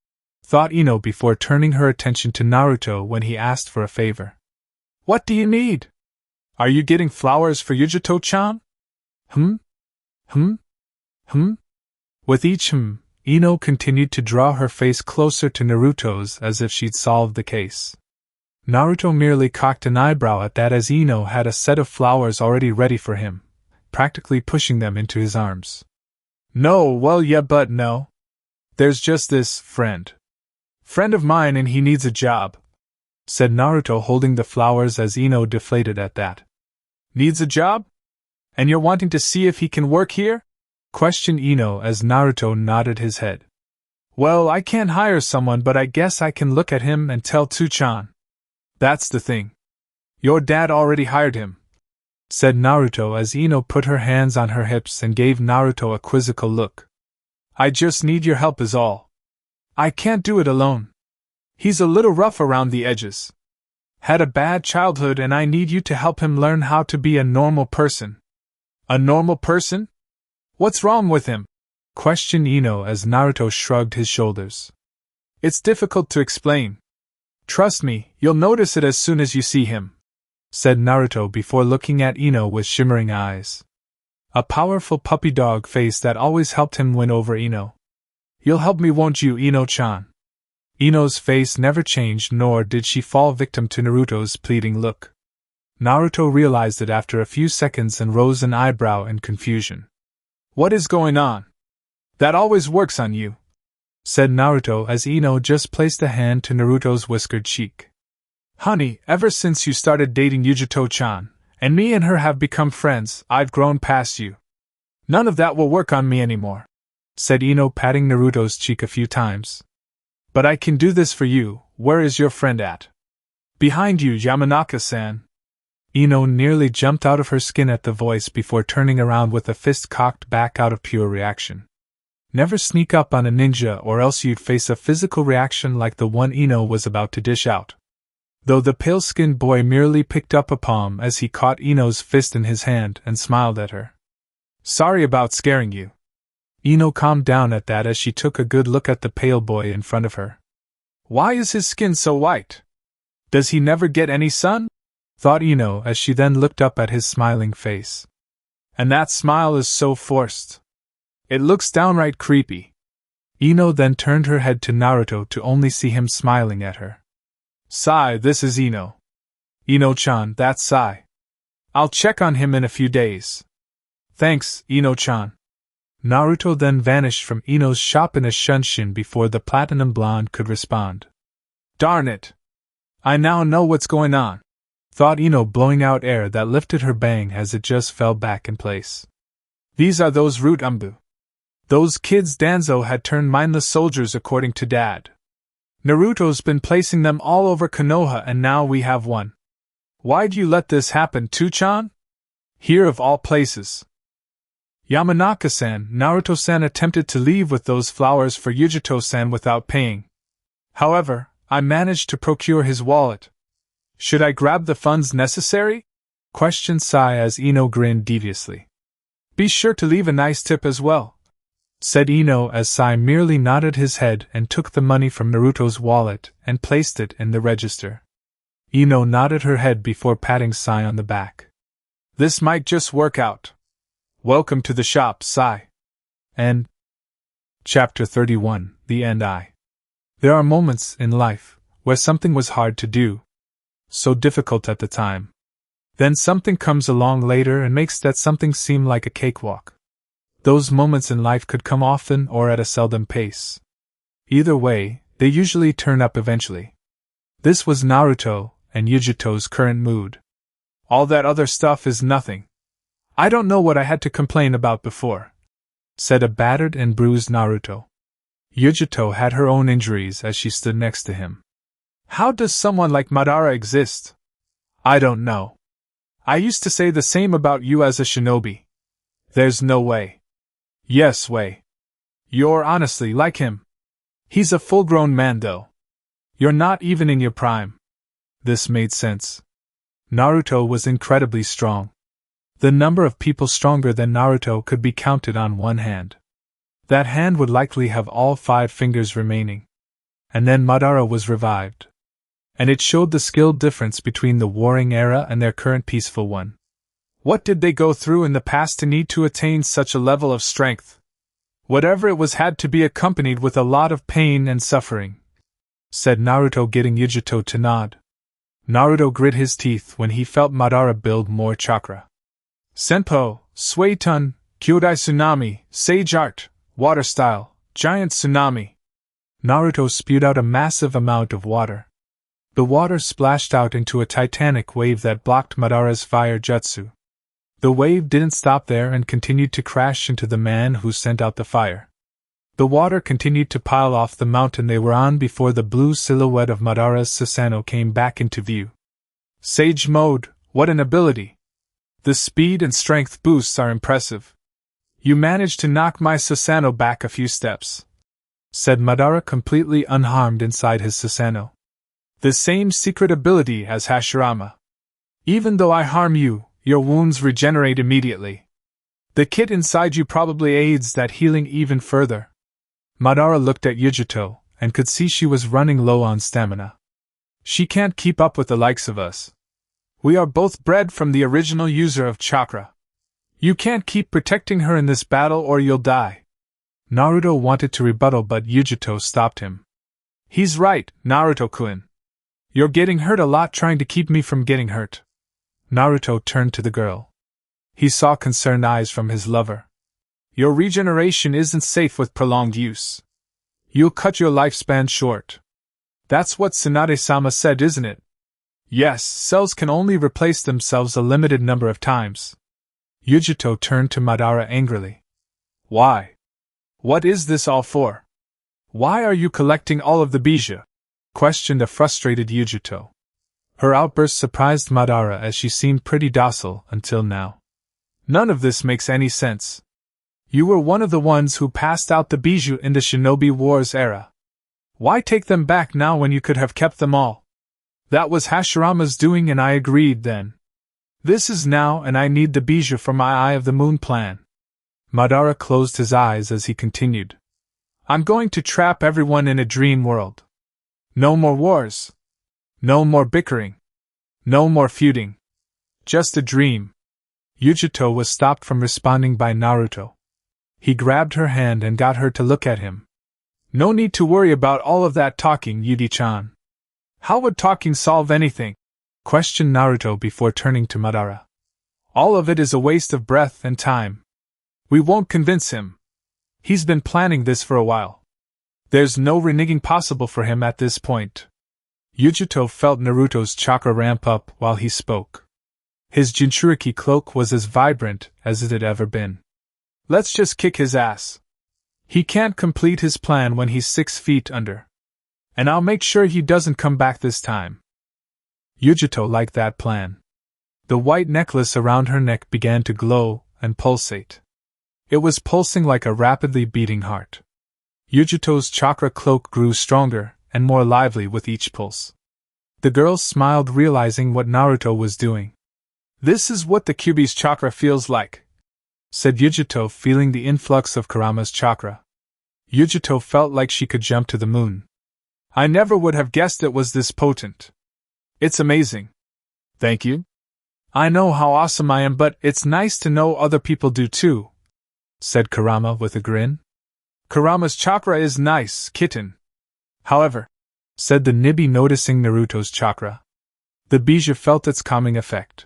thought Ino before turning her attention to Naruto when he asked for a favor. What do you need? Are you getting flowers for Yujito-chan? With each Ino continued to draw her face closer to Naruto's as if she'd solved the case. Naruto merely cocked an eyebrow at that as Ino had a set of flowers already ready for him, practically pushing them into his arms. No, well yeah but no. There's just this friend of mine and he needs a job, said Naruto holding the flowers as Ino deflated at that. Needs a job? And you're wanting to see if he can work here? Questioned Ino as Naruto nodded his head. Well, I can't hire someone but I guess I can look at him and tell Tsu-chan. That's the thing. Your dad already hired him, said Naruto as Ino put her hands on her hips and gave Naruto a quizzical look. I just need your help is all. I can't do it alone. He's a little rough around the edges. Had a bad childhood and I need you to help him learn how to be a normal person. A normal person? What's wrong with him? Questioned Ino as Naruto shrugged his shoulders. It's difficult to explain. Trust me, you'll notice it as soon as you see him, said Naruto before looking at Ino with shimmering eyes. A powerful puppy dog face that always helped him win over Ino. You'll help me, won't you, Ino-chan? Ino's face never changed, nor did she fall victim to Naruto's pleading look. Naruto realized it after a few seconds and rose an eyebrow in confusion. What is going on? That always works on you, said Naruto as Ino just placed a hand to Naruto's whiskered cheek. Honey, ever since you started dating Yujito-chan, and me and her have become friends, I've grown past you. None of that will work on me anymore, said Ino patting Naruto's cheek a few times. But I can do this for you. Where is your friend at? Behind you, Yamanaka-san. Ino nearly jumped out of her skin at the voice before turning around with a fist cocked back out of pure reaction. Never sneak up on a ninja or else you'd face a physical reaction like the one Ino was about to dish out. though the pale-skinned boy merely picked up a palm as he caught Ino's fist in his hand and smiled at her. Sorry about scaring you. Ino calmed down at that as she took a good look at the pale boy in front of her. Why is his skin so white? Does he never get any sun? Thought Ino as she then looked up at his smiling face. And that smile is so forced. It looks downright creepy. Ino then turned her head to Naruto to only see him smiling at her. Sai, this is Ino. Ino-chan, that's Sai. I'll check on him in a few days. Thanks, Ino-chan. Naruto then vanished from Ino's shop in a shunshin before the platinum blonde could respond. Darn it! I now know what's going on, thought Ino, blowing out air that lifted her bang as it just fell back in place. These are those root umbu. Those kids Danzo had turned mindless soldiers according to Dad. Naruto's been placing them all over Konoha and now we have one. Why'd you let this happen, Two-chan? Here of all places. Yamanaka-san, Naruto-san attempted to leave with those flowers for Yujito-san without paying. However, I managed to procure his wallet. Should I grab the funds necessary? Questioned Sai as Ino grinned deviously. Be sure to leave a nice tip as well, said Ino as Sai merely nodded his head and took the money from Naruto's wallet and placed it in the register. Ino nodded her head before patting Sai on the back. This might just work out. Welcome to the shop, Sai. And Chapter 31, The End. There are moments in life where something was hard to do, so difficult at the time. Then something comes along later and makes that something seem like a cakewalk. Those moments in life could come often or at a seldom pace. Either way, they usually turn up eventually. This was Naruto and Yujito's current mood. All that other stuff is nothing. I don't know what I had to complain about before, said a battered and bruised Naruto. Yujito had her own injuries as she stood next to him. How does someone like Madara exist? I don't know. I used to say the same about you as a shinobi. There's no way. Yes way. You're honestly like him. He's a full-grown man though. You're not even in your prime. This made sense. Naruto was incredibly strong. The number of people stronger than Naruto could be counted on one hand. That hand would likely have all 5 fingers remaining. And then Madara was revived. And it showed the skill difference between the warring era and their current peaceful one. What did they go through in the past to need to attain such a level of strength? Whatever it was had to be accompanied with a lot of pain and suffering, said Naruto, getting Yujito to nod. Naruto grit his teeth when he felt Madara build more chakra. Senpo, Suetun, Kyodai Tsunami, Sage Art, Water Style, Giant Tsunami. Naruto spewed out a massive amount of water. The water splashed out into a titanic wave that blocked Madara's fire jutsu. The wave didn't stop there and continued to crash into the man who sent out the fire. The water continued to pile off the mountain they were on before the blue silhouette of Madara's Susanoo came back into view. Sage Mode, what an ability! The speed and strength boosts are impressive. You managed to knock my Susanoo back a few steps, said Madara, completely unharmed inside his Susanoo. The same secret ability as Hashirama. Even though I harm you, your wounds regenerate immediately. The kit inside you probably aids that healing even further. Madara looked at Yujito and could see she was running low on stamina. She can't keep up with the likes of us. We are both bred from the original user of chakra. You can't keep protecting her in this battle or you'll die. Naruto wanted to rebuttal but Yujito stopped him. He's right, Naruto-kun. You're getting hurt a lot trying to keep me from getting hurt. Naruto turned to the girl. He saw concerned eyes from his lover. Your regeneration isn't safe with prolonged use. You'll cut your lifespan short. That's what Tsunade-sama said, isn't it? Yes, cells can only replace themselves a limited number of times. Yujito turned to Madara angrily. Why? What is this all for? Why are you collecting all of the bijou? Questioned a frustrated Yujito. Her outburst surprised Madara as she seemed pretty docile until now. None of this makes any sense. You were one of the ones who passed out the bijou in the Shinobi Wars era. Why take them back now when you could have kept them all? That was Hashirama's doing and I agreed then. This is now and I need the bijou for my Eye of the Moon plan. Madara closed his eyes as he continued. I'm going to trap everyone in a dream world. No more wars. No more bickering. No more feuding. Just a dream. Yujito was stopped from responding by Naruto. He grabbed her hand and got her to look at him. No need to worry about all of that talking, Yuji-chan. How would talking solve anything? Questioned Naruto before turning to Madara. All of it is a waste of breath and time. We won't convince him. He's been planning this for a while. There's no reneging possible for him at this point. Yujito felt Naruto's chakra ramp up while he spoke. His Jinchuriki cloak was as vibrant as it had ever been. Let's just kick his ass. He can't complete his plan when he's 6 feet under. And I'll make sure he doesn't come back this time. Yujito liked that plan. The white necklace around her neck began to glow and pulsate. It was pulsing like a rapidly beating heart. Yujito's chakra cloak grew stronger and more lively with each pulse. The girl smiled, realizing what Naruto was doing. This is what the Kyuubi's chakra feels like, said Yujito, feeling the influx of Kurama's chakra. Yujito felt like she could jump to the moon. I never would have guessed it was this potent. It's amazing. Thank you. I know how awesome I am, but it's nice to know other people do too, said Kurama with a grin. Kurama's chakra is nice, kitten. However, said the Nibi, noticing Naruto's chakra. The bijou felt its calming effect.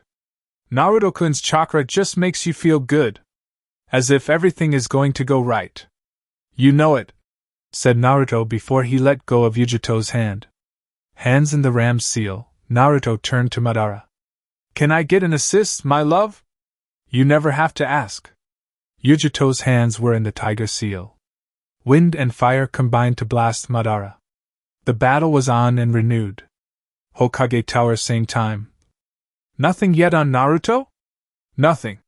Naruto-kun's chakra just makes you feel good. As if everything is going to go right. You know it, said Naruto before he let go of Yujito's hand. Hands in the ram's seal, Naruto turned to Madara. Can I get an assist, my love? You never have to ask. Yujito's hands were in the tiger seal. Wind and fire combined to blast Madara. The battle was on and renewed. Hokage Tower, same time. Nothing yet on Naruto? Nothing.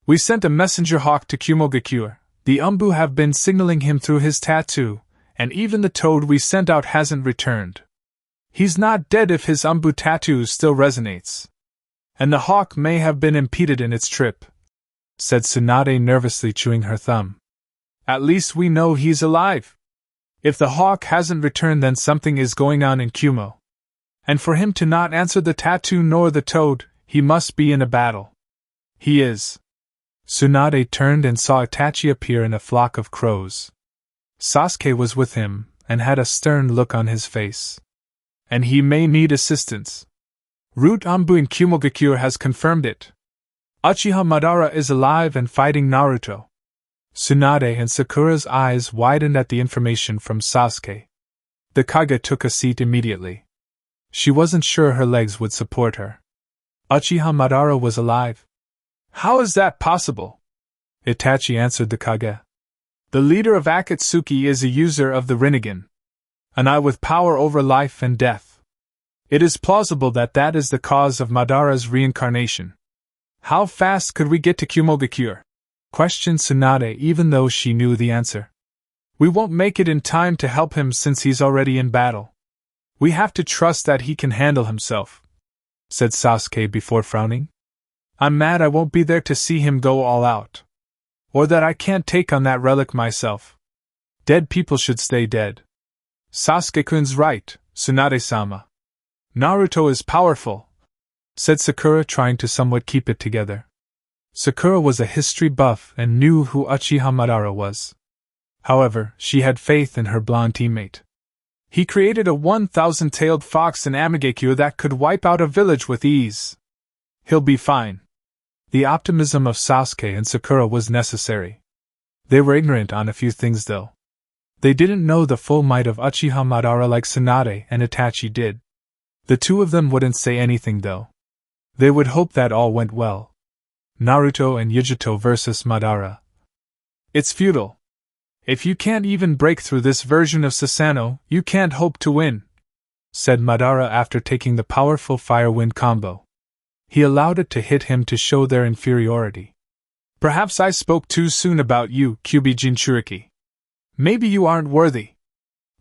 We sent a messenger hawk to Kumogakure. The Umbu have been signaling him through his tattoo, and even the toad we sent out hasn't returned. He's not dead if his Umbu tattoo still resonates. And the hawk may have been impeded in its trip, said Tsunade, nervously chewing her thumb. At least we know he's alive. If the hawk hasn't returned, then something is going on in Kumo. And for him to not answer the tattoo nor the toad, he must be in a battle. He is. Tsunade turned and saw Itachi appear in a flock of crows. Sasuke was with him, and had a stern look on his face. And he may need assistance. Root Umbu in Kumogakure has confirmed it. Uchiha Madara is alive and fighting Naruto. Tsunade and Sakura's eyes widened at the information from Sasuke. The Kage took a seat immediately. She wasn't sure her legs would support her. Uchiha Madara was alive. How is that possible? Itachi answered the Kage. The leader of Akatsuki is a user of the Rinnegan. An eye with power over life and death. It is plausible that that is the cause of Madara's reincarnation. How fast could we get to Kumogakure? Questioned Tsunade, even though she knew the answer. We won't make it in time to help him since he's already in battle. We have to trust that he can handle himself, said Sasuke before frowning. I'm mad I won't be there to see him go all out. Or that I can't take on that relic myself. Dead people should stay dead. Sasuke-kun's right, Tsunade-sama. Naruto is powerful, said Sakura, trying to somewhat keep it together. Sakura was a history buff and knew who Uchiha Madara was. However, she had faith in her blonde teammate. He created a 1,000-tailed fox in Amigekyo that could wipe out a village with ease. He'll be fine. The optimism of Sasuke and Sakura was necessary. They were ignorant on a few things though. They didn't know the full might of Uchiha Madara like Tsunade and Itachi did. The two of them wouldn't say anything though. They would hope that all went well. Naruto and Yujito versus Madara. It's futile. If you can't even break through this version of Susanoo, you can't hope to win, said Madara after taking the powerful fire-wind combo. He allowed it to hit him to show their inferiority. Perhaps I spoke too soon about you, Kyuubi Jinchuriki. Maybe you aren't worthy.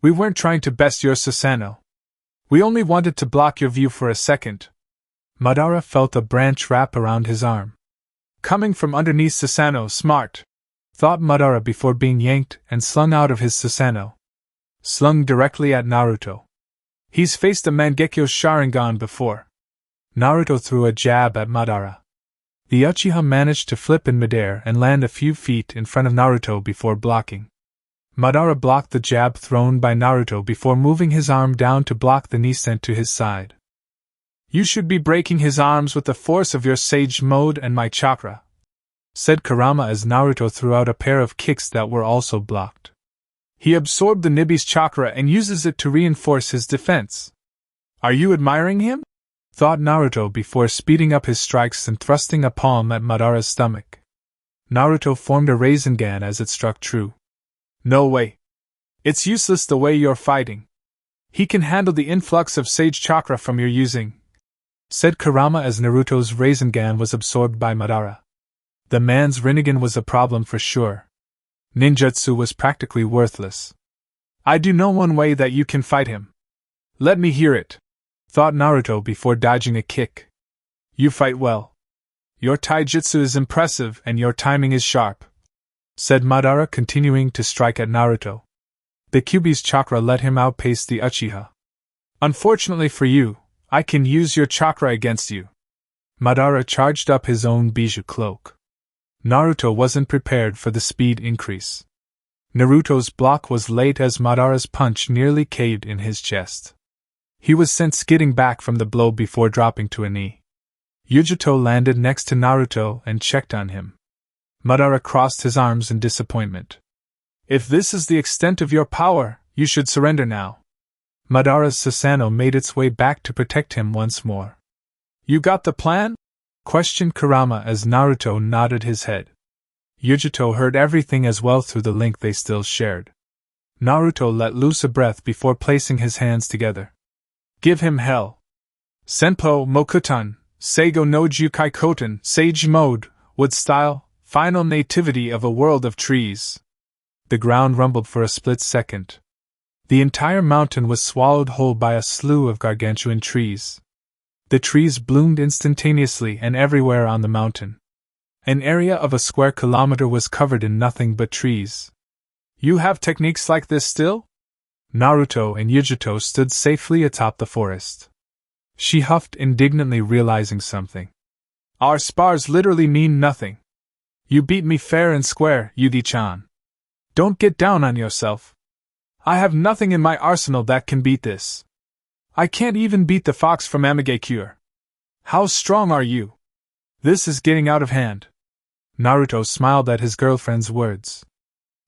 We weren't trying to best your Susanoo. We only wanted to block your view for a second. Madara felt a branch wrap around his arm. Coming from underneath Susanoo, smart, thought Madara before being yanked and slung out of his Susanoo. Slung directly at Naruto. He's faced a Mangekyo Sharingan before. Naruto threw a jab at Madara. The Uchiha managed to flip in midair and land a few feet in front of Naruto before blocking. Madara blocked the jab thrown by Naruto before moving his arm down to block the knee sent to his side. You should be breaking his arms with the force of your Sage Mode and my chakra, said Kurama as Naruto threw out a pair of kicks that were also blocked. He absorbed the Nibi's chakra and uses it to reinforce his defense. Are you admiring him? Thought Naruto before speeding up his strikes and thrusting a palm at Madara's stomach. Naruto formed a Rasengan as it struck true. No way. It's useless the way you're fighting. He can handle the influx of Sage Chakra from your using, said Kurama as Naruto's Rasengan was absorbed by Madara. The man's Rinnegan was a problem for sure. Ninjutsu was practically worthless. I do know one way that you can fight him. Let me hear it, thought Naruto before dodging a kick. You fight well. Your taijutsu is impressive and your timing is sharp, said Madara continuing to strike at Naruto. The Kyuubi's chakra let him outpace the Uchiha. Unfortunately for you, I can use your chakra against you. Madara charged up his own Bijou cloak. Naruto wasn't prepared for the speed increase. Naruto's block was late as Madara's punch nearly caved in his chest. He was sent skidding back from the blow before dropping to a knee. Yujito landed next to Naruto and checked on him. Madara crossed his arms in disappointment. If this is the extent of your power, you should surrender now. Madara's Susanoo made its way back to protect him once more. You got the plan? Questioned Kurama as Naruto nodded his head. Yujito heard everything as well through the link they still shared. Naruto let loose a breath before placing his hands together. Give him hell. Senpo Mokuton, Seigo no Jukai Koten, Sage Mode, Wood Style, Final Nativity of a World of Trees. The ground rumbled for a split second. The entire mountain was swallowed whole by a slew of gargantuan trees. The trees bloomed instantaneously and everywhere on the mountain. An area of a square kilometer was covered in nothing but trees. You have techniques like this still? Naruto and Yujito stood safely atop the forest. She huffed indignantly, realizing something. Our spars literally mean nothing. You beat me fair and square, Yugi-chan. Don't get down on yourself. I have nothing in my arsenal that can beat this. I can't even beat the fox from Amigakure. How strong are you? This is getting out of hand. Naruto smiled at his girlfriend's words.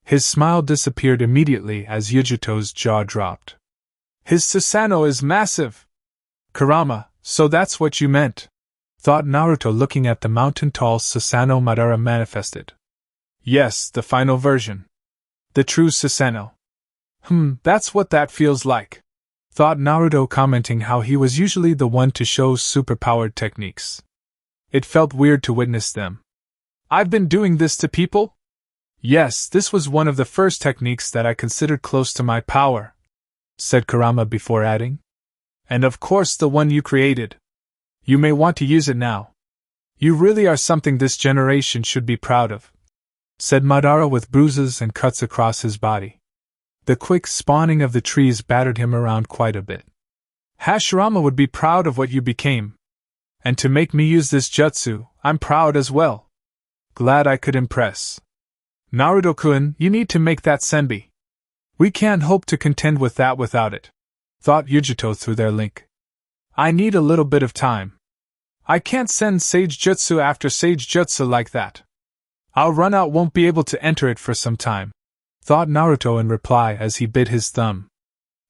His smile disappeared immediately as Yujito's jaw dropped. His Susanoo is massive! Kurama, so that's what you meant, thought Naruto looking at the mountain-tall Susanoo Madara manifested. Yes, the final version. The true Susanoo. That's what that feels like, thought Naruto, commenting how he was usually the one to show superpowered techniques. It felt weird to witness them. I've been doing this to people? Yes, this was one of the first techniques that I considered close to my power, said Kurama before adding. And of course the one you created. You may want to use it now. You really are something this generation should be proud of, said Madara with bruises and cuts across his body. The quick spawning of the trees battered him around quite a bit. Hashirama would be proud of what you became. And to make me use this jutsu, I'm proud as well. Glad I could impress. Naruto-kun, you need to make that senbi. We can't hope to contend with that without it, thought Yujito through their link. I need a little bit of time. I can't send Sage Jutsu after Sage Jutsu like that. I'll run out, won't be able to enter it for some time, thought Naruto in reply as he bit his thumb.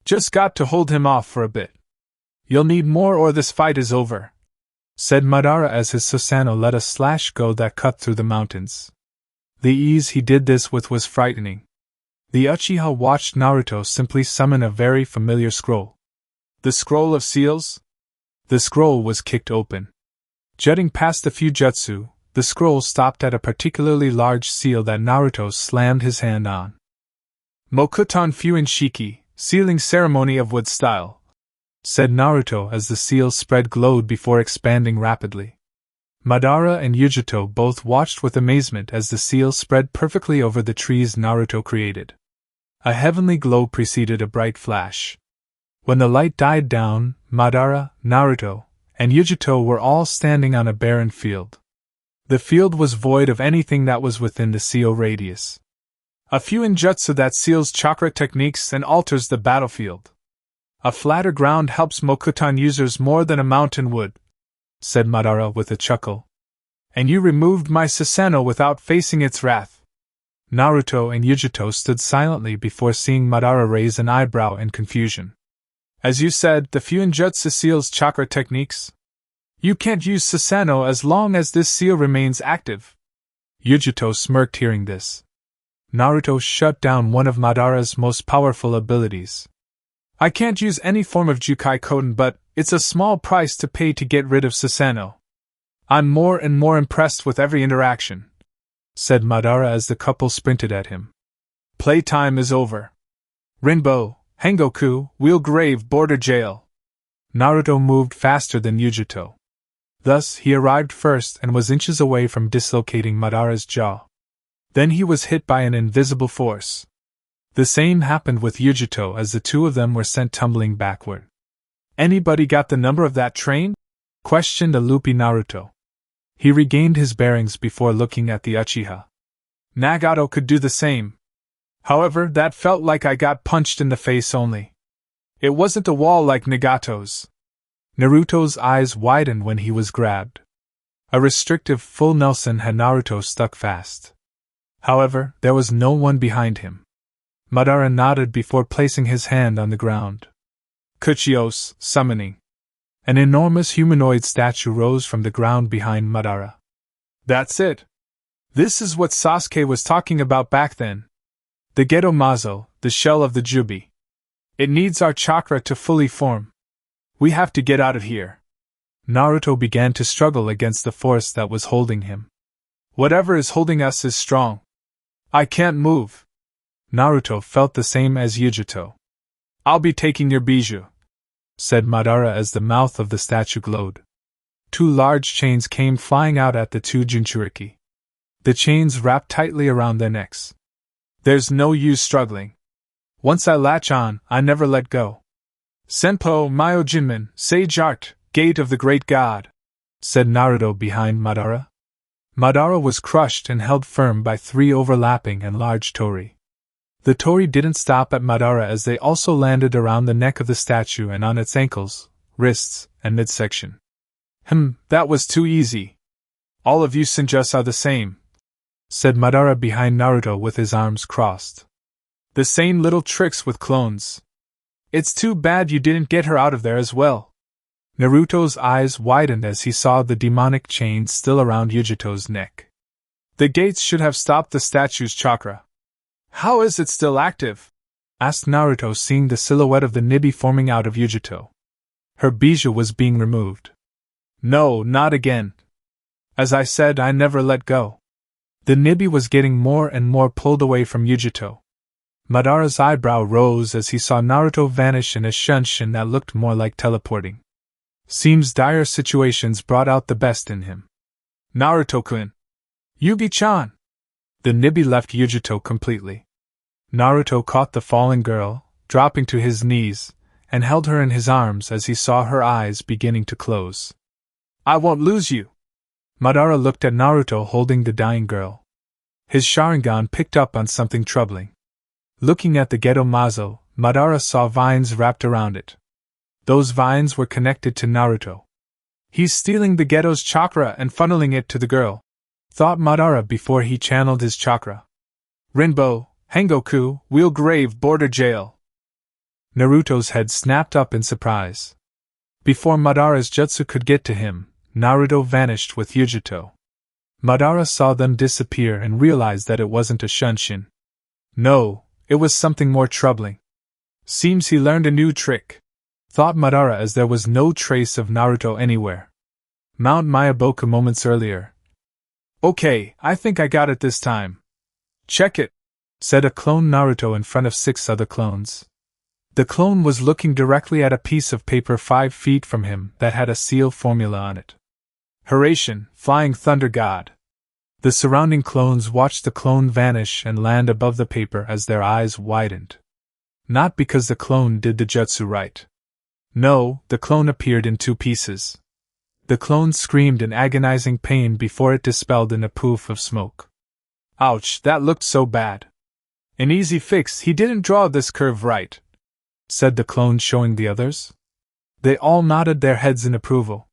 Just got to hold him off for a bit. You'll need more or this fight is over, said Madara as his Susanoo let a slash go that cut through the mountains. The ease he did this with was frightening. The Uchiha watched Naruto simply summon a very familiar scroll. The Scroll of Seals? The scroll was kicked open. Jutting past a few jutsu, the scroll stopped at a particularly large seal that Naruto slammed his hand on. Mokuton Fuin Shiki, Sealing Ceremony of Wood Style, said Naruto as the seal's spread glowed before expanding rapidly. Madara and Yujito both watched with amazement as the seal spread perfectly over the trees Naruto created. A heavenly glow preceded a bright flash. When the light died down, Madara, Naruto, and Yujito were all standing on a barren field. The field was void of anything that was within the seal radius. A few ninjutsu that seals chakra techniques and alters the battlefield. A flatter ground helps Mokuton users more than a mountain would, said Madara with a chuckle. And you removed my Susanoo without facing its wrath. Naruto and Yujito stood silently before seeing Madara raise an eyebrow in confusion. As you said, the Fuinjutsu seals chakra techniques. You can't use Susanoo as long as this seal remains active. Yujito smirked hearing this. Naruto shut down one of Madara's most powerful abilities. I can't use any form of Jukai Koten, but it's a small price to pay to get rid of Susanoo. I'm more and more impressed with every interaction, said Madara as the couple sprinted at him. Playtime is over. Rinbo, Hengoku, Wheel Grave Border Jail. Naruto moved faster than Yujito. Thus, he arrived first and was inches away from dislocating Madara's jaw. Then he was hit by an invisible force. The same happened with Yujito as the two of them were sent tumbling backward. Anybody got the number of that train? Questioned a loopy Naruto. He regained his bearings before looking at the Uchiha. Nagato could do the same. However, that felt like I got punched in the face only. It wasn't a wall like Nagato's. Naruto's eyes widened when he was grabbed. A restrictive full Nelson had Naruto stuck fast. However, there was no one behind him. Madara nodded before placing his hand on the ground. Kuchios, summoning. An enormous humanoid statue rose from the ground behind Madara. That's it. This is what Sasuke was talking about back then. The Geto Mazo, the shell of the Jubi. It needs our chakra to fully form. We have to get out of here. Naruto began to struggle against the force that was holding him. Whatever is holding us is strong. I can't move. Naruto felt the same as Yujito. I'll be taking your bijou, said Madara as the mouth of the statue glowed. Two large chains came flying out at the two Jinchuriki. The chains wrapped tightly around their necks. There's no use struggling. Once I latch on, I never let go. Senpo Myojinmen, Sage Art, Gate of the Great God, said Naruto behind Madara. Madara was crushed and held firm by three overlapping and large tori. The tori didn't stop at Madara as they also landed around the neck of the statue and on its ankles, wrists, and midsection. That was too easy. All of you Senjus are the same, said Madara behind Naruto with his arms crossed. The same little tricks with clones. It's too bad you didn't get her out of there as well. Naruto's eyes widened as he saw the demonic chains still around Yujito's neck. The gates should have stopped the statue's chakra. How is it still active? Asked Naruto, seeing the silhouette of the Nibi forming out of Yujito. Her bijou was being removed. No, not again. As I said, I never let go. The Nibi was getting more and more pulled away from Yujito. Madara's eyebrow rose as he saw Naruto vanish in a shunshin that looked more like teleporting. Seems dire situations brought out the best in him. Naruto-kun. Yugi-chan. The Nibi left Yujito completely. Naruto caught the fallen girl, dropping to his knees, and held her in his arms as he saw her eyes beginning to close. I won't lose you. Madara looked at Naruto holding the dying girl. His Sharingan picked up on something troubling. Looking at the Geto Mazo, Madara saw vines wrapped around it. Those vines were connected to Naruto. He's stealing the Geto's chakra and funneling it to the girl, thought Madara before he channeled his chakra. Rinbo, Hengoku, Wheel Grave Border Jail. Naruto's head snapped up in surprise. Before Madara's jutsu could get to him, Naruto vanished with Yujito. Madara saw them disappear and realized that it wasn't a shunshin. No, it was something more troubling. Seems he learned a new trick, thought Madara as there was no trace of Naruto anywhere. Mount Mayaboku moments earlier. Okay, I think I got it this time. Check it, said a clone Naruto in front of 6 other clones. The clone was looking directly at a piece of paper 5 feet from him that had a seal formula on it. Narration, Flying Thunder God. The surrounding clones watched the clone vanish and land above the paper as their eyes widened. Not because the clone did the jutsu right. No, the clone appeared in 2 pieces. The clone screamed in agonizing pain before it dispelled in a poof of smoke. Ouch, that looked so bad. An easy fix, he didn't draw this curve right, said the clone, showing the others. They all nodded their heads in approval.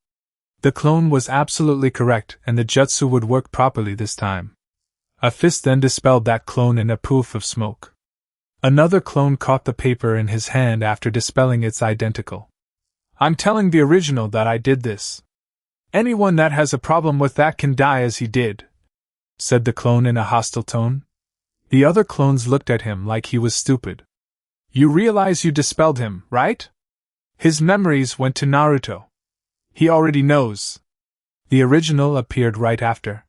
The clone was absolutely correct, and the jutsu would work properly this time. A fist then dispelled that clone in a poof of smoke. Another clone caught the paper in his hand after dispelling its identical. I'm telling the original that I did this. Anyone that has a problem with that can die as he did, said the clone in a hostile tone. The other clones looked at him like he was stupid. You realize you dispelled him, right? His memories went to Naruto. He already knows. The original appeared right after.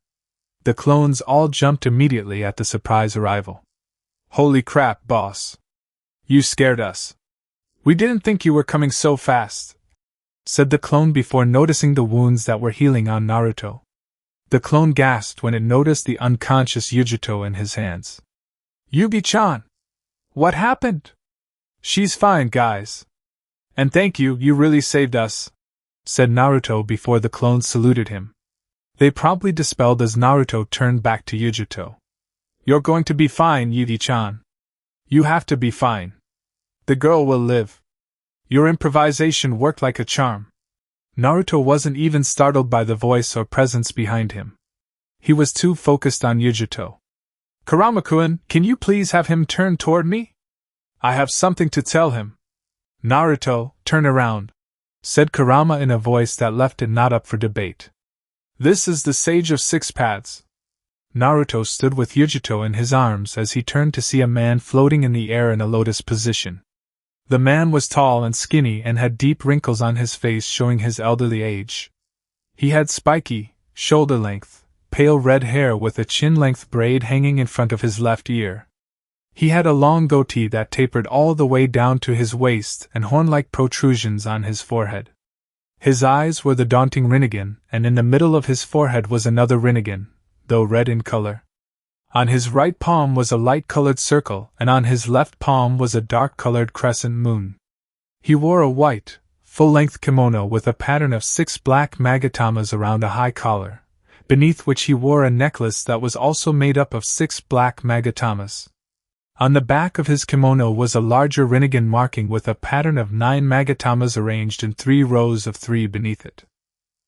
The clones all jumped immediately at the surprise arrival. Holy crap, boss. You scared us. We didn't think you were coming so fast, said the clone before noticing the wounds that were healing on Naruto. The clone gasped when it noticed the unconscious Yujito in his hands. Yugi-chan! What happened? She's fine, guys. And thank you, you really saved us, said Naruto before the clones saluted him. They promptly dispelled as Naruto turned back to Yujito. You're going to be fine, Yugi-chan. You have to be fine. The girl will live. Your improvisation worked like a charm. Naruto wasn't even startled by the voice or presence behind him. He was too focused on Yujito. Kurama-kun, can you please have him turn toward me? I have something to tell him. Naruto, turn around, said Kurama in a voice that left it not up for debate. This is the Sage of 6 Paths. Naruto stood with Yujito in his arms as he turned to see a man floating in the air in a lotus position. The man was tall and skinny and had deep wrinkles on his face showing his elderly age. He had spiky, shoulder-length, pale red hair with a chin-length braid hanging in front of his left ear. He had a long goatee that tapered all the way down to his waist and horn-like protrusions on his forehead. His eyes were the daunting Rinnegan, and in the middle of his forehead was another Rinnegan, though red in color. On his right palm was a light-colored circle, and on his left palm was a dark-colored crescent moon. He wore a white, full-length kimono with a pattern of 6 black magatamas around a high collar, beneath which he wore a necklace that was also made up of 6 black magatamas. On the back of his kimono was a larger Rinnegan marking with a pattern of 9 magatamas arranged in 3 rows of 3 beneath it.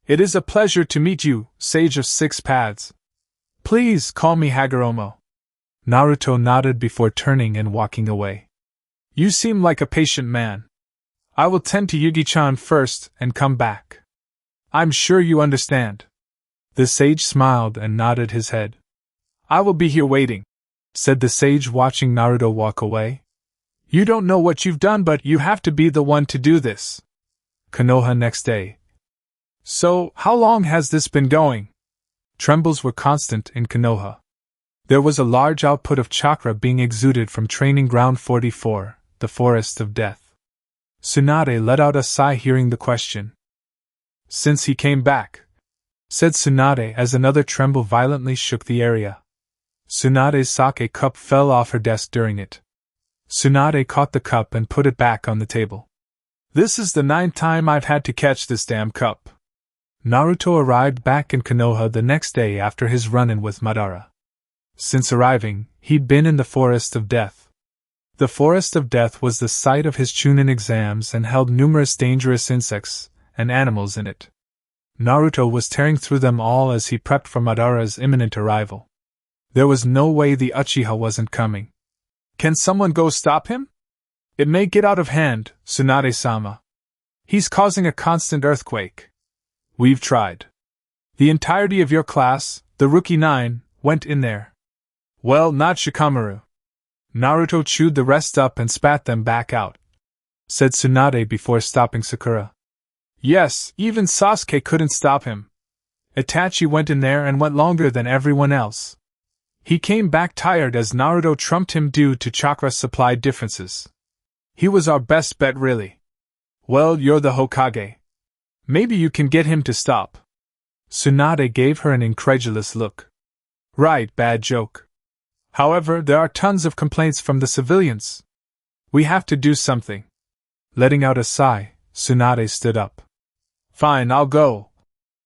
It is a pleasure to meet you, Sage of 6 Paths. Please call me Hagoromo. Naruto nodded before turning and walking away. You seem like a patient man. I will tend to Yugi-chan first and come back. I'm sure you understand. The sage smiled and nodded his head. I will be here waiting, said the sage, watching Naruto walk away. You don't know what you've done, but you have to be the one to do this. Konoha next day. So, how long has this been going? Trembles were constant in Konoha. There was a large output of chakra being exuded from Training Ground 44, the Forest of Death. Tsunade let out a sigh hearing the question. Since he came back, said Tsunade as another tremble violently shook the area. Tsunade's sake cup fell off her desk during it. Tsunade caught the cup and put it back on the table. This is the 9th time I've had to catch this damn cup. Naruto arrived back in Konoha the next day after his run-in with Madara. Since arriving, he'd been in the Forest of Death. The Forest of Death was the site of his Chunin exams and held numerous dangerous insects and animals in it. Naruto was tearing through them all as he prepped for Madara's imminent arrival. There was no way the Uchiha wasn't coming. Can someone go stop him? It may get out of hand, Tsunade-sama. He's causing a constant earthquake. We've tried. The entirety of your class, the Rookie 9, went in there. Well, not Shikamaru. Naruto chewed the rest up and spat them back out, said Tsunade before stopping Sakura. Yes, even Sasuke couldn't stop him. Itachi went in there and went longer than everyone else. He came back tired as Naruto trumped him due to chakra supply differences. He was our best bet, really. Well, you're the Hokage. Maybe you can get him to stop. Tsunade gave her an incredulous look. Right, bad joke. However, there are tons of complaints from the civilians. We have to do something. Letting out a sigh, Tsunade stood up. Fine, I'll go,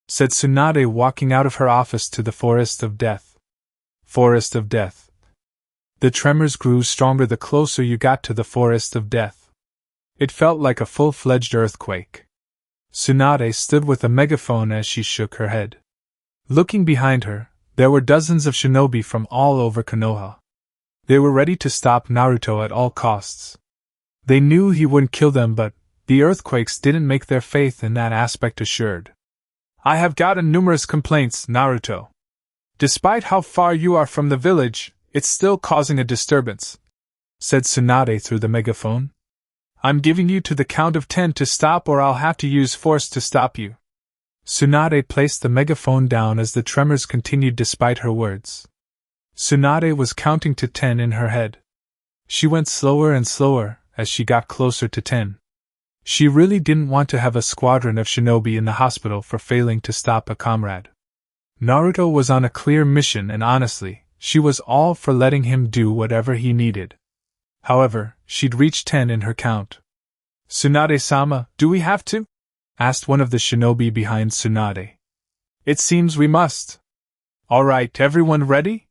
said Tsunade, walking out of her office to the Forest of Death. Forest of Death. The tremors grew stronger the closer you got to the Forest of Death. It felt like a full-fledged earthquake. Tsunade stood with a megaphone as she shook her head. Looking behind her, there were dozens of shinobi from all over Konoha. They were ready to stop Naruto at all costs. They knew he wouldn't kill them, but the earthquakes didn't make their faith in that aspect assured. I have gotten numerous complaints, Naruto. Despite how far you are from the village, it's still causing a disturbance, said Tsunade through the megaphone. I'm giving you to the count of 10 to stop, or I'll have to use force to stop you. Tsunade placed the megaphone down as the tremors continued despite her words. Tsunade was counting to 10 in her head. She went slower and slower as she got closer to 10. She really didn't want to have a squadron of shinobi in the hospital for failing to stop a comrade. Naruto was on a clear mission, and honestly, she was all for letting him do whatever he needed. However, she'd reached 10 in her count. Tsunade-sama, do we have to? Asked one of the shinobi behind Tsunade. It seems we must. Alright, everyone ready?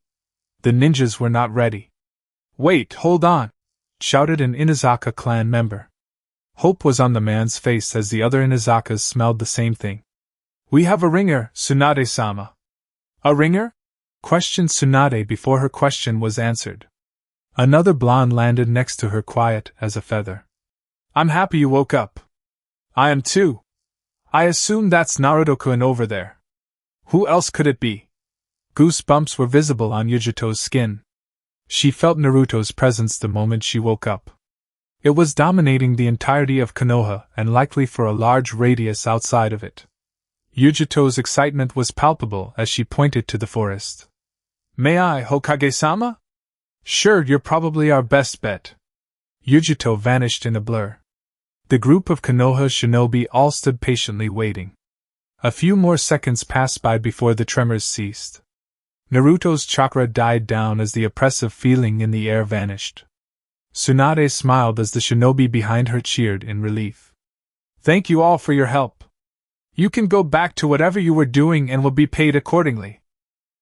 The ninjas were not ready. Wait, hold on! Shouted an Inazaka clan member. Hope was on the man's face as the other Inazakas smelled the same thing. We have a ringer, Tsunade-sama. A ringer? Questioned Tsunade before her question was answered. Another blonde landed next to her, quiet as a feather. I'm happy you woke up. I am too. I assume that's Naruto-kun over there. Who else could it be? Goosebumps were visible on Yujito's skin. She felt Naruto's presence the moment she woke up. It was dominating the entirety of Konoha and likely for a large radius outside of it. Yujito's excitement was palpable as she pointed to the forest. May I, Hokage-sama? Sure, you're probably our best bet. Yujito vanished in a blur. The group of Konoha shinobi all stood patiently waiting. A few more seconds passed by before the tremors ceased. Naruto's chakra died down as the oppressive feeling in the air vanished. Tsunade smiled as the shinobi behind her cheered in relief. Thank you all for your help. You can go back to whatever you were doing and will be paid accordingly.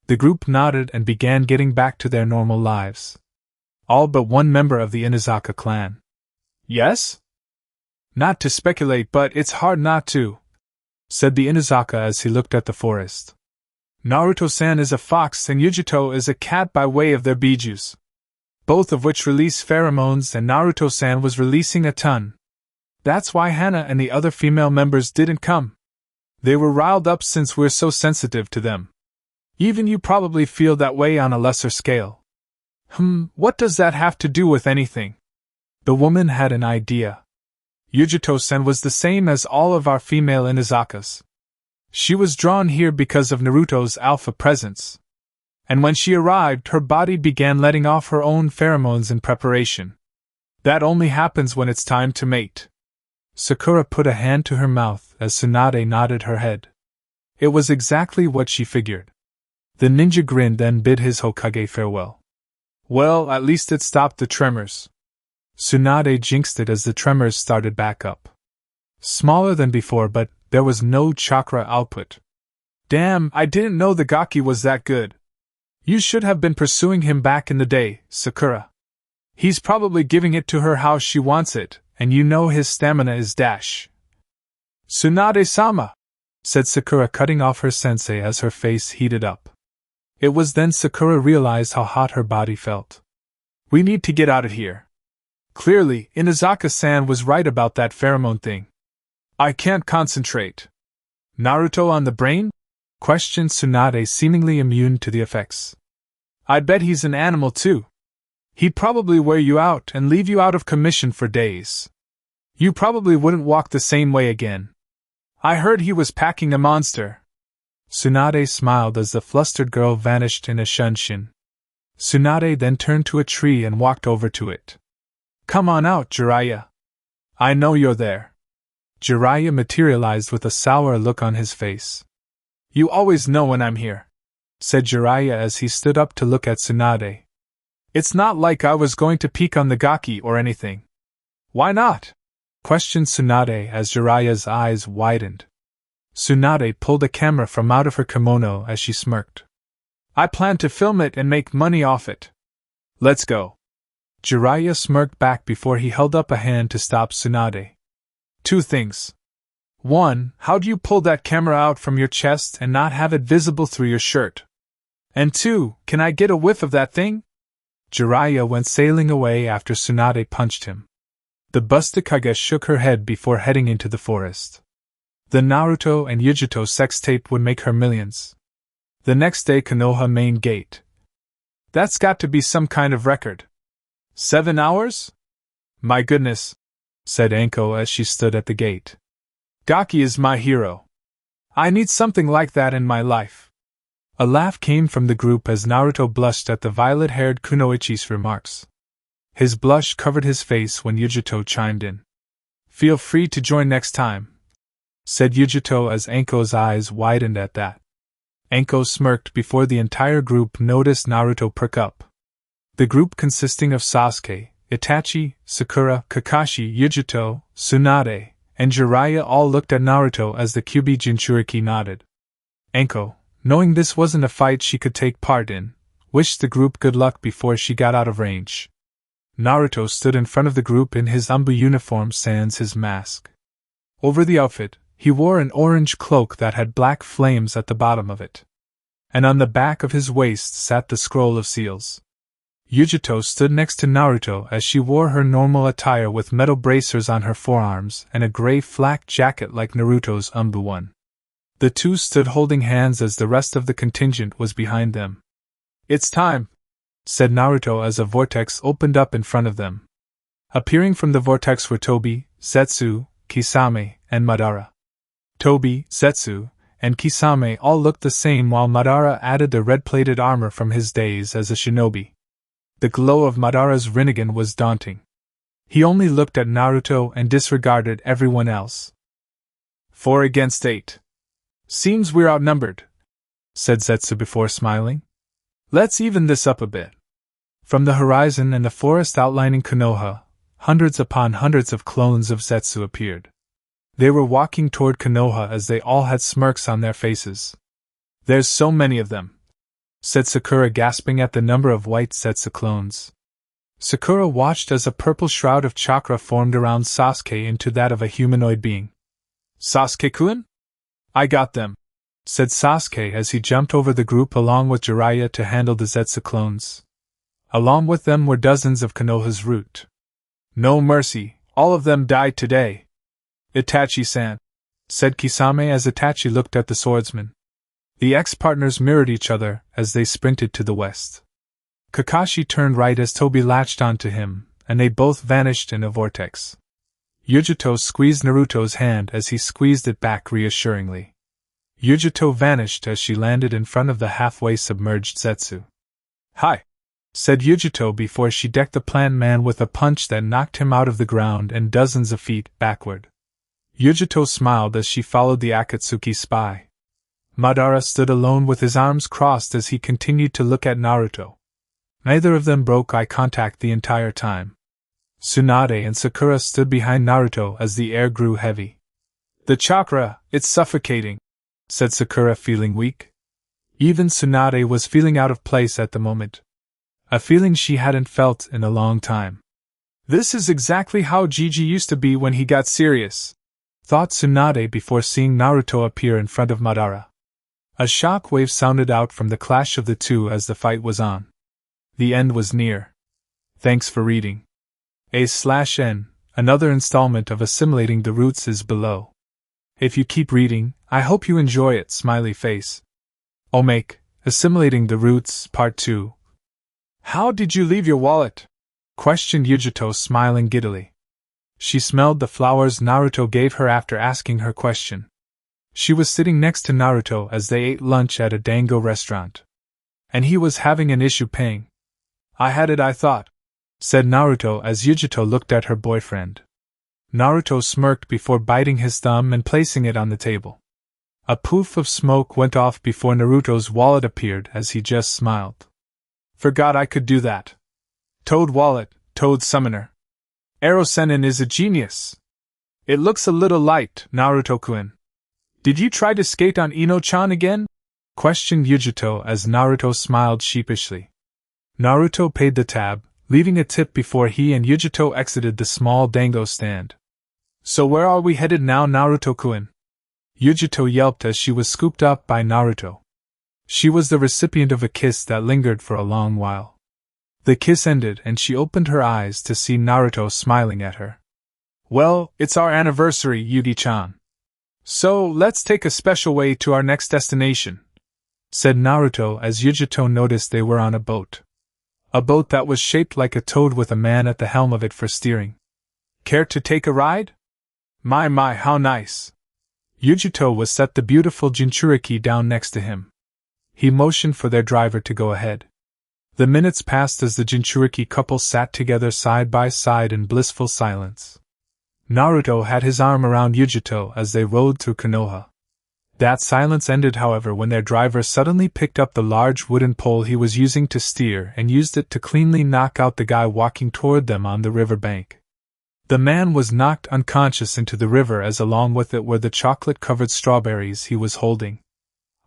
The group nodded and began getting back to their normal lives. All but one member of the Inazaka clan. Yes? Not to speculate, but it's hard not to, said the Inazaka as he looked at the forest. Naruto-san is a fox and Yujito is a cat by way of their bijus, both of which release pheromones, and Naruto-san was releasing a ton. That's why Hana and the other female members didn't come. They were riled up since we're so sensitive to them. Even you probably feel that way on a lesser scale. What does that have to do with anything? The woman had an idea. Yujito-sen was the same as all of our female Inazakas. She was drawn here because of Naruto's alpha presence. And when she arrived, her body began letting off her own pheromones in preparation. That only happens when it's time to mate. Sakura put a hand to her mouth as Tsunade nodded her head. It was exactly what she figured. The ninja grinned and bid his Hokage farewell. Well, at least it stopped the tremors. Tsunade jinxed it as the tremors started back up. Smaller than before, but there was no chakra output. Damn, I didn't know the Gaki was that good. You should have been pursuing him back in the day, Sakura. He's probably giving it to her how she wants it, and you know his stamina is dash. Tsunade-sama, said Sakura, cutting off her sensei as her face heated up. It was then Sakura realized how hot her body felt. We need to get out of here. Clearly, Inazaka-san was right about that pheromone thing. I can't concentrate. Naruto on the brain? Questioned Tsunade, seemingly immune to the effects. I bet he's an animal too. He'd probably wear you out and leave you out of commission for days. You probably wouldn't walk the same way again. I heard he was packing a monster. Tsunade smiled as the flustered girl vanished in a shunshin. Tsunade then turned to a tree and walked over to it. Come on out, Jiraiya. I know you're there. Jiraiya materialized with a sour look on his face. You always know when I'm here, said Jiraiya as he stood up to look at Tsunade. It's not like I was going to peek on the gaki or anything. Why not? Questioned Tsunade as Jiraiya's eyes widened. Tsunade pulled a camera from out of her kimono as she smirked. I plan to film it and make money off it. Let's go. Jiraiya smirked back before he held up a hand to stop Tsunade. 2 things. 1. How do you pull that camera out from your chest and not have it visible through your shirt? And 2. Can I get a whiff of that thing? Jiraiya went sailing away after Tsunade punched him. The First Hokage shook her head before heading into the forest. The Naruto and Yujito sex tape would make her millions. The next day, Konoha main gate. That's got to be some kind of record. 7 hours? My goodness, said Anko as she stood at the gate. Gaki is my hero. I need something like that in my life. A laugh came from the group as Naruto blushed at the violet-haired Kunoichi's remarks. His blush covered his face when Yujito chimed in. Feel free to join next time, said Yujito as Anko's eyes widened at that. Anko smirked before the entire group noticed Naruto perk up. The group consisting of Sasuke, Itachi, Sakura, Kakashi, Yujito, Tsunade, and Jiraiya all looked at Naruto as the Kyuubi Jinchuriki nodded. Anko, knowing this wasn't a fight she could take part in, wished the group good luck before she got out of range. Naruto stood in front of the group in his Umbu uniform sans his mask. Over the outfit, he wore an orange cloak that had black flames at the bottom of it. And on the back of his waist sat the scroll of seals. Yujito stood next to Naruto as she wore her normal attire with metal bracers on her forearms and a gray flak jacket like Naruto's Umbu one. The two stood holding hands as the rest of the contingent was behind them. It's time, said Naruto as a vortex opened up in front of them. Appearing from the vortex were Tobi, Zetsu, Kisame, and Madara. Tobi, Zetsu, and Kisame all looked the same while Madara added the red-plated armor from his days as a shinobi. The glow of Madara's Rinnegan was daunting. He only looked at Naruto and disregarded everyone else. 4 against 8. Seems we're outnumbered, said Zetsu before smiling. Let's even this up a bit. From the horizon and the forest outlining Konoha, hundreds upon hundreds of clones of Zetsu appeared. They were walking toward Konoha as they all had smirks on their faces. There's so many of them, said Sakura, gasping at the number of white Zetsu clones. Sakura watched as a purple shroud of chakra formed around Sasuke into that of a humanoid being. Sasuke-kun? I got them, said Sasuke as he jumped over the group along with Jiraiya to handle the Zetsu clones. Along with them were dozens of Konoha's root. No mercy, all of them died today. Itachi-san, said Kisame as Itachi looked at the swordsman. The ex-partners mirrored each other as they sprinted to the west. Kakashi turned right as Tobi latched onto him, and they both vanished in a vortex. Yujito squeezed Naruto's hand as he squeezed it back reassuringly. Yujito vanished as she landed in front of the halfway submerged Zetsu. Hi, said Yujito before she decked the plant man with a punch that knocked him out of the ground and dozens of feet backward. Yujito smiled as she followed the Akatsuki spy. Madara stood alone with his arms crossed as he continued to look at Naruto. Neither of them broke eye contact the entire time. Tsunade and Sakura stood behind Naruto as the air grew heavy. The chakra, it's suffocating, said Sakura, feeling weak. Even Tsunade was feeling out of place at the moment. A feeling she hadn't felt in a long time. This is exactly how Gigi used to be when he got serious, thought Tsunade before seeing Naruto appear in front of Madara. A shock wave sounded out from the clash of the two as the fight was on. The end was near. Thanks for reading. A/N, another installment of Assimilating the Roots is below. If you keep reading, I hope you enjoy it, smiley face. Omake, Assimilating the Roots, Part 2. How did you leave your wallet? Questioned Yujito, smiling giddily. She smelled the flowers Naruto gave her after asking her question. She was sitting next to Naruto as they ate lunch at a dango restaurant. And he was having an issue paying. I had it, I thought, said Naruto as Yujito looked at her boyfriend. Naruto smirked before biting his thumb and placing it on the table. A poof of smoke went off before Naruto's wallet appeared as he just smiled. Forgot I could do that. Toad wallet, Toad summoner. Ero-sennin is a genius. It looks a little light, Naruto-kun. Did you try to skate on Ino-chan again? Questioned Yujito as Naruto smiled sheepishly. Naruto paid the tab, leaving a tip before he and Yujito exited the small dango stand. So where are we headed now, Naruto-kun? Yujito yelped as she was scooped up by Naruto. She was the recipient of a kiss that lingered for a long while. The kiss ended and she opened her eyes to see Naruto smiling at her. Well, it's our anniversary, Yugi-chan. So, let's take a special way to our next destination, said Naruto as Yujito noticed they were on a boat. A boat that was shaped like a toad with a man at the helm of it for steering. Care to take a ride? My, how nice. Yujito was set the beautiful Jinchuriki down next to him. He motioned for their driver to go ahead. The minutes passed as the Jinchuriki couple sat together side by side in blissful silence. Naruto had his arm around Yujito as they rode through Konoha. That silence ended, however, when their driver suddenly picked up the large wooden pole he was using to steer and used it to cleanly knock out the guy walking toward them on the river bank. The man was knocked unconscious into the river as along with it were the chocolate-covered strawberries he was holding.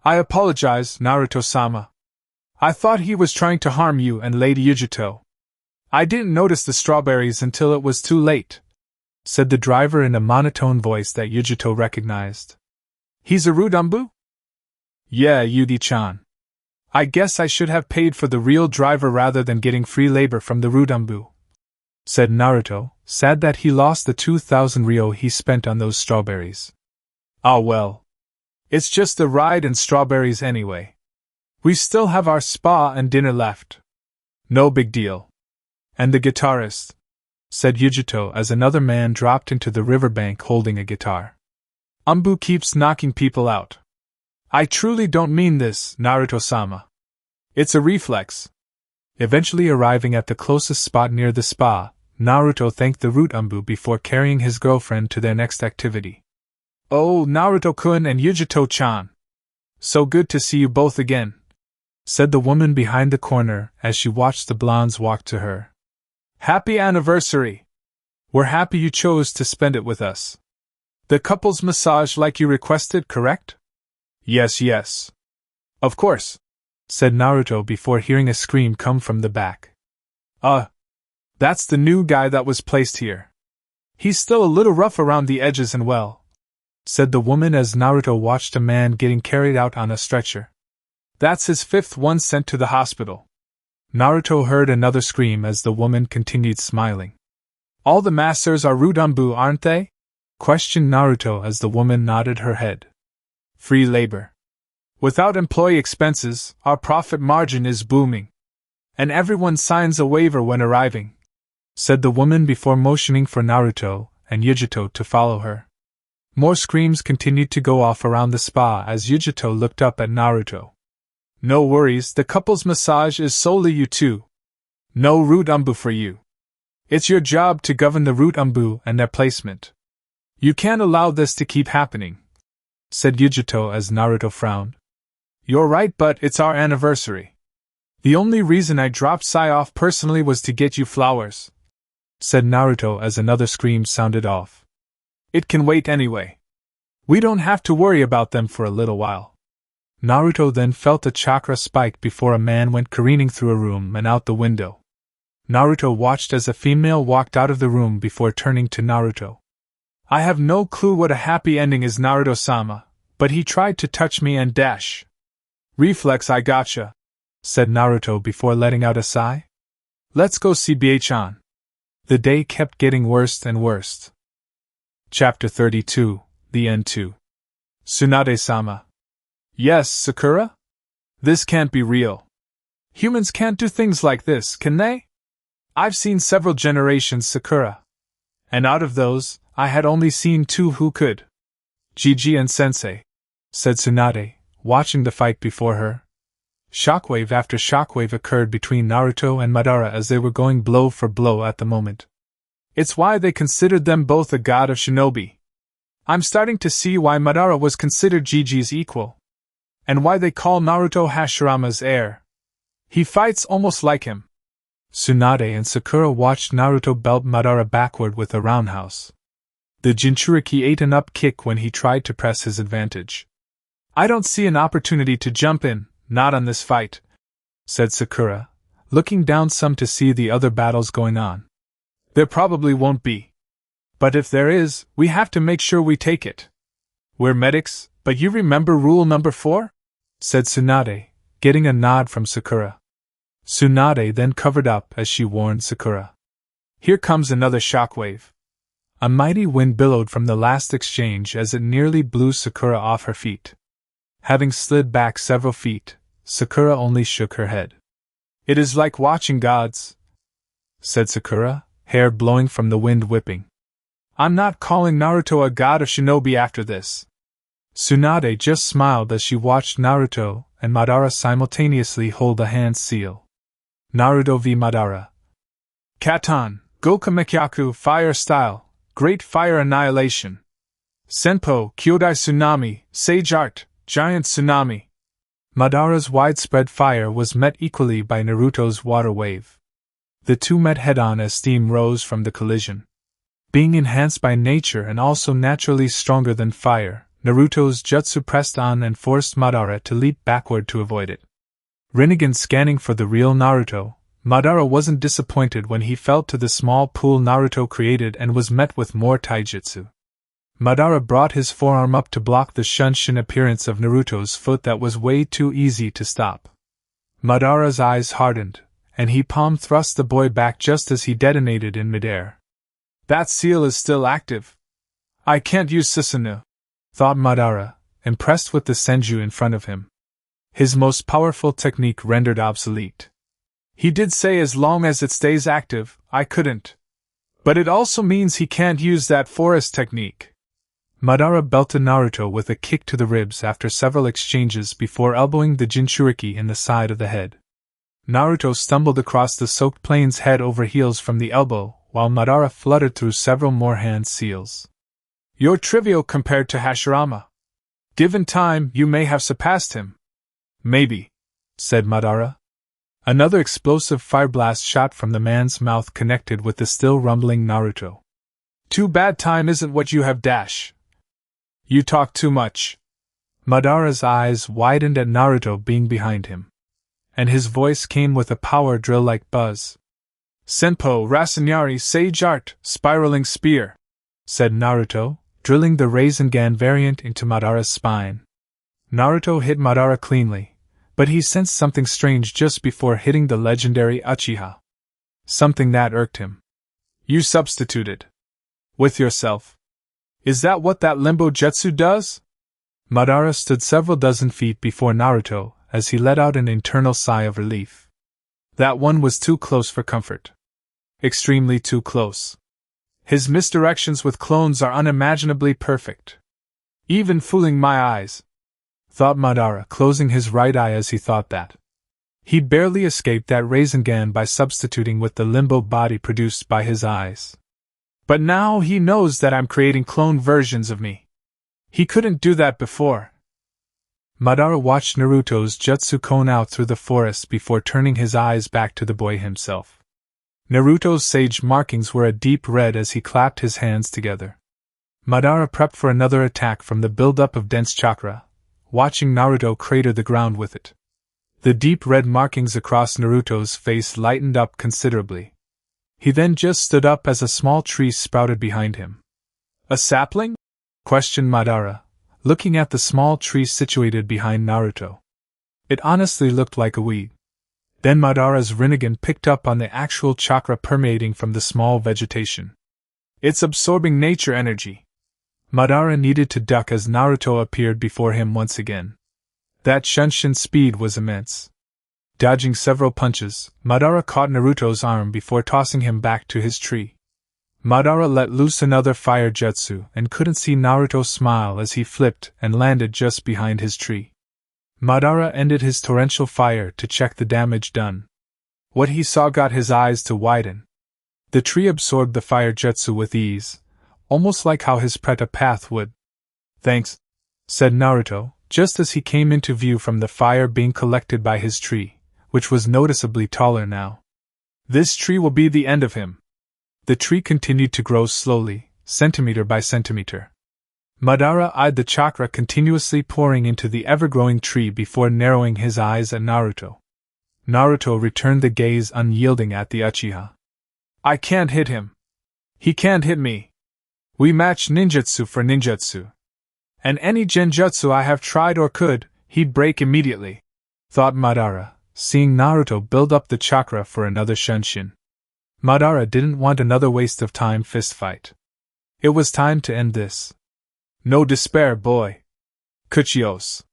I apologize, Naruto-sama. I thought he was trying to harm you and Lady Yujito. I didn't notice the strawberries until it was too late, said the driver in a monotone voice that Yujito recognized. He's a Rudambu? Yeah, Yugi-chan. I guess I should have paid for the real driver rather than getting free labor from the Rudambu, said Naruto, sad that he lost the 2,000 ryo he spent on those strawberries. Ah well. It's just a ride and strawberries anyway. We still have our spa and dinner left. No big deal. And the guitarist, said Yujito as another man dropped into the riverbank holding a guitar. Umbu keeps knocking people out. I truly don't mean this, Naruto-sama. It's a reflex. Eventually arriving at the closest spot near the spa, Naruto thanked the root Umbu before carrying his girlfriend to their next activity. Oh, Naruto-kun and Yujito-chan. So good to see you both again, said the woman behind the corner as she watched the blondes walk to her. Happy anniversary! We're happy you chose to spend it with us. The couple's massage like you requested, correct? Yes. Of course, said Naruto before hearing a scream come from the back. That's the new guy that was placed here. He's still a little rough around the edges and well, said the woman as Naruto watched a man getting carried out on a stretcher. That's his fifth one sent to the hospital. Naruto heard another scream as the woman continued smiling. All the masters are Rudambu, aren't they? Questioned Naruto as the woman nodded her head. Free labor. Without employee expenses, our profit margin is booming. And everyone signs a waiver when arriving, said the woman before motioning for Naruto and Yujito to follow her. More screams continued to go off around the spa as Yujito looked up at Naruto. No worries, the couple's massage is solely you two. No root umbu for you. It's your job to govern the root umbu and their placement. You can't allow this to keep happening, said Yujito as Naruto frowned. You're right, but it's our anniversary. The only reason I dropped Sai off personally was to get you flowers, said Naruto as another scream sounded off. It can wait anyway. We don't have to worry about them for a little while. Naruto then felt a chakra spike before a man went careening through a room and out the window. Naruto watched as a female walked out of the room before turning to Naruto. I have no clue what a happy ending is, Naruto-sama, but he tried to touch me and dash. Reflex, I gotcha, said Naruto before letting out a sigh. Let's go see Bie-chan. The day kept getting worse and worse. Chapter 32, The End 2. Tsunade-sama. Yes, Sakura? This can't be real. Humans can't do things like this, can they? I've seen several generations, Sakura. And out of those, I had only seen two who could. Gigi and Sensei, said Tsunade, watching the fight before her. Shockwave after shockwave occurred between Naruto and Madara as they were going blow for blow at the moment. It's why they considered them both a god of shinobi. I'm starting to see why Madara was considered Gigi's equal. And why they call Naruto Hashirama's heir. He fights almost like him. Tsunade and Sakura watched Naruto belt Madara backward with a roundhouse. The Jinchuriki ate an up kick when he tried to press his advantage. I don't see an opportunity to jump in, not on this fight, said Sakura, looking down some to see the other battles going on. There probably won't be. But if there is, we have to make sure we take it. We're medics, but you remember rule number 4? Said Tsunade, getting a nod from Sakura. Tsunade then covered up as she warned Sakura. Here comes another shockwave. A mighty wind billowed from the last exchange as it nearly blew Sakura off her feet. Having slid back several feet, Sakura only shook her head. It is like watching gods, said Sakura, hair blowing from the wind whipping. I'm not calling Naruto a god of shinobi after this. Tsunade just smiled as she watched Naruto and Madara simultaneously hold a hand seal. Naruto v Madara. Katan, Gokamekyaku Fire Style, Great Fire Annihilation. Senpo, Kyodai Tsunami, Sage Art, Giant Tsunami. Madara's widespread fire was met equally by Naruto's water wave. The two met head-on as steam rose from the collision. Being enhanced by nature and also naturally stronger than fire, Naruto's jutsu pressed on and forced Madara to leap backward to avoid it. Rinnegan scanning for the real Naruto, Madara wasn't disappointed when he fell to the small pool Naruto created and was met with more taijutsu. Madara brought his forearm up to block the shunshin appearance of Naruto's foot that was way too easy to stop. Madara's eyes hardened, and he palm thrust the boy back just as he detonated in midair. That seal is still active. I can't use Susanoo, thought Madara, impressed with the senju in front of him. His most powerful technique rendered obsolete. He did say as long as it stays active, I couldn't. But it also means he can't use that forest technique. Madara belted Naruto with a kick to the ribs after several exchanges before elbowing the Jinchuriki in the side of the head. Naruto stumbled across the soaked plains head over heels from the elbow, while Madara fluttered through several more hand seals. You're trivial compared to Hashirama. Given time, you may have surpassed him. Maybe, said Madara. Another explosive fire blast shot from the man's mouth connected with the still rumbling Naruto. Too bad time isn't what you have dash. You talk too much. Madara's eyes widened at Naruto being behind him. And his voice came with a power drill-like buzz. Senpo Rasenari Sage Art, Spiraling Spear, said Naruto, drilling the Rasengan variant into Madara's spine. Naruto hit Madara cleanly, but he sensed something strange just before hitting the legendary Uchiha. Something that irked him. You substituted. With yourself. Is that what that limbo jutsu does? Madara stood several dozen feet before Naruto as he let out an internal sigh of relief. That one was too close for comfort. Extremely too close. His misdirections with clones are unimaginably perfect. Even fooling my eyes, thought Madara, closing his right eye as he thought that. He barely escaped that Rasengan by substituting with the limbo body produced by his eyes. But now he knows that I'm creating clone versions of me. He couldn't do that before. Madara watched Naruto's jutsu cone out through the forest before turning his eyes back to the boy himself. Naruto's sage markings were a deep red as he clapped his hands together. Madara prepped for another attack from the buildup of dense chakra, watching Naruto crater the ground with it. The deep red markings across Naruto's face lightened up considerably. He then just stood up as a small tree sprouted behind him. A sapling? Questioned Madara, looking at the small tree situated behind Naruto. It honestly looked like a weed. Then Madara's Rinnegan picked up on the actual chakra permeating from the small vegetation. It's absorbing nature energy. Madara needed to duck as Naruto appeared before him once again. That Shunshin speed was immense. Dodging several punches, Madara caught Naruto's arm before tossing him back to his tree. Madara let loose another fire jutsu and couldn't see Naruto smile as he flipped and landed just behind his tree. Madara ended his torrential fire to check the damage done. What he saw got his eyes to widen. The tree absorbed the fire jutsu with ease, almost like how his Preta path would. "Thanks," said Naruto, just as he came into view from the fire being collected by his tree, which was noticeably taller now. "This tree will be the end of him." The tree continued to grow slowly, centimeter by centimeter. Madara eyed the chakra continuously pouring into the ever-growing tree before narrowing his eyes at Naruto. Naruto returned the gaze unyielding at the Uchiha. "I can't hit him. He can't hit me. We match ninjutsu for ninjutsu. And any genjutsu I have tried or could, he'd break immediately," thought Madara, seeing Naruto build up the chakra for another shunshin. Madara didn't want another waste of time fistfight. It was time to end this. "No despair, boy. Kuchios."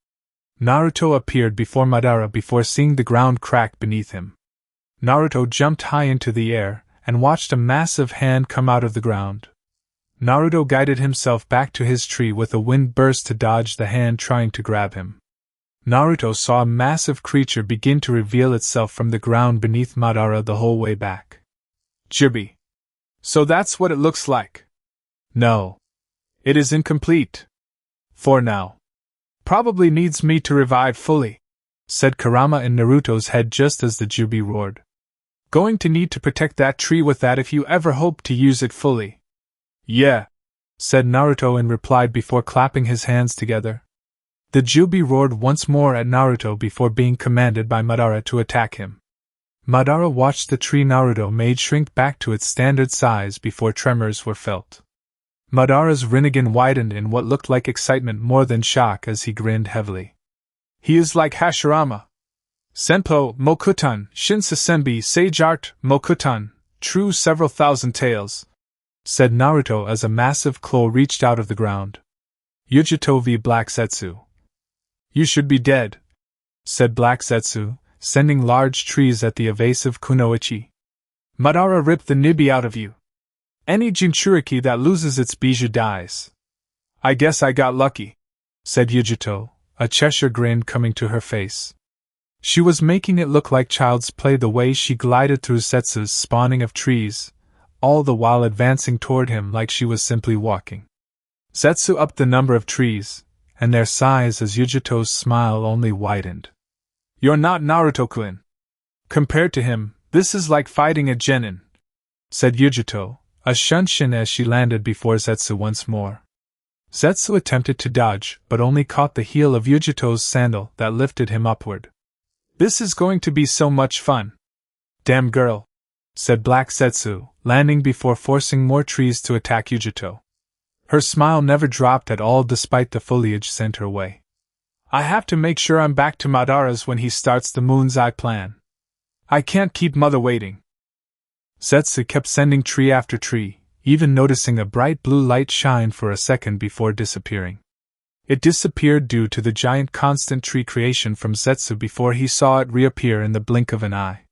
Naruto appeared before Madara before seeing the ground crack beneath him. Naruto jumped high into the air and watched a massive hand come out of the ground. Naruto guided himself back to his tree with a wind burst to dodge the hand trying to grab him. Naruto saw a massive creature begin to reveal itself from the ground beneath Madara the whole way back. "Jibi. So that's what it looks like." "No. It is incomplete. For now. Probably needs me to revive fully," said Kurama in Naruto's head just as the Jibi roared. "Going to need to protect that tree with that if you ever hope to use it fully." "Yeah," said Naruto in reply before clapping his hands together. The Jibi roared once more at Naruto before being commanded by Madara to attack him. Madara watched the tree Naruto made shrink back to its standard size before tremors were felt. Madara's Rinnegan widened in what looked like excitement more than shock as he grinned heavily. "He is like Hashirama. Senpo, Mokuton, Shinsasenbi, Sage Art, Mokuton, true several thousand tales," said Naruto as a massive claw reached out of the ground. "Yujito v Black Zetsu." "You should be dead," said Black Zetsu, sending large trees at the evasive Kunoichi. "Madara ripped the nibi out of you. Any Jinchuriki that loses its bijou dies." "I guess I got lucky," said Yujito, a Cheshire grin coming to her face. She was making it look like child's play the way she glided through Zetsu's spawning of trees, all the while advancing toward him like she was simply walking. Zetsu upped the number of trees, and their size as Yujito's smile only widened. "You're not Naruto-kun. Compared to him, this is like fighting a genin," said Yujito, a shunshin as she landed before Zetsu once more. Zetsu attempted to dodge, but only caught the heel of Yujito's sandal that lifted him upward. "This is going to be so much fun." "Damn girl," said Black Zetsu, landing before forcing more trees to attack Yujito. Her smile never dropped at all despite the foliage sent her way. "I have to make sure I'm back to Madara's when he starts the Moon's Eye plan. I can't keep mother waiting." Zetsu kept sending tree after tree, even noticing a bright blue light shine for a second before disappearing. It disappeared due to the giant constant tree creation from Zetsu before he saw it reappear in the blink of an eye.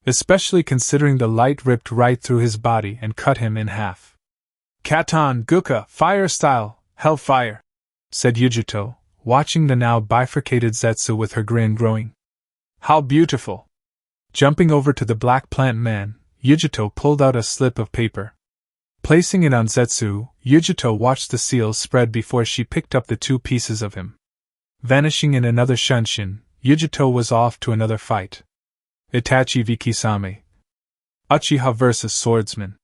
Especially considering the light ripped right through his body and cut him in half. "Katon Guka, fire style, hellfire," said Yujito, watching the now bifurcated Zetsu with her grin growing. "How beautiful." Jumping over to the black plant man, Yujito pulled out a slip of paper. Placing it on Zetsu, Yujito watched the seal spread before she picked up the two pieces of him. Vanishing in another shunshin, Yujito was off to another fight. Itachi v Kisame. Uchiha vs. Swordsman.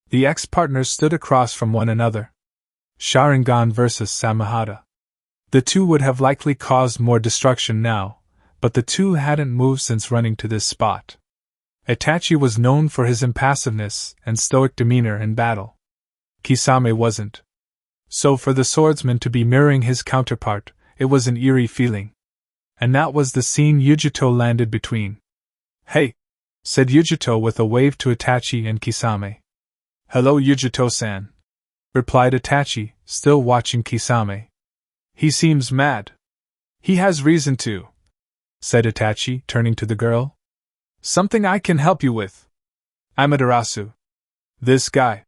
The ex-partners stood across from one another. Sharingan vs. Samahata. The two would have likely caused more destruction now, but the two hadn't moved since running to this spot. Itachi was known for his impassiveness and stoic demeanor in battle. Kisame wasn't. So for the swordsman to be mirroring his counterpart, it was an eerie feeling. And that was the scene Yujito landed between. "Hey!" said Yujito with a wave to Itachi and Kisame. "Hello, Yujito-san," replied Itachi, still watching Kisame. "He seems mad." "He has reason to," said Itachi, turning to the girl. "Something I can help you with." "Amaterasu." "This guy,"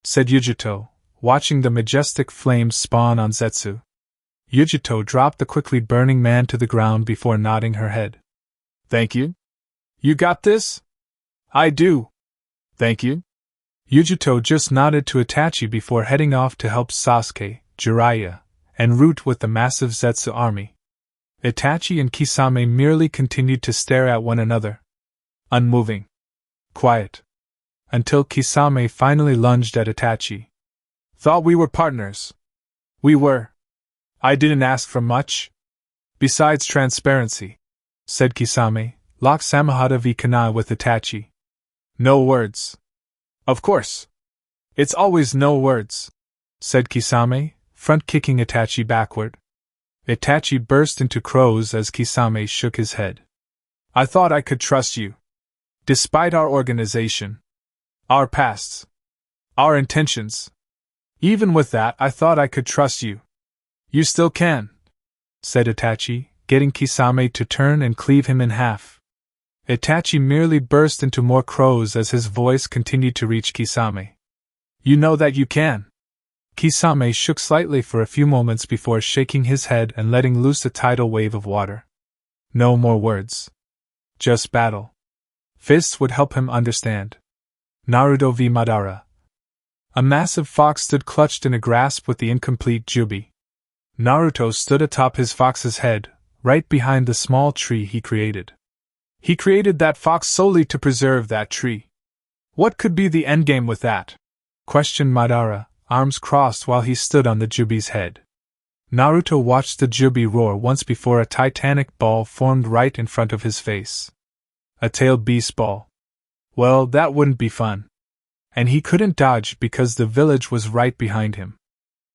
said Yujito, watching the majestic flames spawn on Zetsu. Yujito dropped the quickly burning man to the ground before nodding her head. Thank you? You got this? I do. Thank you. Yujito just nodded to Itachi before heading off to help Sasuke, Jiraiya, and Root with the massive Zetsu army. Itachi and Kisame merely continued to stare at one another. Unmoving. Quiet. Until Kisame finally lunged at Itachi. Thought we were partners. We were. I didn't ask for much. Besides transparency, said Kisame, lock Samahata v Kanai with Itachi. No words. Of course. It's always no words, said Kisame, front-kicking Itachi backward. Itachi burst into crows as Kisame shook his head. I thought I could trust you. Despite our organization, our pasts, our intentions. Even with that, I thought I could trust you. You still can, said Itachi, getting Kisame to turn and cleave him in half. Itachi merely burst into more crows as his voice continued to reach Kisame. You know that you can. Kisame shook slightly for a few moments before shaking his head and letting loose a tidal wave of water. No more words. Just battle. Fists would help him understand. Naruto v Madara. A massive fox stood clutched in a grasp with the incomplete Jubi. Naruto stood atop his fox's head, right behind the small tree he created. He created that fox solely to preserve that tree. What could be the endgame with that? Questioned Madara, arms crossed while he stood on the Jubi's head. Naruto watched the Jubi roar once before a titanic ball formed right in front of his face. A tailed beast ball. Well, that wouldn't be fun. And he couldn't dodge because the village was right behind him.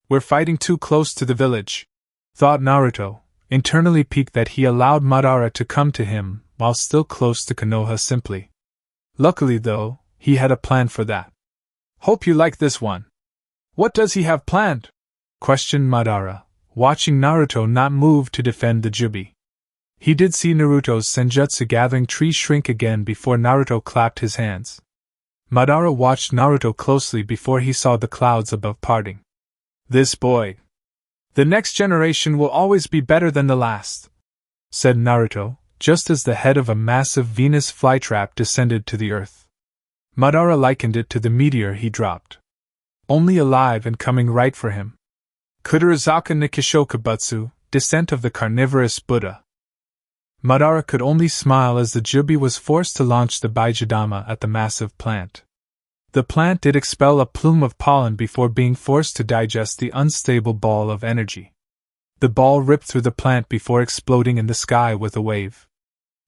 We're fighting too close to the village, thought Naruto, internally piqued that he allowed Madara to come to him while still close to Konoha simply. Luckily, though, he had a plan for that. Hope you like this one. What does he have planned? Questioned Madara, watching Naruto not move to defend the Jubi. He did see Naruto's senjutsu gathering tree shrink again before Naruto clapped his hands. Madara watched Naruto closely before he saw the clouds above parting. This boy. The next generation will always be better than the last, said Naruto, just as the head of a massive Venus flytrap descended to the earth. Madara likened it to the meteor he dropped. Only alive and coming right for him. Kudarazaka Nikishokabutsu, Descent of the Carnivorous Buddha. Madara could only smile as the Jubi was forced to launch the Baijidama at the massive plant. The plant did expel a plume of pollen before being forced to digest the unstable ball of energy. The ball ripped through the plant before exploding in the sky with a wave.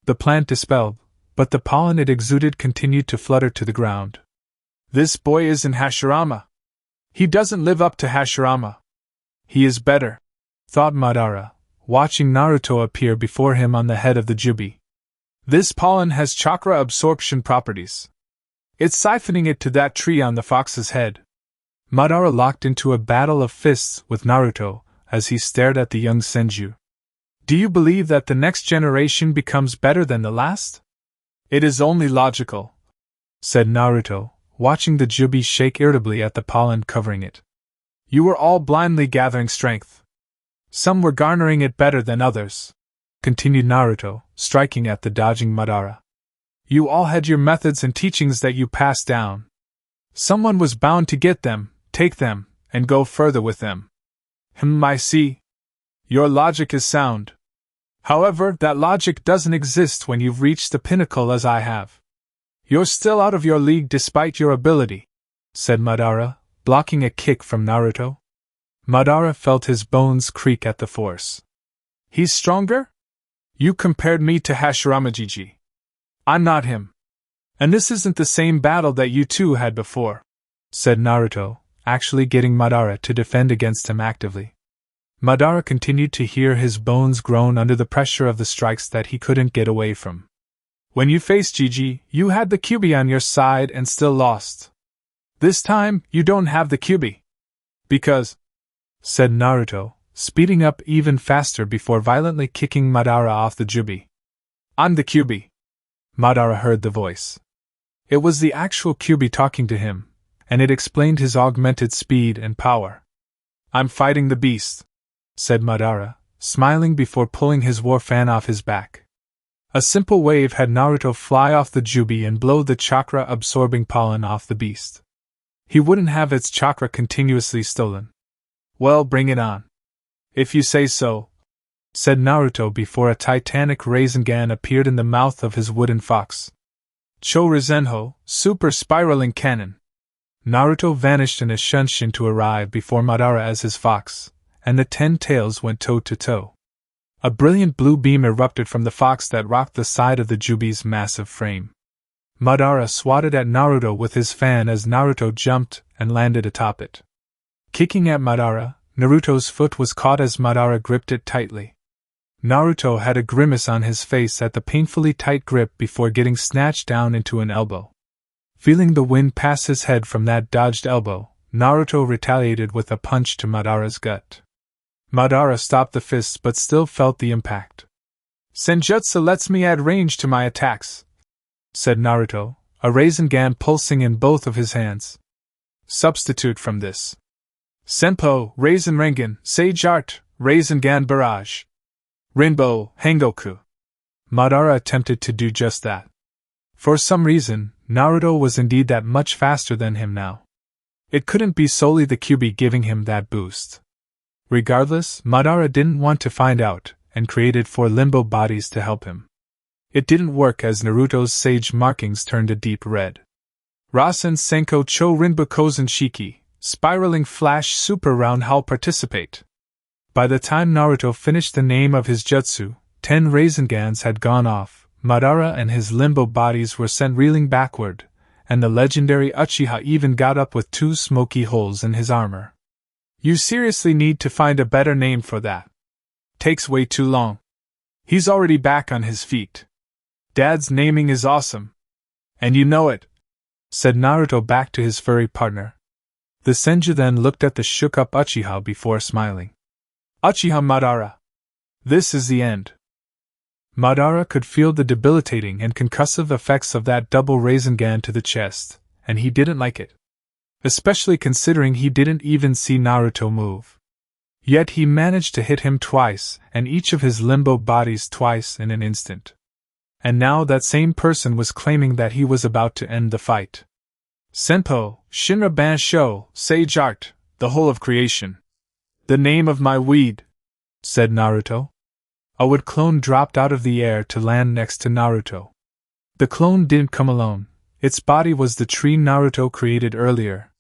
The plant dispelled, but the pollen it exuded continued to flutter to the ground. This boy isn't Hashirama. He doesn't live up to Hashirama. He is better, thought Madara, watching Naruto appear before him on the head of the Jubi. This pollen has chakra absorption properties. It's siphoning it to that tree on the fox's head. Madara locked into a battle of fists with Naruto as he stared at the young Senju. Do you believe that the next generation becomes better than the last? It is only logical, said Naruto, watching the Jubi shake irritably at the pollen covering it. You were all blindly gathering strength. Some were garnering it better than others, continued Naruto, striking at the dodging Madara. You all had your methods and teachings that you passed down. Someone was bound to get them, take them, and go further with them. I see. Your logic is sound. However, that logic doesn't exist when you've reached the pinnacle as I have. You're still out of your league despite your ability, said Madara, blocking a kick from Naruto. Madara felt his bones creak at the force. He's stronger? You compared me to Hashirama Gigi. I'm not him. And this isn't the same battle that you two had before, said Naruto, actually getting Madara to defend against him actively. Madara continued to hear his bones groan under the pressure of the strikes that he couldn't get away from. When you faced Gigi, you had the Kyuubi on your side and still lost. This time, you don't have the Kyuubi. Because, said Naruto, speeding up even faster before violently kicking Madara off the Jubi. I'm the Kyuubi. Madara heard the voice. It was the actual Kyuubi talking to him, and it explained his augmented speed and power. I'm fighting the beast. said Madara, smiling before pulling his war fan off his back. A simple wave had Naruto fly off the jubi and blow the chakra-absorbing pollen off the beast. He wouldn't have its chakra continuously stolen. Well, bring it on. If you say so, said Naruto before a titanic Rasengan appeared in the mouth of his wooden fox. Chorazenho, super spiraling cannon. Naruto vanished in a shunshin to arrive before Madara as his fox, and the 10 tails went toe-to-toe. A brilliant blue beam erupted from the fox that rocked the side of the jubi's massive frame. Madara swatted at Naruto with his fan as Naruto jumped and landed atop it. Kicking at Madara, Naruto's foot was caught as Madara gripped it tightly. Naruto had a grimace on his face at the painfully tight grip before getting snatched down into an elbow. Feeling the wind pass his head from that dodged elbow, Naruto retaliated with a punch to Madara's gut. Madara stopped the fists but still felt the impact. Senjutsu lets me add range to my attacks, said Naruto, a Rasengan pulsing in both of his hands. Substitute from this. Senpo, Rasenrengen, Sage Art, Rasengan Barrage. Rinbo, Hengoku. Madara attempted to do just that. For some reason, Naruto was indeed that much faster than him now. It couldn't be solely the Kyuubi giving him that boost. Regardless, Madara didn't want to find out, and created 4 limbo bodies to help him. It didn't work as Naruto's sage markings turned a deep red. Rasen Senko Cho Rinbo Kozen Shiki, Spiraling Flash Super Round Howl Participate. By the time Naruto finished the name of his jutsu, 10 Rasengans had gone off, Madara and his limbo bodies were sent reeling backward, and the legendary Uchiha even got up with 2 smoky holes in his armor. You seriously need to find a better name for that. Takes way too long. He's already back on his feet. Dad's naming is awesome. And you know it, said Naruto back to his furry partner. The Senju then looked at the shook-up Uchiha before smiling. Uchiha Madara. This is the end. Madara could feel the debilitating and concussive effects of that double Rasengan to the chest, and he didn't like it. Especially considering he didn't even see Naruto move. Yet he managed to hit him twice, and each of his limbo bodies twice in an instant. And now that same person was claiming that he was about to end the fight. Senpo, Shinra Bansho, Sage Art, the whole of creation. The name of my weed, said Naruto. A wood clone dropped out of the air to land next to Naruto. The clone didn't come alone. Its body was the tree Naruto created earlier.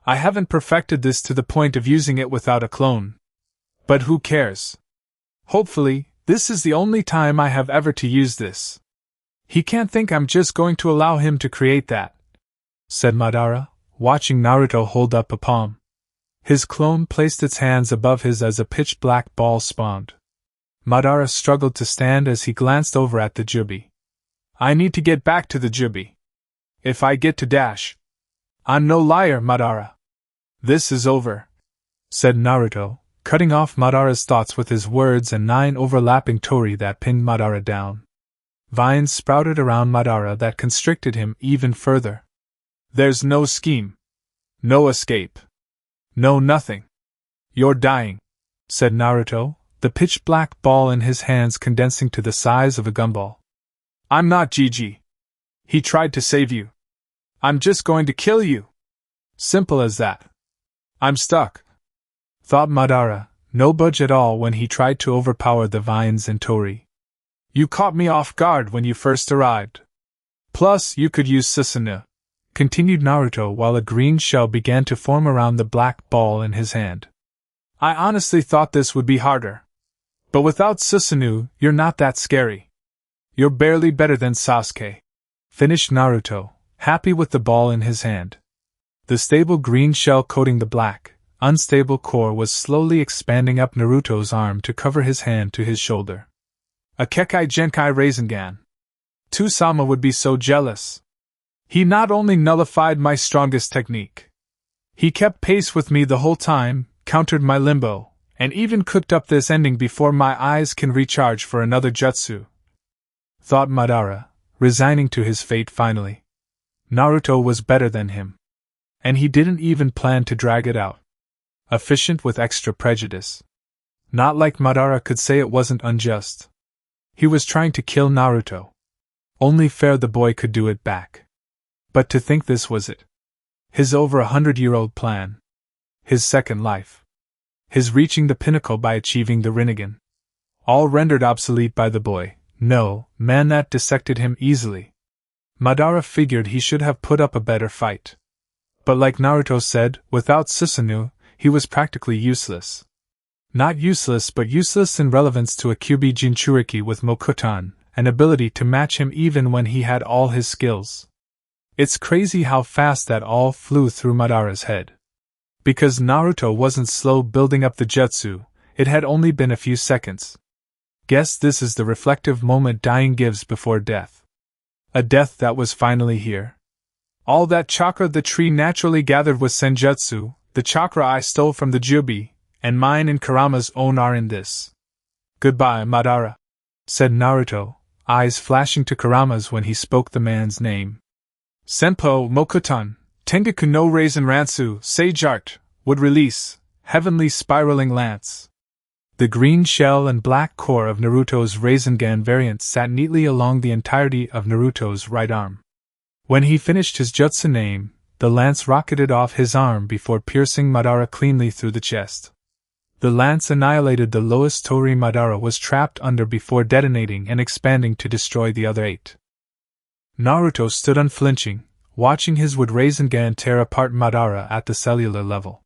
I haven't perfected this to the point of using it without a clone. But who cares? Hopefully, this is the only time I have ever to use this. He can't think I'm just going to allow him to create that, said Madara, watching Naruto hold up a palm. His clone placed its hands above his as a pitch-black ball spawned. Madara struggled to stand as he glanced over at the jubi. I need to get back to the jubi. If I get to dash. I'm no liar, Madara. This is over, said Naruto, cutting off Madara's thoughts with his words and 9 overlapping tori that pinned Madara down. Vines sprouted around Madara that constricted him even further. There's no scheme. No escape. No nothing. You're dying, said Naruto, the pitch-black ball in his hands condensing to the size of a gumball. I'm not Gigi. He tried to save you. I'm just going to kill you. Simple as that. I'm stuck, thought Madara, no budge at all when he tried to overpower the vines and tori. You caught me off guard when you first arrived. Plus, you could use Susanoo, continued Naruto while a green shell began to form around the black ball in his hand. I honestly thought this would be harder. But without Susanoo, you're not that scary. You're barely better than Sasuke, finished Naruto, happy with the ball in his hand. The stable green shell coating the black, unstable core was slowly expanding up Naruto's arm to cover his hand to his shoulder. A kekkei genkai Rasengan. Tusama would be so jealous. He not only nullified my strongest technique. He kept pace with me the whole time, countered my limbo, and even cooked up this ending before my eyes can recharge for another jutsu, thought Madara, resigning to his fate finally. Naruto was better than him. And he didn't even plan to drag it out. Efficient with extra prejudice. Not like Madara could say it wasn't unjust. He was trying to kill Naruto. Only fair the boy could do it back. But to think this was it. His over 100-year-old plan. His second life. His reaching the pinnacle by achieving the Rinnegan. All rendered obsolete by the boy. No, man, that dissected him easily. Madara figured he should have put up a better fight. But like Naruto said, without Susanoo, he was practically useless. Not useless, but useless in relevance to a Kyuubi Jinchuriki with Mokuton, an ability to match him even when he had all his skills. It's crazy how fast that all flew through Madara's head. Because Naruto wasn't slow building up the jutsu, it had only been a few seconds. Guess this is the reflective moment dying gives before death. A death that was finally here. All that chakra the tree naturally gathered was senjutsu, the chakra I stole from the Jubi, and mine and Kurama's own are in this. Goodbye, Madara, said Naruto, eyes flashing to Kurama's when he spoke the man's name. Senpo Mokuton, Tengaku no Raisin Ransu, Sage Art, would release, heavenly spiraling lance. The green shell and black core of Naruto's Rasengan variant sat neatly along the entirety of Naruto's right arm. When he finished his jutsu name, the lance rocketed off his arm before piercing Madara cleanly through the chest. The lance annihilated the lowest Tori Madara was trapped under before detonating and expanding to destroy the other 8. Naruto stood unflinching, watching his wood Rasengan tear apart Madara at the cellular level.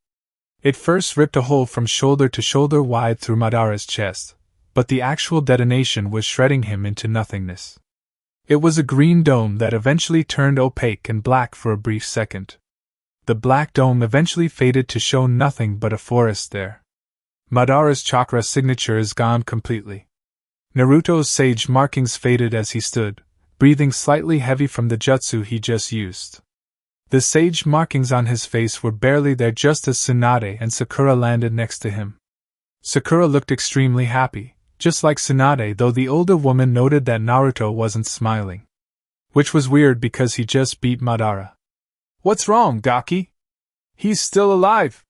It first ripped a hole from shoulder to shoulder wide through Madara's chest, but the actual detonation was shredding him into nothingness. It was a green dome that eventually turned opaque and black for a brief second. The black dome eventually faded to show nothing but a forest there. Madara's chakra signature is gone completely. Naruto's sage markings faded as he stood, breathing slightly heavy from the jutsu he just used. The sage markings on his face were barely there just as Tsunade and Sakura landed next to him. Sakura looked extremely happy, just like Tsunade, though the older woman noted that Naruto wasn't smiling. Which was weird because he just beat Madara. "What's wrong, Gaki? He's still alive!"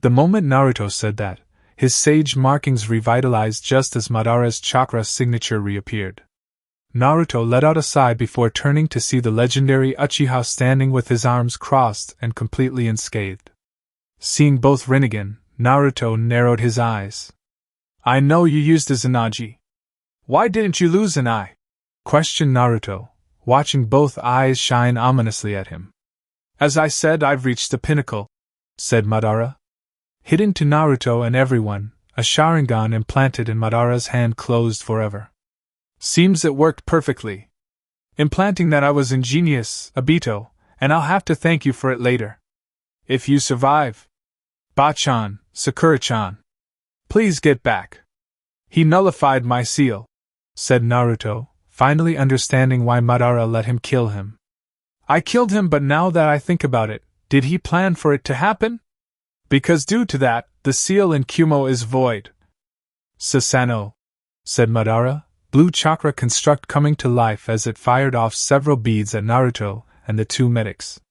The moment Naruto said that, his sage markings revitalized just as Madara's chakra signature reappeared. Naruto let out a sigh before turning to see the legendary Uchiha standing with his arms crossed and completely unscathed. Seeing both Rinnegan, Naruto narrowed his eyes. "I know you used a Izanagi. Why didn't you lose an eye?" questioned Naruto, watching both eyes shine ominously at him. "As I said, I've reached the pinnacle," said Madara. Hidden to Naruto and everyone, a Sharingan implanted in Madara's hand closed forever. "Seems it worked perfectly. Implanting that I was ingenious, Obito, and I'll have to thank you for it later. If you survive. Bachan, Sakura-chan. Please get back. He nullified my seal," said Naruto, finally understanding why Madara let him kill him. "I killed him, but now that I think about it, did he plan for it to happen? Because due to that, the seal in Kumo is void." "Susanoo," said Madara, blue chakra construct coming to life as it fired off several beads at Naruto and the two medics.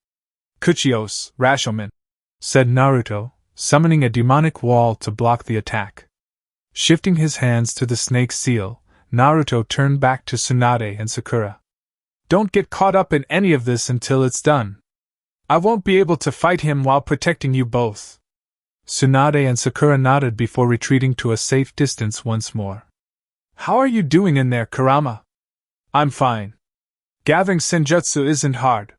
"Kuchios, Rashomon," said Naruto, summoning a demonic wall to block the attack. Shifting his hands to the snake seal, Naruto turned back to Tsunade and Sakura. "Don't get caught up in any of this until it's done. I won't be able to fight him while protecting you both." Tsunade and Sakura nodded before retreating to a safe distance once more. "How are you doing in there, Kurama?" "I'm fine. Gathering senjutsu isn't hard.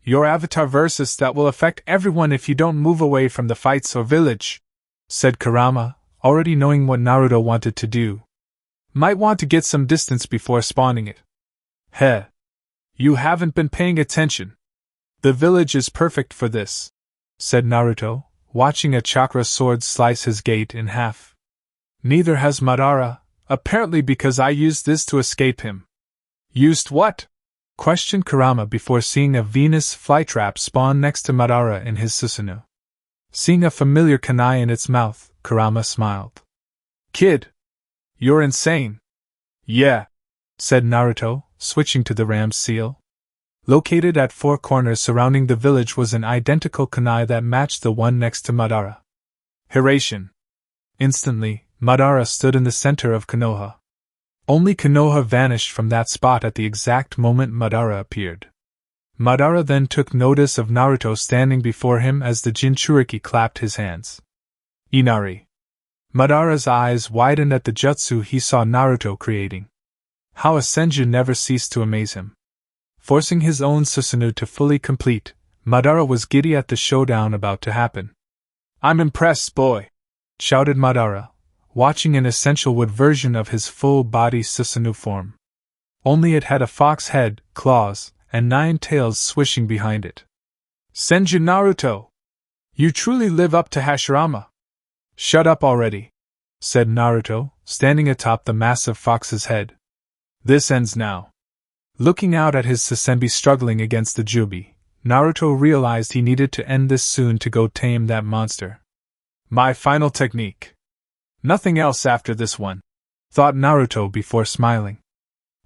Your avatar versus that will affect everyone if you don't move away from the fights or village," said Kurama, already knowing what Naruto wanted to do. "Might want to get some distance before spawning it." "Heh. You haven't been paying attention. The village is perfect for this," said Naruto, watching a chakra sword slice his gate in half. "Neither has Madara, apparently because I used this to escape him." "Used what?" questioned Kurama before seeing a Venus flytrap spawn next to Madara in his Susanoo. Seeing a familiar kunai in its mouth, Kurama smiled. "Kid, you're insane." "Yeah," said Naruto, switching to the ram's seal. Located at 4 corners surrounding the village was an identical kunai that matched the one next to Madara. "Narration." Instantly, Madara stood in the center of Konoha. Only Konoha vanished from that spot at the exact moment Madara appeared. Madara then took notice of Naruto standing before him as the Jinchuriki clapped his hands. Inari. Madara's eyes widened at the jutsu he saw Naruto creating. How a senju never ceased to amaze him. Forcing his own Susanoo to fully complete, Madara was giddy at the showdown about to happen. "I'm impressed, boy!" shouted Madara, watching an essential wood version of his full-body Susanoo form. Only it had a fox head, claws, and 9 tails swishing behind it. "Senju Naruto! You truly live up to Hashirama!" "Shut up already," said Naruto, standing atop the massive fox's head. "This ends now." Looking out at his Sasenbi struggling against the Jubi, Naruto realized he needed to end this soon to go tame that monster. "My final technique. Nothing else after this one," thought Naruto before smiling.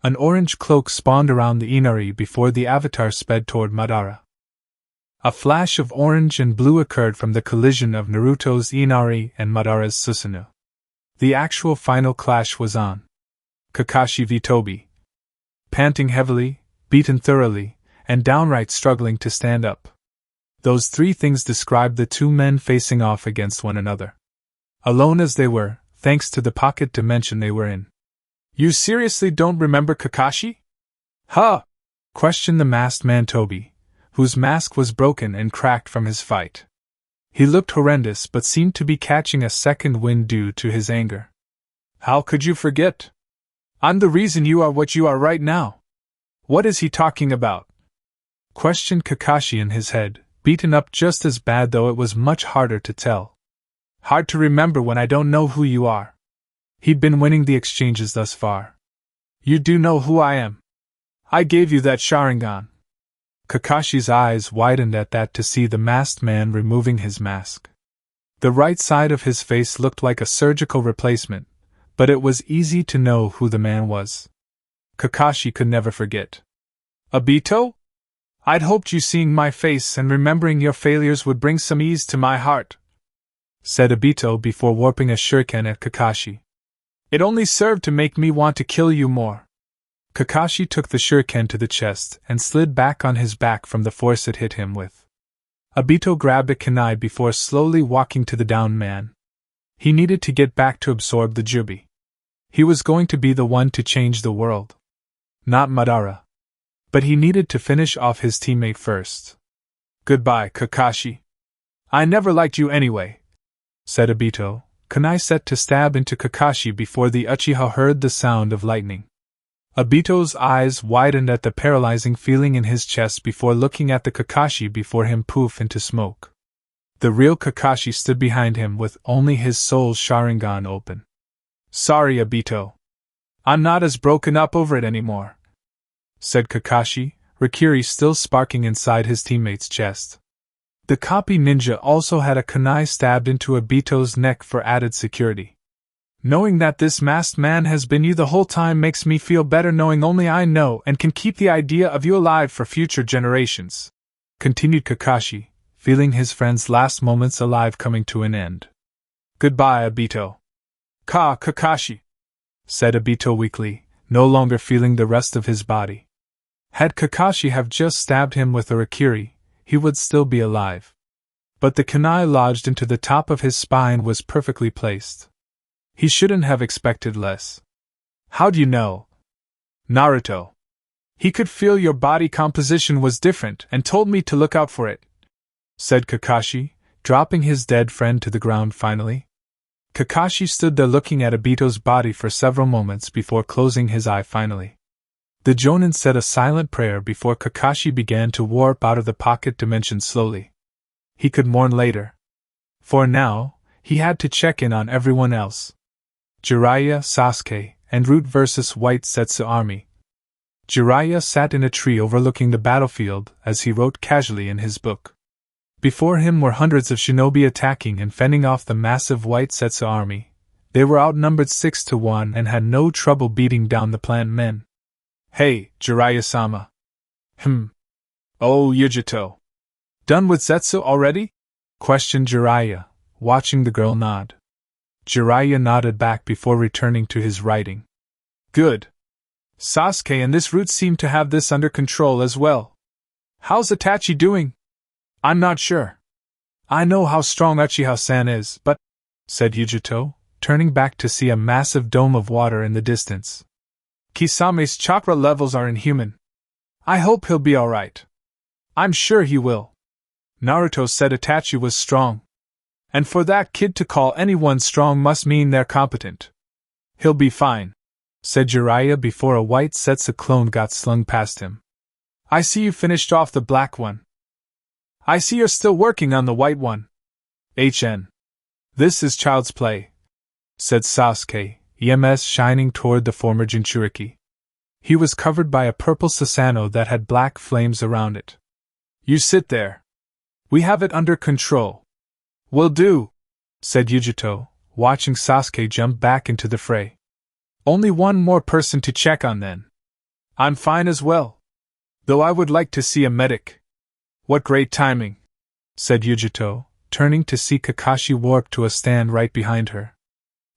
An orange cloak spawned around the Inari before the avatar sped toward Madara. A flash of orange and blue occurred from the collision of Naruto's Inari and Madara's Susanoo. The actual final clash was on. Kakashi v Tobi. Panting heavily, beaten thoroughly, and downright struggling to stand up. Those 3 things described the 2 men facing off against one another. Alone as they were, thanks to the pocket dimension they were in. "You seriously don't remember Kakashi?" "Huh?" questioned the masked man Tobi, whose mask was broken and cracked from his fight. He looked horrendous but seemed to be catching a second wind due to his anger. "How could you forget? I'm the reason you are what you are right now." "What is he talking about?" questioned Kakashi in his head, beaten up just as bad though it was much harder to tell. "Hard to remember when I don't know who you are." He'd been winning the exchanges thus far. "You do know who I am. I gave you that Sharingan." Kakashi's eyes widened at that to see the masked man removing his mask. The right side of his face looked like a surgical replacement, but it was easy to know who the man was. Kakashi could never forget. "Obito? I'd hoped you seeing my face and remembering your failures would bring some ease to my heart," said Obito before warping a shuriken at Kakashi. "It only served to make me want to kill you more." Kakashi took the shuriken to the chest and slid back on his back from the force it hit him with. Obito grabbed a kunai before slowly walking to the downed man. He needed to get back to absorb the Jubi. He was going to be the one to change the world. Not Madara. But he needed to finish off his teammate first. "Goodbye, Kakashi. I never liked you anyway," said Obito, kunai set to stab into Kakashi before the Uchiha heard the sound of lightning. Obito's eyes widened at the paralyzing feeling in his chest before looking at the Kakashi before him poof into smoke. The real Kakashi stood behind him with only his soul's Sharingan open. "Sorry, Obito. I'm not as broken up over it anymore," said Kakashi, Rikiri still sparking inside his teammate's chest. The copy ninja also had a kunai stabbed into Obito's neck for added security. "Knowing that this masked man has been you the whole time makes me feel better knowing only I know and can keep the idea of you alive for future generations," continued Kakashi, feeling his friend's last moments alive coming to an end. "Goodbye, Obito." Kakashi," said Obito weakly, no longer feeling the rest of his body. Had Kakashi have just stabbed him with a Rikiri, he would still be alive. But the kunai lodged into the top of his spine was perfectly placed. He shouldn't have expected less. "How'd you know?" "Naruto. He could feel your body composition was different and told me to look out for it," said Kakashi, dropping his dead friend to the ground finally. Kakashi stood there looking at Obito's body for several moments before closing his eye finally. The Jonin said a silent prayer before Kakashi began to warp out of the pocket dimension slowly. He could mourn later. For now, he had to check in on everyone else. Jiraiya, Sasuke, and Root vs. White Setsu Army. Jiraiya sat in a tree overlooking the battlefield as he wrote casually in his book. Before him were hundreds of shinobi attacking and fending off the massive White Setsu army. They were outnumbered 6-1 and had no trouble beating down the plant men. "Hey, Jiraiya-sama." "Oh, Yujito. Done with Zetsu already?" questioned Jiraiya, watching the girl nod. Jiraiya nodded back before returning to his writing. Good. Sasuke and this root seem to have this under control as well. How's Itachi doing? I'm not sure. I know how strong Uchiha-san is, but, said Yujito, turning back to see a massive dome of water in the distance. Kisame's chakra levels are inhuman. I hope he'll be alright. I'm sure he will. Naruto said Itachi was strong. And for that kid to call anyone strong must mean they're competent. He'll be fine, said Jiraiya before a white Setsu clone got slung past him. I see you finished off the black one. I see you're still working on the white one. HN. This is child's play, said Sasuke, EMS shining toward the former Jinchuriki. He was covered by a purple Susanoo that had black flames around it. You sit there. We have it under control. Will do, said Yujito, watching Sasuke jump back into the fray. Only one more person to check on then. I'm fine as well. Though I would like to see a medic. What great timing, said Yujito, turning to see Kakashi warp to a stand right behind her.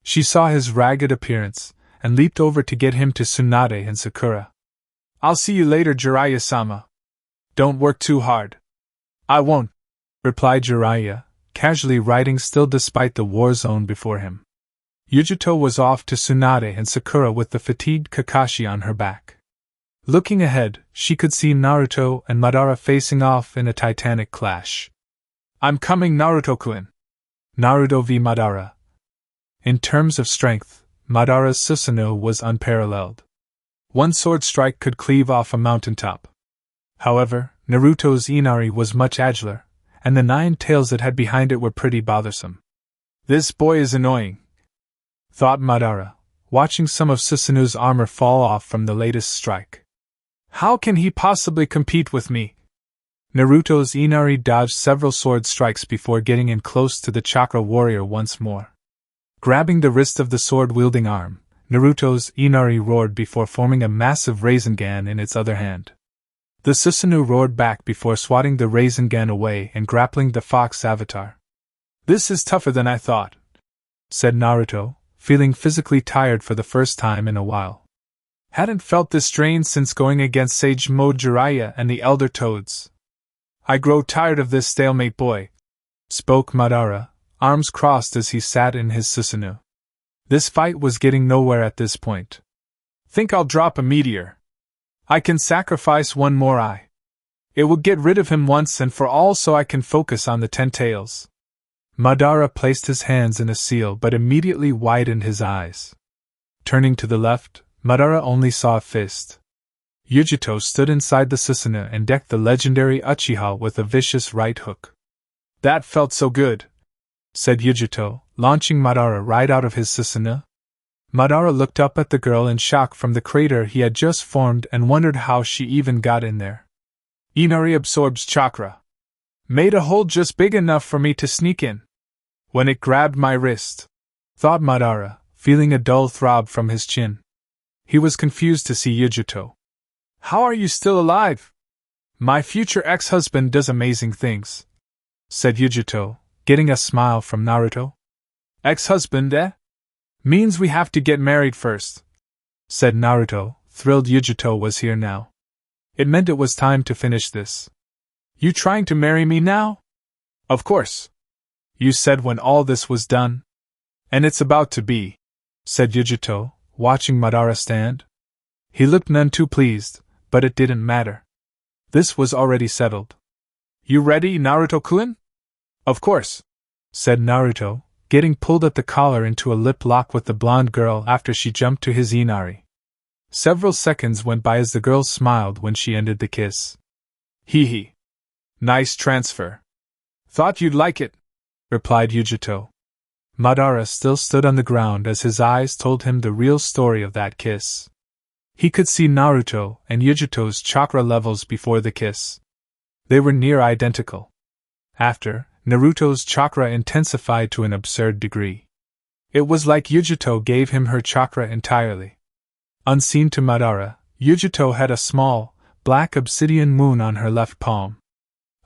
She saw his ragged appearance, and leaped over to get him to Tsunade and Sakura. I'll see you later, Jiraiya-sama. Don't work too hard. I won't, replied Jiraiya, casually writing still despite the war zone before him. Yujito was off to Tsunade and Sakura with the fatigued Kakashi on her back. Looking ahead, she could see Naruto and Madara facing off in a titanic clash. I'm coming, Naruto-kun. Naruto v Madara. In terms of strength, Madara's Susanoo was unparalleled. One sword strike could cleave off a mountaintop. However, Naruto's Inari was much agiler, and the 9 tails it had behind it were pretty bothersome. This boy is annoying, thought Madara, watching some of Susanoo's armor fall off from the latest strike. How can he possibly compete with me? Naruto's Inari dodged several sword strikes before getting in close to the chakra warrior once more. Grabbing the wrist of the sword-wielding arm, Naruto's Inari roared before forming a massive Rasengan in its other hand. The Susanoo roared back before swatting the Rasengan away and grappling the fox avatar. This is tougher than I thought, said Naruto, feeling physically tired for the first time in a while. Hadn't felt this strain since going against Sage Mode Jiraiya and the Elder Toads. I grow tired of this stalemate, boy, spoke Madara, arms crossed as he sat in his Susanoo. This fight was getting nowhere at this point. Think I'll drop a meteor. I can sacrifice one more eye. It will get rid of him once and for all so I can focus on the 10 tails. Madara placed his hands in a seal but immediately widened his eyes. Turning to the left, Madara only saw a fist. Yujito stood inside the Susanoo and decked the legendary Uchiha with a vicious right hook. That felt so good, said Yujito, launching Madara right out of his Susanoo. Madara looked up at the girl in shock from the crater he had just formed and wondered how she even got in there. Inari absorbs chakra. Made a hole just big enough for me to sneak in. When it grabbed my wrist, thought Madara, feeling a dull throb from his chin. He was confused to see Yujito. How are you still alive? My future ex-husband does amazing things, said Yujito, getting a smile from Naruto. Ex-husband, eh? Means we have to get married first, said Naruto, thrilled Yujito was here now. It meant it was time to finish this. You trying to marry me now? Of course. You said when all this was done. And it's about to be, said Yujito, watching Madara stand. He looked none too pleased, but it didn't matter. This was already settled. You ready, Naruto-kun? Of course, said Naruto, getting pulled at the collar into a lip lock with the blonde girl after she jumped to his Inari. Several seconds went by as the girl smiled when she ended the kiss. Hee hee. Nice transfer. Thought you'd like it, replied Yujito. Madara still stood on the ground as his eyes told him the real story of that kiss. He could see Naruto and Yujito's chakra levels before the kiss. They were near identical. After, Naruto's chakra intensified to an absurd degree. It was like Yujito gave him her chakra entirely. Unseen to Madara, Yujito had a small, black obsidian moon on her left palm.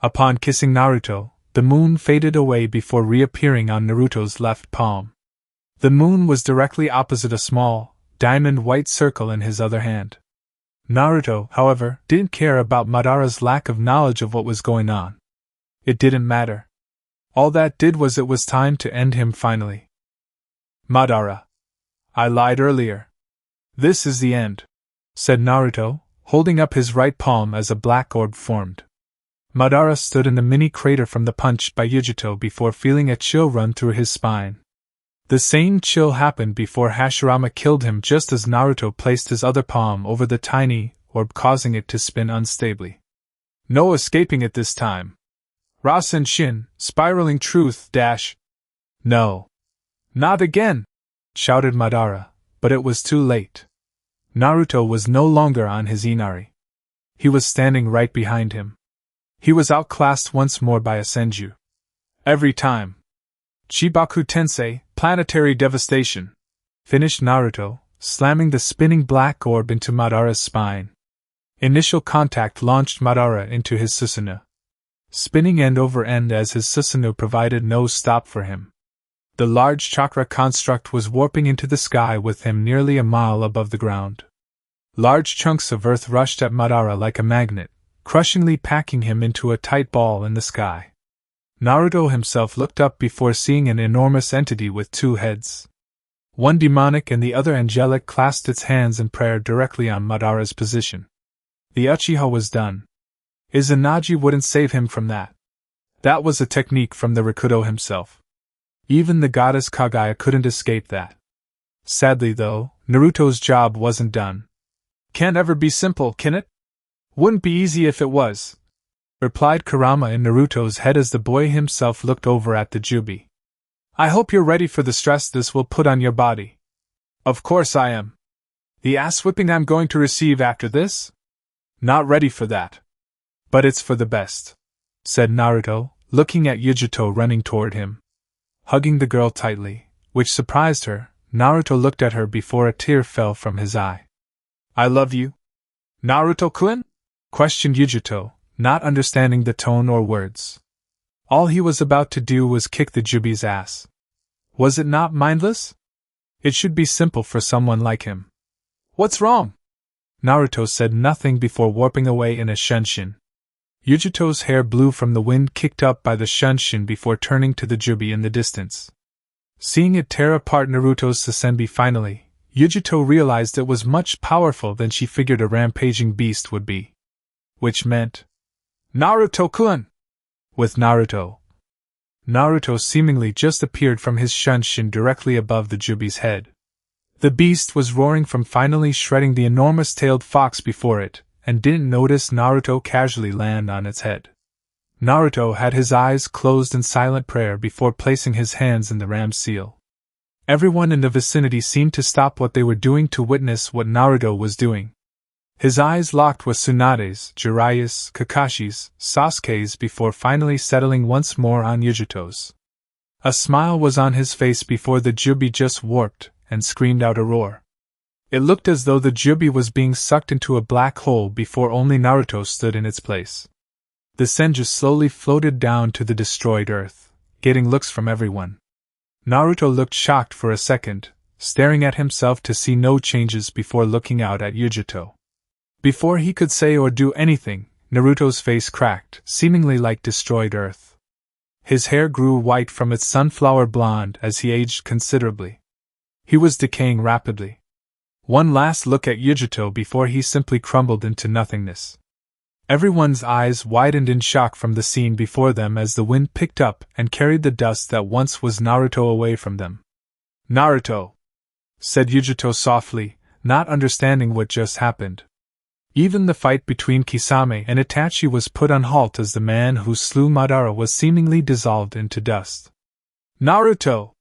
Upon kissing Naruto, the moon faded away before reappearing on Naruto's left palm. The moon was directly opposite a small, diamond-white circle in his other hand. Naruto, however, didn't care about Madara's lack of knowledge of what was going on. It didn't matter. All that did was it was time to end him finally. Madara. I lied earlier. This is the end, said Naruto, holding up his right palm as a black orb formed. Madara stood in the mini crater from the punch by Yujito before feeling a chill run through his spine. The same chill happened before Hashirama killed him just as Naruto placed his other palm over the tiny orb, causing it to spin unstably. No escaping it this time. Rasen Shin, spiraling truth dash. No. Not again, shouted Madara, but it was too late. Naruto was no longer on his Inari. He was standing right behind him. He was outclassed once more by a Senju. Every time. Chibaku Tensei, planetary devastation, finished Naruto, slamming the spinning black orb into Madara's spine. Initial contact launched Madara into his Susanoo, spinning end over end as his Susanoo provided no stop for him. The large chakra construct was warping into the sky with him nearly a mile above the ground. Large chunks of earth rushed at Madara like a magnet, crushingly packing him into a tight ball in the sky. Naruto himself looked up before seeing an enormous entity with two heads. One demonic and the other angelic clasped its hands in prayer directly on Madara's position. The Uchiha was done. Izanagi wouldn't save him from that. That was a technique from the Rakudo himself. Even the goddess Kaguya couldn't escape that. Sadly though, Naruto's job wasn't done. Can't ever be simple, can it? Wouldn't be easy if it was, replied Kurama in Naruto's head as the boy himself looked over at the Jubi. I hope you're ready for the stress this will put on your body. Of course I am. The ass-whipping I'm going to receive after this? Not ready for that. But it's for the best, said Naruto, looking at Yujito running toward him. Hugging the girl tightly, which surprised her, Naruto looked at her before a tear fell from his eye. I love you, Naruto-kun? Questioned Yujito, not understanding the tone or words. All he was about to do was kick the Jubi's ass. Was it not mindless? It should be simple for someone like him. What's wrong? Naruto said nothing before warping away in a shunshin. Yujito's hair blew from the wind kicked up by the shunshin before turning to the Jubi in the distance. Seeing it tear apart Naruto's Sasenbi finally, Yujito realized it was much powerful than she figured a rampaging beast would be. Which meant, Naruto-kun! With Naruto. Naruto seemingly just appeared from his shunshin directly above the Jubi's head. The beast was roaring from finally shredding the enormous-tailed fox before it, and didn't notice Naruto casually land on its head. Naruto had his eyes closed in silent prayer before placing his hands in the ram's seal. Everyone in the vicinity seemed to stop what they were doing to witness what Naruto was doing. His eyes locked with Tsunade's, Jiraiya's, Kakashi's, Sasuke's before finally settling once more on Yujito's. A smile was on his face before the Jubi just warped and screamed out a roar. It looked as though the Jubi was being sucked into a black hole before only Naruto stood in its place. The Senju slowly floated down to the destroyed earth, getting looks from everyone. Naruto looked shocked for a second, staring at himself to see no changes before looking out at Yujito. Before he could say or do anything, Naruto's face cracked, seemingly like destroyed earth. His hair grew white from its sunflower blonde as he aged considerably. He was decaying rapidly. One last look at Yujito before he simply crumbled into nothingness. Everyone's eyes widened in shock from the scene before them as the wind picked up and carried the dust that once was Naruto away from them. Naruto! Said Yujito softly, not understanding what just happened. Even the fight between Kisame and Itachi was put on halt as the man who slew Madara was seemingly dissolved into dust. Naruto!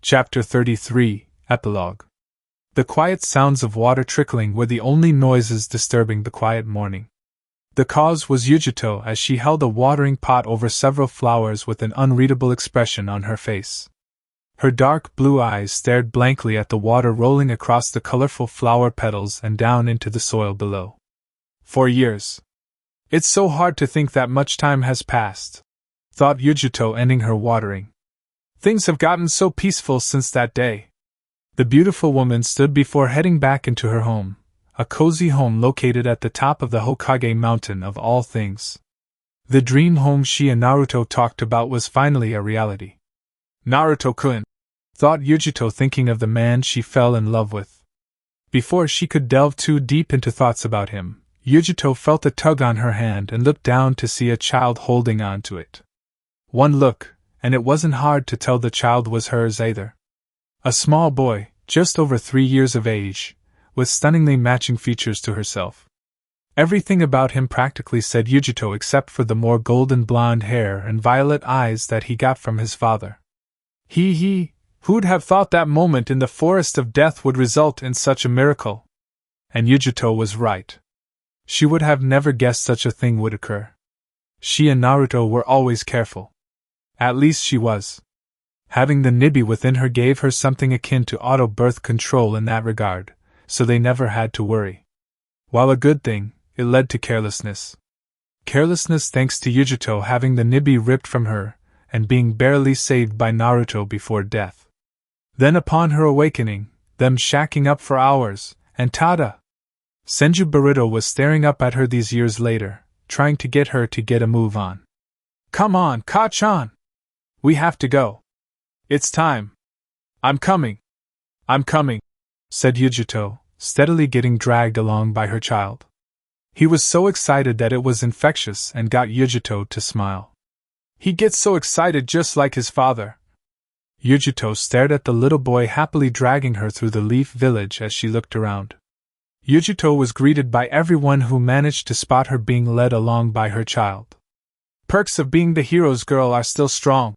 Chapter 33, Epilogue. The quiet sounds of water trickling were the only noises disturbing the quiet morning. The cause was Yujito as she held a watering pot over several flowers with an unreadable expression on her face. Her dark blue eyes stared blankly at the water rolling across the colorful flower petals and down into the soil below. 4 years. It's so hard to think that much time has passed, thought Yujito, ending her watering. Things have gotten so peaceful since that day. The beautiful woman stood before heading back into her home, a cozy home located at the top of the Hokage mountain of all things. The dream home she and Naruto talked about was finally a reality. Naruto-kun, thought Yujito, thinking of the man she fell in love with. Before she could delve too deep into thoughts about him, Yujito felt a tug on her hand and looked down to see a child holding on to it. One look, and it wasn't hard to tell the child was hers either. A small boy, just over 3 years of age, with stunningly matching features to herself. Everything about him practically said Yujito except for the more golden blonde hair and violet eyes that he got from his father. Who'd have thought that moment in the forest of death would result in such a miracle? And Yujito was right. She would have never guessed such a thing would occur. She and Naruto were always careful. At least she was. Having the Nibi within her gave her something akin to auto-birth control in that regard, so they never had to worry. While a good thing, it led to carelessness. Carelessness thanks to Yujito having the Nibi ripped from her, and being barely saved by Naruto before death. Then upon her awakening, them shacking up for hours, and tada! Senju Boruto was staring up at her these years later, trying to get her to get a move on. Come on, Ka-chan! We have to go. It's time. I'm coming, said Yujito, steadily getting dragged along by her child. He was so excited that it was infectious and got Yujito to smile. He gets so excited just like his father. Yujito stared at the little boy happily dragging her through the leaf village as she looked around. Yujito was greeted by everyone who managed to spot her being led along by her child. Perks of being the hero's girl are still strong,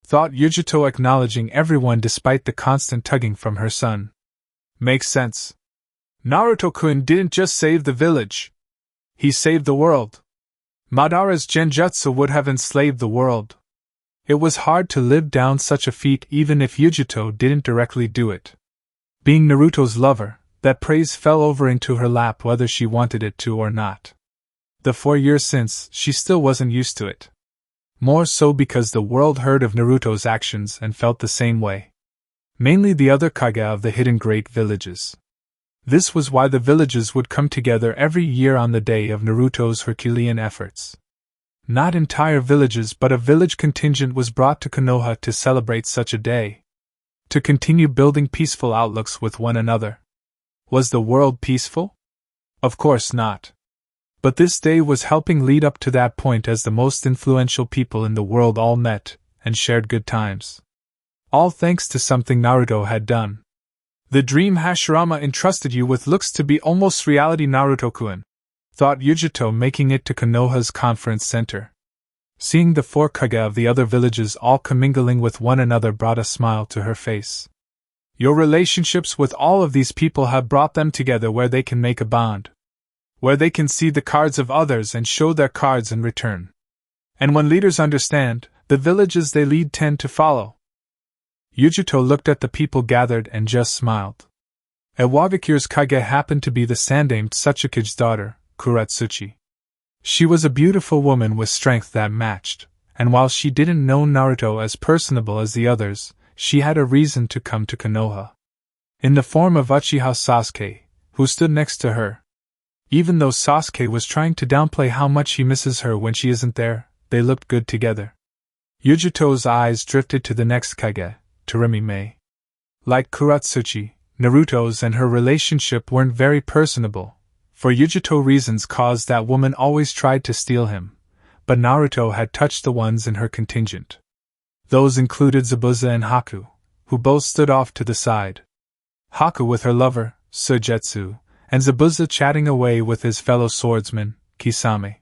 thought Yujito, acknowledging everyone despite the constant tugging from her son. Makes sense. Naruto-kun didn't just save the village. He saved the world. Madara's genjutsu would have enslaved the world. It was hard to live down such a feat even if Yujito didn't directly do it. Being Naruto's lover, that praise fell over into her lap whether she wanted it to or not. The 4 years since, she still wasn't used to it. More so because the world heard of Naruto's actions and felt the same way. Mainly the other Kage of the hidden great villages. This was why the villages would come together every year on the day of Naruto's Herculean efforts. Not entire villages but a village contingent was brought to Konoha to celebrate such a day. To continue building peaceful outlooks with one another. Was the world peaceful? Of course not. But this day was helping lead up to that point as the most influential people in the world all met and shared good times. All thanks to something Naruto had done. The dream Hashirama entrusted you with looks to be almost reality, Naruto-kun, thought Yujito, making it to Konoha's conference center. Seeing the 4 Kage of the other villages all commingling with one another brought a smile to her face. Your relationships with all of these people have brought them together where they can make a bond. Where they can see the cards of others and show their cards in return. And when leaders understand, the villages they lead tend to follow. Yujito looked at the people gathered and just smiled. Iwagakir's Kage happened to be the sandamed Tsuchikage's daughter, Kuratsuchi. She was a beautiful woman with strength that matched, and while she didn't know Naruto as personable as the others, she had a reason to come to Konoha. In the form of Uchiha Sasuke, who stood next to her. Even though Sasuke was trying to downplay how much he misses her when she isn't there, they looked good together. Yujito's eyes drifted to the next Kage, Torimi Mei. Like Kuratsuchi, Naruto's and her relationship weren't very personable. For Yujito reasons caused that woman always tried to steal him, but Naruto had touched the ones in her contingent. Those included Zabuza and Haku, who both stood off to the side. Haku with her lover, Suigetsu, and Zabuza chatting away with his fellow swordsman, Kisame.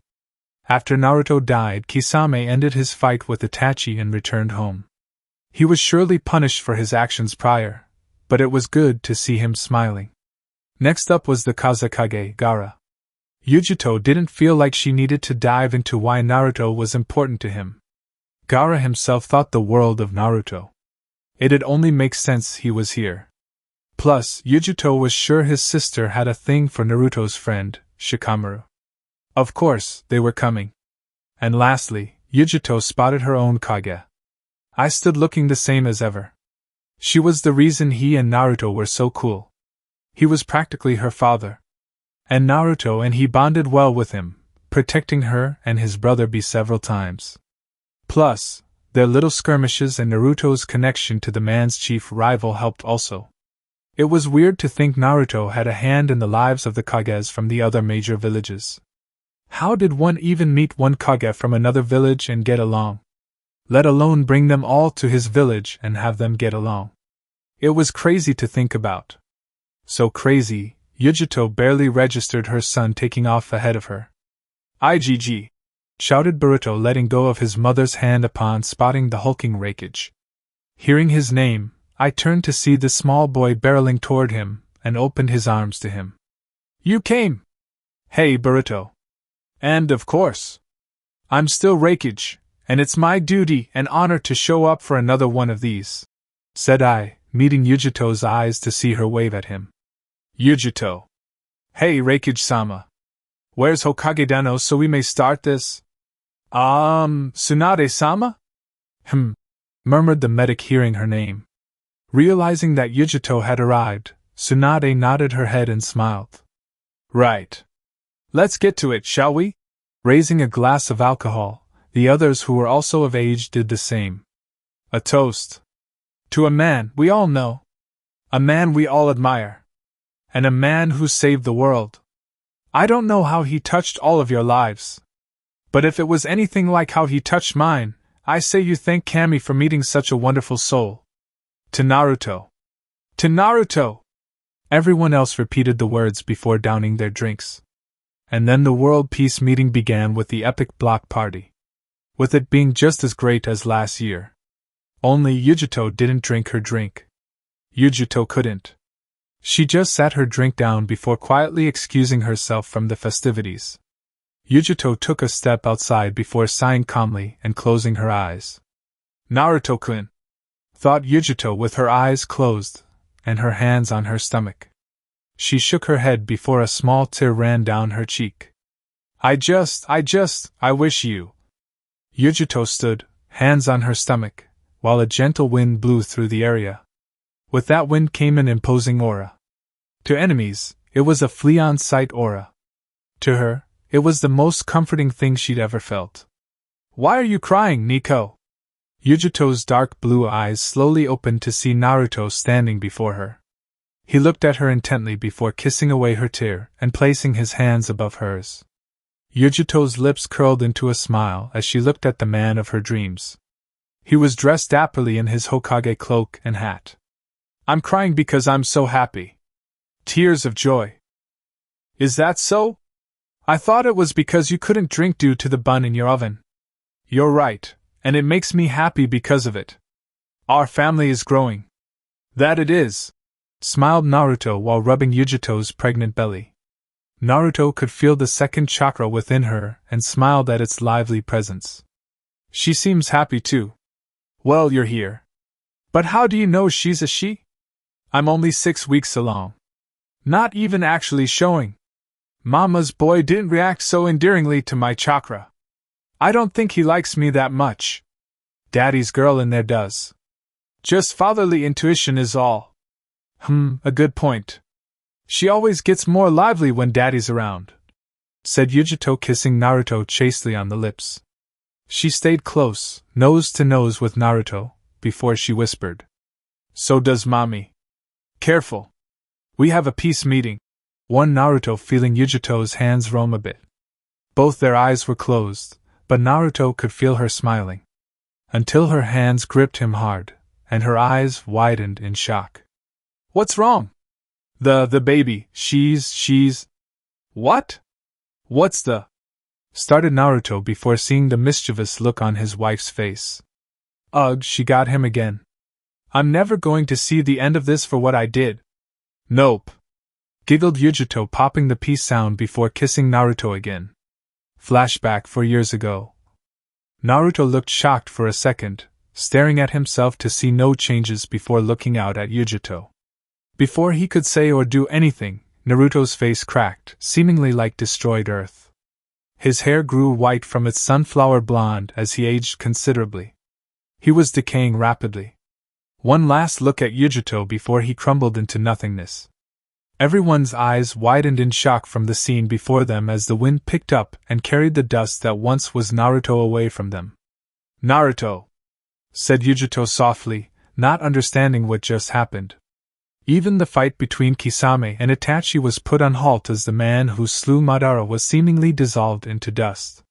After Naruto died, Kisame ended his fight with Itachi and returned home. He was surely punished for his actions prior, but it was good to see him smiling. Next up was the Kazekage, Gaara. Yujito didn't feel like she needed to dive into why Naruto was important to him. Gaara himself thought the world of Naruto. It'd only make sense he was here. Plus, Yujito was sure his sister had a thing for Naruto's friend, Shikamaru. Of course, they were coming. And lastly, Yujito spotted her own Kage. I stood looking the same as ever. She was the reason he and Naruto were so cool. He was practically her father. And Naruto and he bonded well with him, protecting her and his brother B several times. Plus, their little skirmishes and Naruto's connection to the man's chief rival helped also. It was weird to think Naruto had a hand in the lives of the Kages from the other major villages. How did one even meet one Kage from another village and get along? Let alone bring them all to his village and have them get along. It was crazy to think about. So crazy, Yujito barely registered her son taking off ahead of her. "IGG!" shouted Boruto, letting go of his mother's hand upon spotting the hulking Raikage. Hearing his name, I turned to see the small boy barreling toward him, and opened his arms to him. "You came!" "Hey, Boruto!" "And of course, I'm still Raikage, and it's my duty and honor to show up for another one of these," said I, meeting Yujito's eyes to see her wave at him. "Yujito! Hey, Raikage-sama! Where's Hokage-dano so we may start this?" Tsunade-sama?" Murmured the medic, hearing her name. Realizing that Yujito had arrived, Tsunade nodded her head and smiled. "Right. Let's get to it, shall we?" Raising a glass of alcohol, the others who were also of age did the same. A toast. To a man we all know. A man we all admire. And a man who saved the world. I don't know how he touched all of your lives. But if it was anything like how he touched mine, I say you thank Kami for meeting such a wonderful soul. To Naruto. To Naruto! Everyone else repeated the words before downing their drinks. And then the world peace meeting began with the epic block party. With it being just as great as last year. Only Yujito didn't drink her drink. Yujito couldn't. She just sat her drink down before quietly excusing herself from the festivities. Yujito took a step outside before sighing calmly and closing her eyes. "Naruto-kun," thought Yujito with her eyes closed and her hands on her stomach. She shook her head before a small tear ran down her cheek. I wish you." Yujito stood, hands on her stomach, while a gentle wind blew through the area. With that wind came an imposing aura. To enemies, it was a flea-on-sight aura. To her, it was the most comforting thing she'd ever felt. "Why are you crying, Nico?" Yujito's dark blue eyes slowly opened to see Naruto standing before her. He looked at her intently before kissing away her tear and placing his hands above hers. Yujito's lips curled into a smile as she looked at the man of her dreams. He was dressed dapperly in his Hokage cloak and hat. "I'm crying because I'm so happy. Tears of joy." "Is that so? I thought it was because you couldn't drink due to the bun in your oven." "You're right, and it makes me happy because of it. Our family is growing." "That it is," smiled Naruto while rubbing Yujito's pregnant belly. Naruto could feel the second chakra within her and smiled at its lively presence. "She seems happy too." "Well, you're here. But how do you know she's a she?" "I'm only 6 weeks along. Not even actually showing. Mama's boy didn't react so endearingly to my chakra. I don't think he likes me that much. Daddy's girl in there does. Just fatherly intuition is all." A good point. She always gets more lively when Daddy's around," said Yujito, kissing Naruto chastely on the lips. She stayed close, nose to nose with Naruto, before she whispered, "So does Mommy. Careful. We have a peace meeting," warned Naruto, feeling Yujito's hands roam a bit. Both their eyes were closed, but Naruto could feel her smiling. Until her hands gripped him hard, and her eyes widened in shock. "What's wrong?" The baby, she's... What? What's the... started Naruto before seeing the mischievous look on his wife's face. "Ugh, she got him again. I'm never going to see the end of this for what I did." "Nope," giggled Yujito, popping the peace sound before kissing Naruto again. Flashback 4 years ago. Naruto looked shocked for a second, staring at himself to see no changes before looking out at Yujito. Before he could say or do anything, Naruto's face cracked, seemingly like destroyed earth. His hair grew white from its sunflower blonde as he aged considerably. He was decaying rapidly. One last look at Yujito before he crumbled into nothingness. Everyone's eyes widened in shock from the scene before them as the wind picked up and carried the dust that once was Naruto away from them. "Naruto!" said Yujito softly, not understanding what just happened. Even the fight between Kisame and Itachi was put on halt as the man who slew Madara was seemingly dissolved into dust.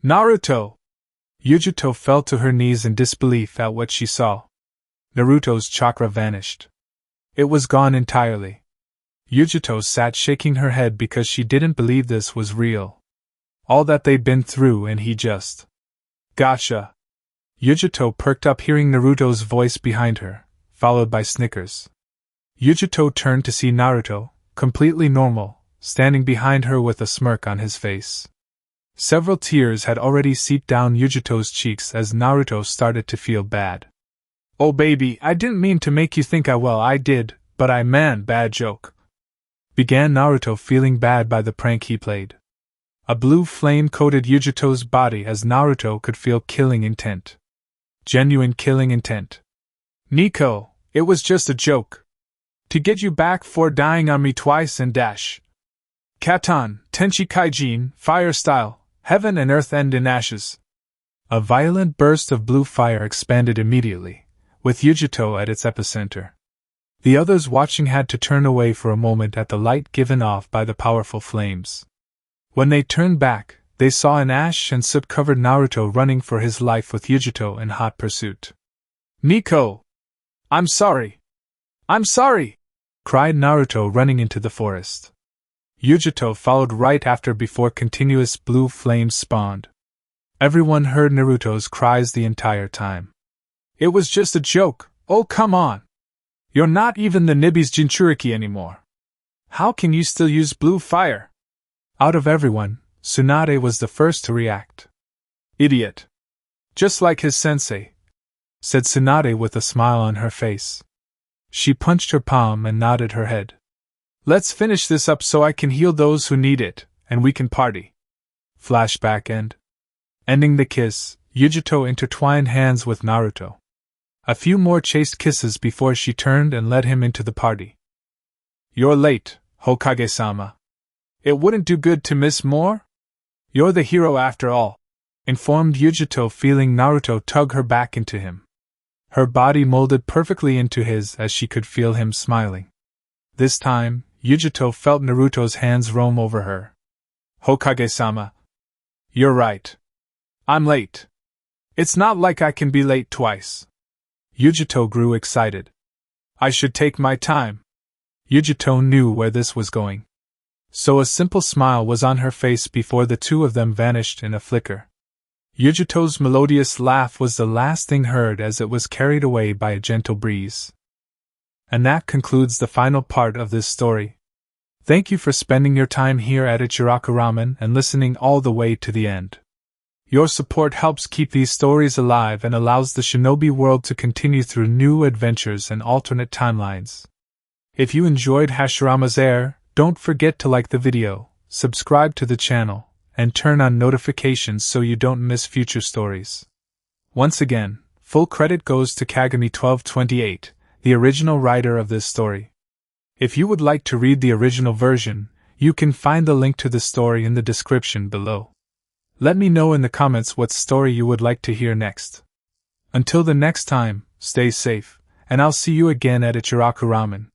"Naruto!" Yujito fell to her knees in disbelief at what she saw. Naruto's chakra vanished. It was gone entirely. Yujito sat shaking her head because she didn't believe this was real. All that they'd been through and he just... Gotcha! Yujito perked up hearing Naruto's voice behind her, followed by snickers. Yujito turned to see Naruto, completely normal, standing behind her with a smirk on his face. Several tears had already seeped down Yujito's cheeks as Naruto started to feel bad. "Oh baby, I didn't mean to make you think I did, but bad joke," began Naruto, feeling bad by the prank he played. A blue flame coated Yujito's body as Naruto could feel killing intent. Genuine killing intent. "Nico, it was just a joke. To get you back for dying on me twice and dash. Katan, Tenchi Kaijin, fire style, heaven and earth end in ashes." A violent burst of blue fire expanded immediately, with Yujito at its epicenter. The others watching had to turn away for a moment at the light given off by the powerful flames. When they turned back, they saw an ash and soot-covered Naruto running for his life with Yujito in hot pursuit. "Nico! I'm sorry! I'm sorry!" cried Naruto, running into the forest. Yujito followed right after before continuous blue flames spawned. Everyone heard Naruto's cries the entire time. "It was just a joke, oh come on! You're not even the Nibi's Jinchuriki anymore. How can you still use blue fire?" Out of everyone, Tsunade was the first to react. "Idiot! Just like his sensei," said Tsunade with a smile on her face. She punched her palm and nodded her head. "Let's finish this up so I can heal those who need it, and we can party." Flashback end. Ending the kiss, Yujito intertwined hands with Naruto. A few more chaste kisses before she turned and led him into the party. "You're late, Hokage-sama. It wouldn't do good to miss more? You're the hero after all," informed Yujito, feeling Naruto tug her back into him. Her body molded perfectly into his as she could feel him smiling. This time, Yujito felt Naruto's hands roam over her. "Hokage-sama. You're right. I'm late. It's not like I can be late twice." Yujito grew excited. "I should take my time." Yujito knew where this was going. So a simple smile was on her face before the two of them vanished in a flicker. Yujito's melodious laugh was the last thing heard as it was carried away by a gentle breeze. And that concludes the final part of this story. Thank you for spending your time here at Ichiraku Ramen and listening all the way to the end. Your support helps keep these stories alive and allows the shinobi world to continue through new adventures and alternate timelines. If you enjoyed Hashirama's Heir, don't forget to like the video, subscribe to the channel, and turn on notifications so you don't miss future stories. Once again, full credit goes to Kagami1228, the original writer of this story. If you would like to read the original version, you can find the link to the story in the description below. Let me know in the comments what story you would like to hear next. Until the next time, stay safe, and I'll see you again at Ichiraku Ramen.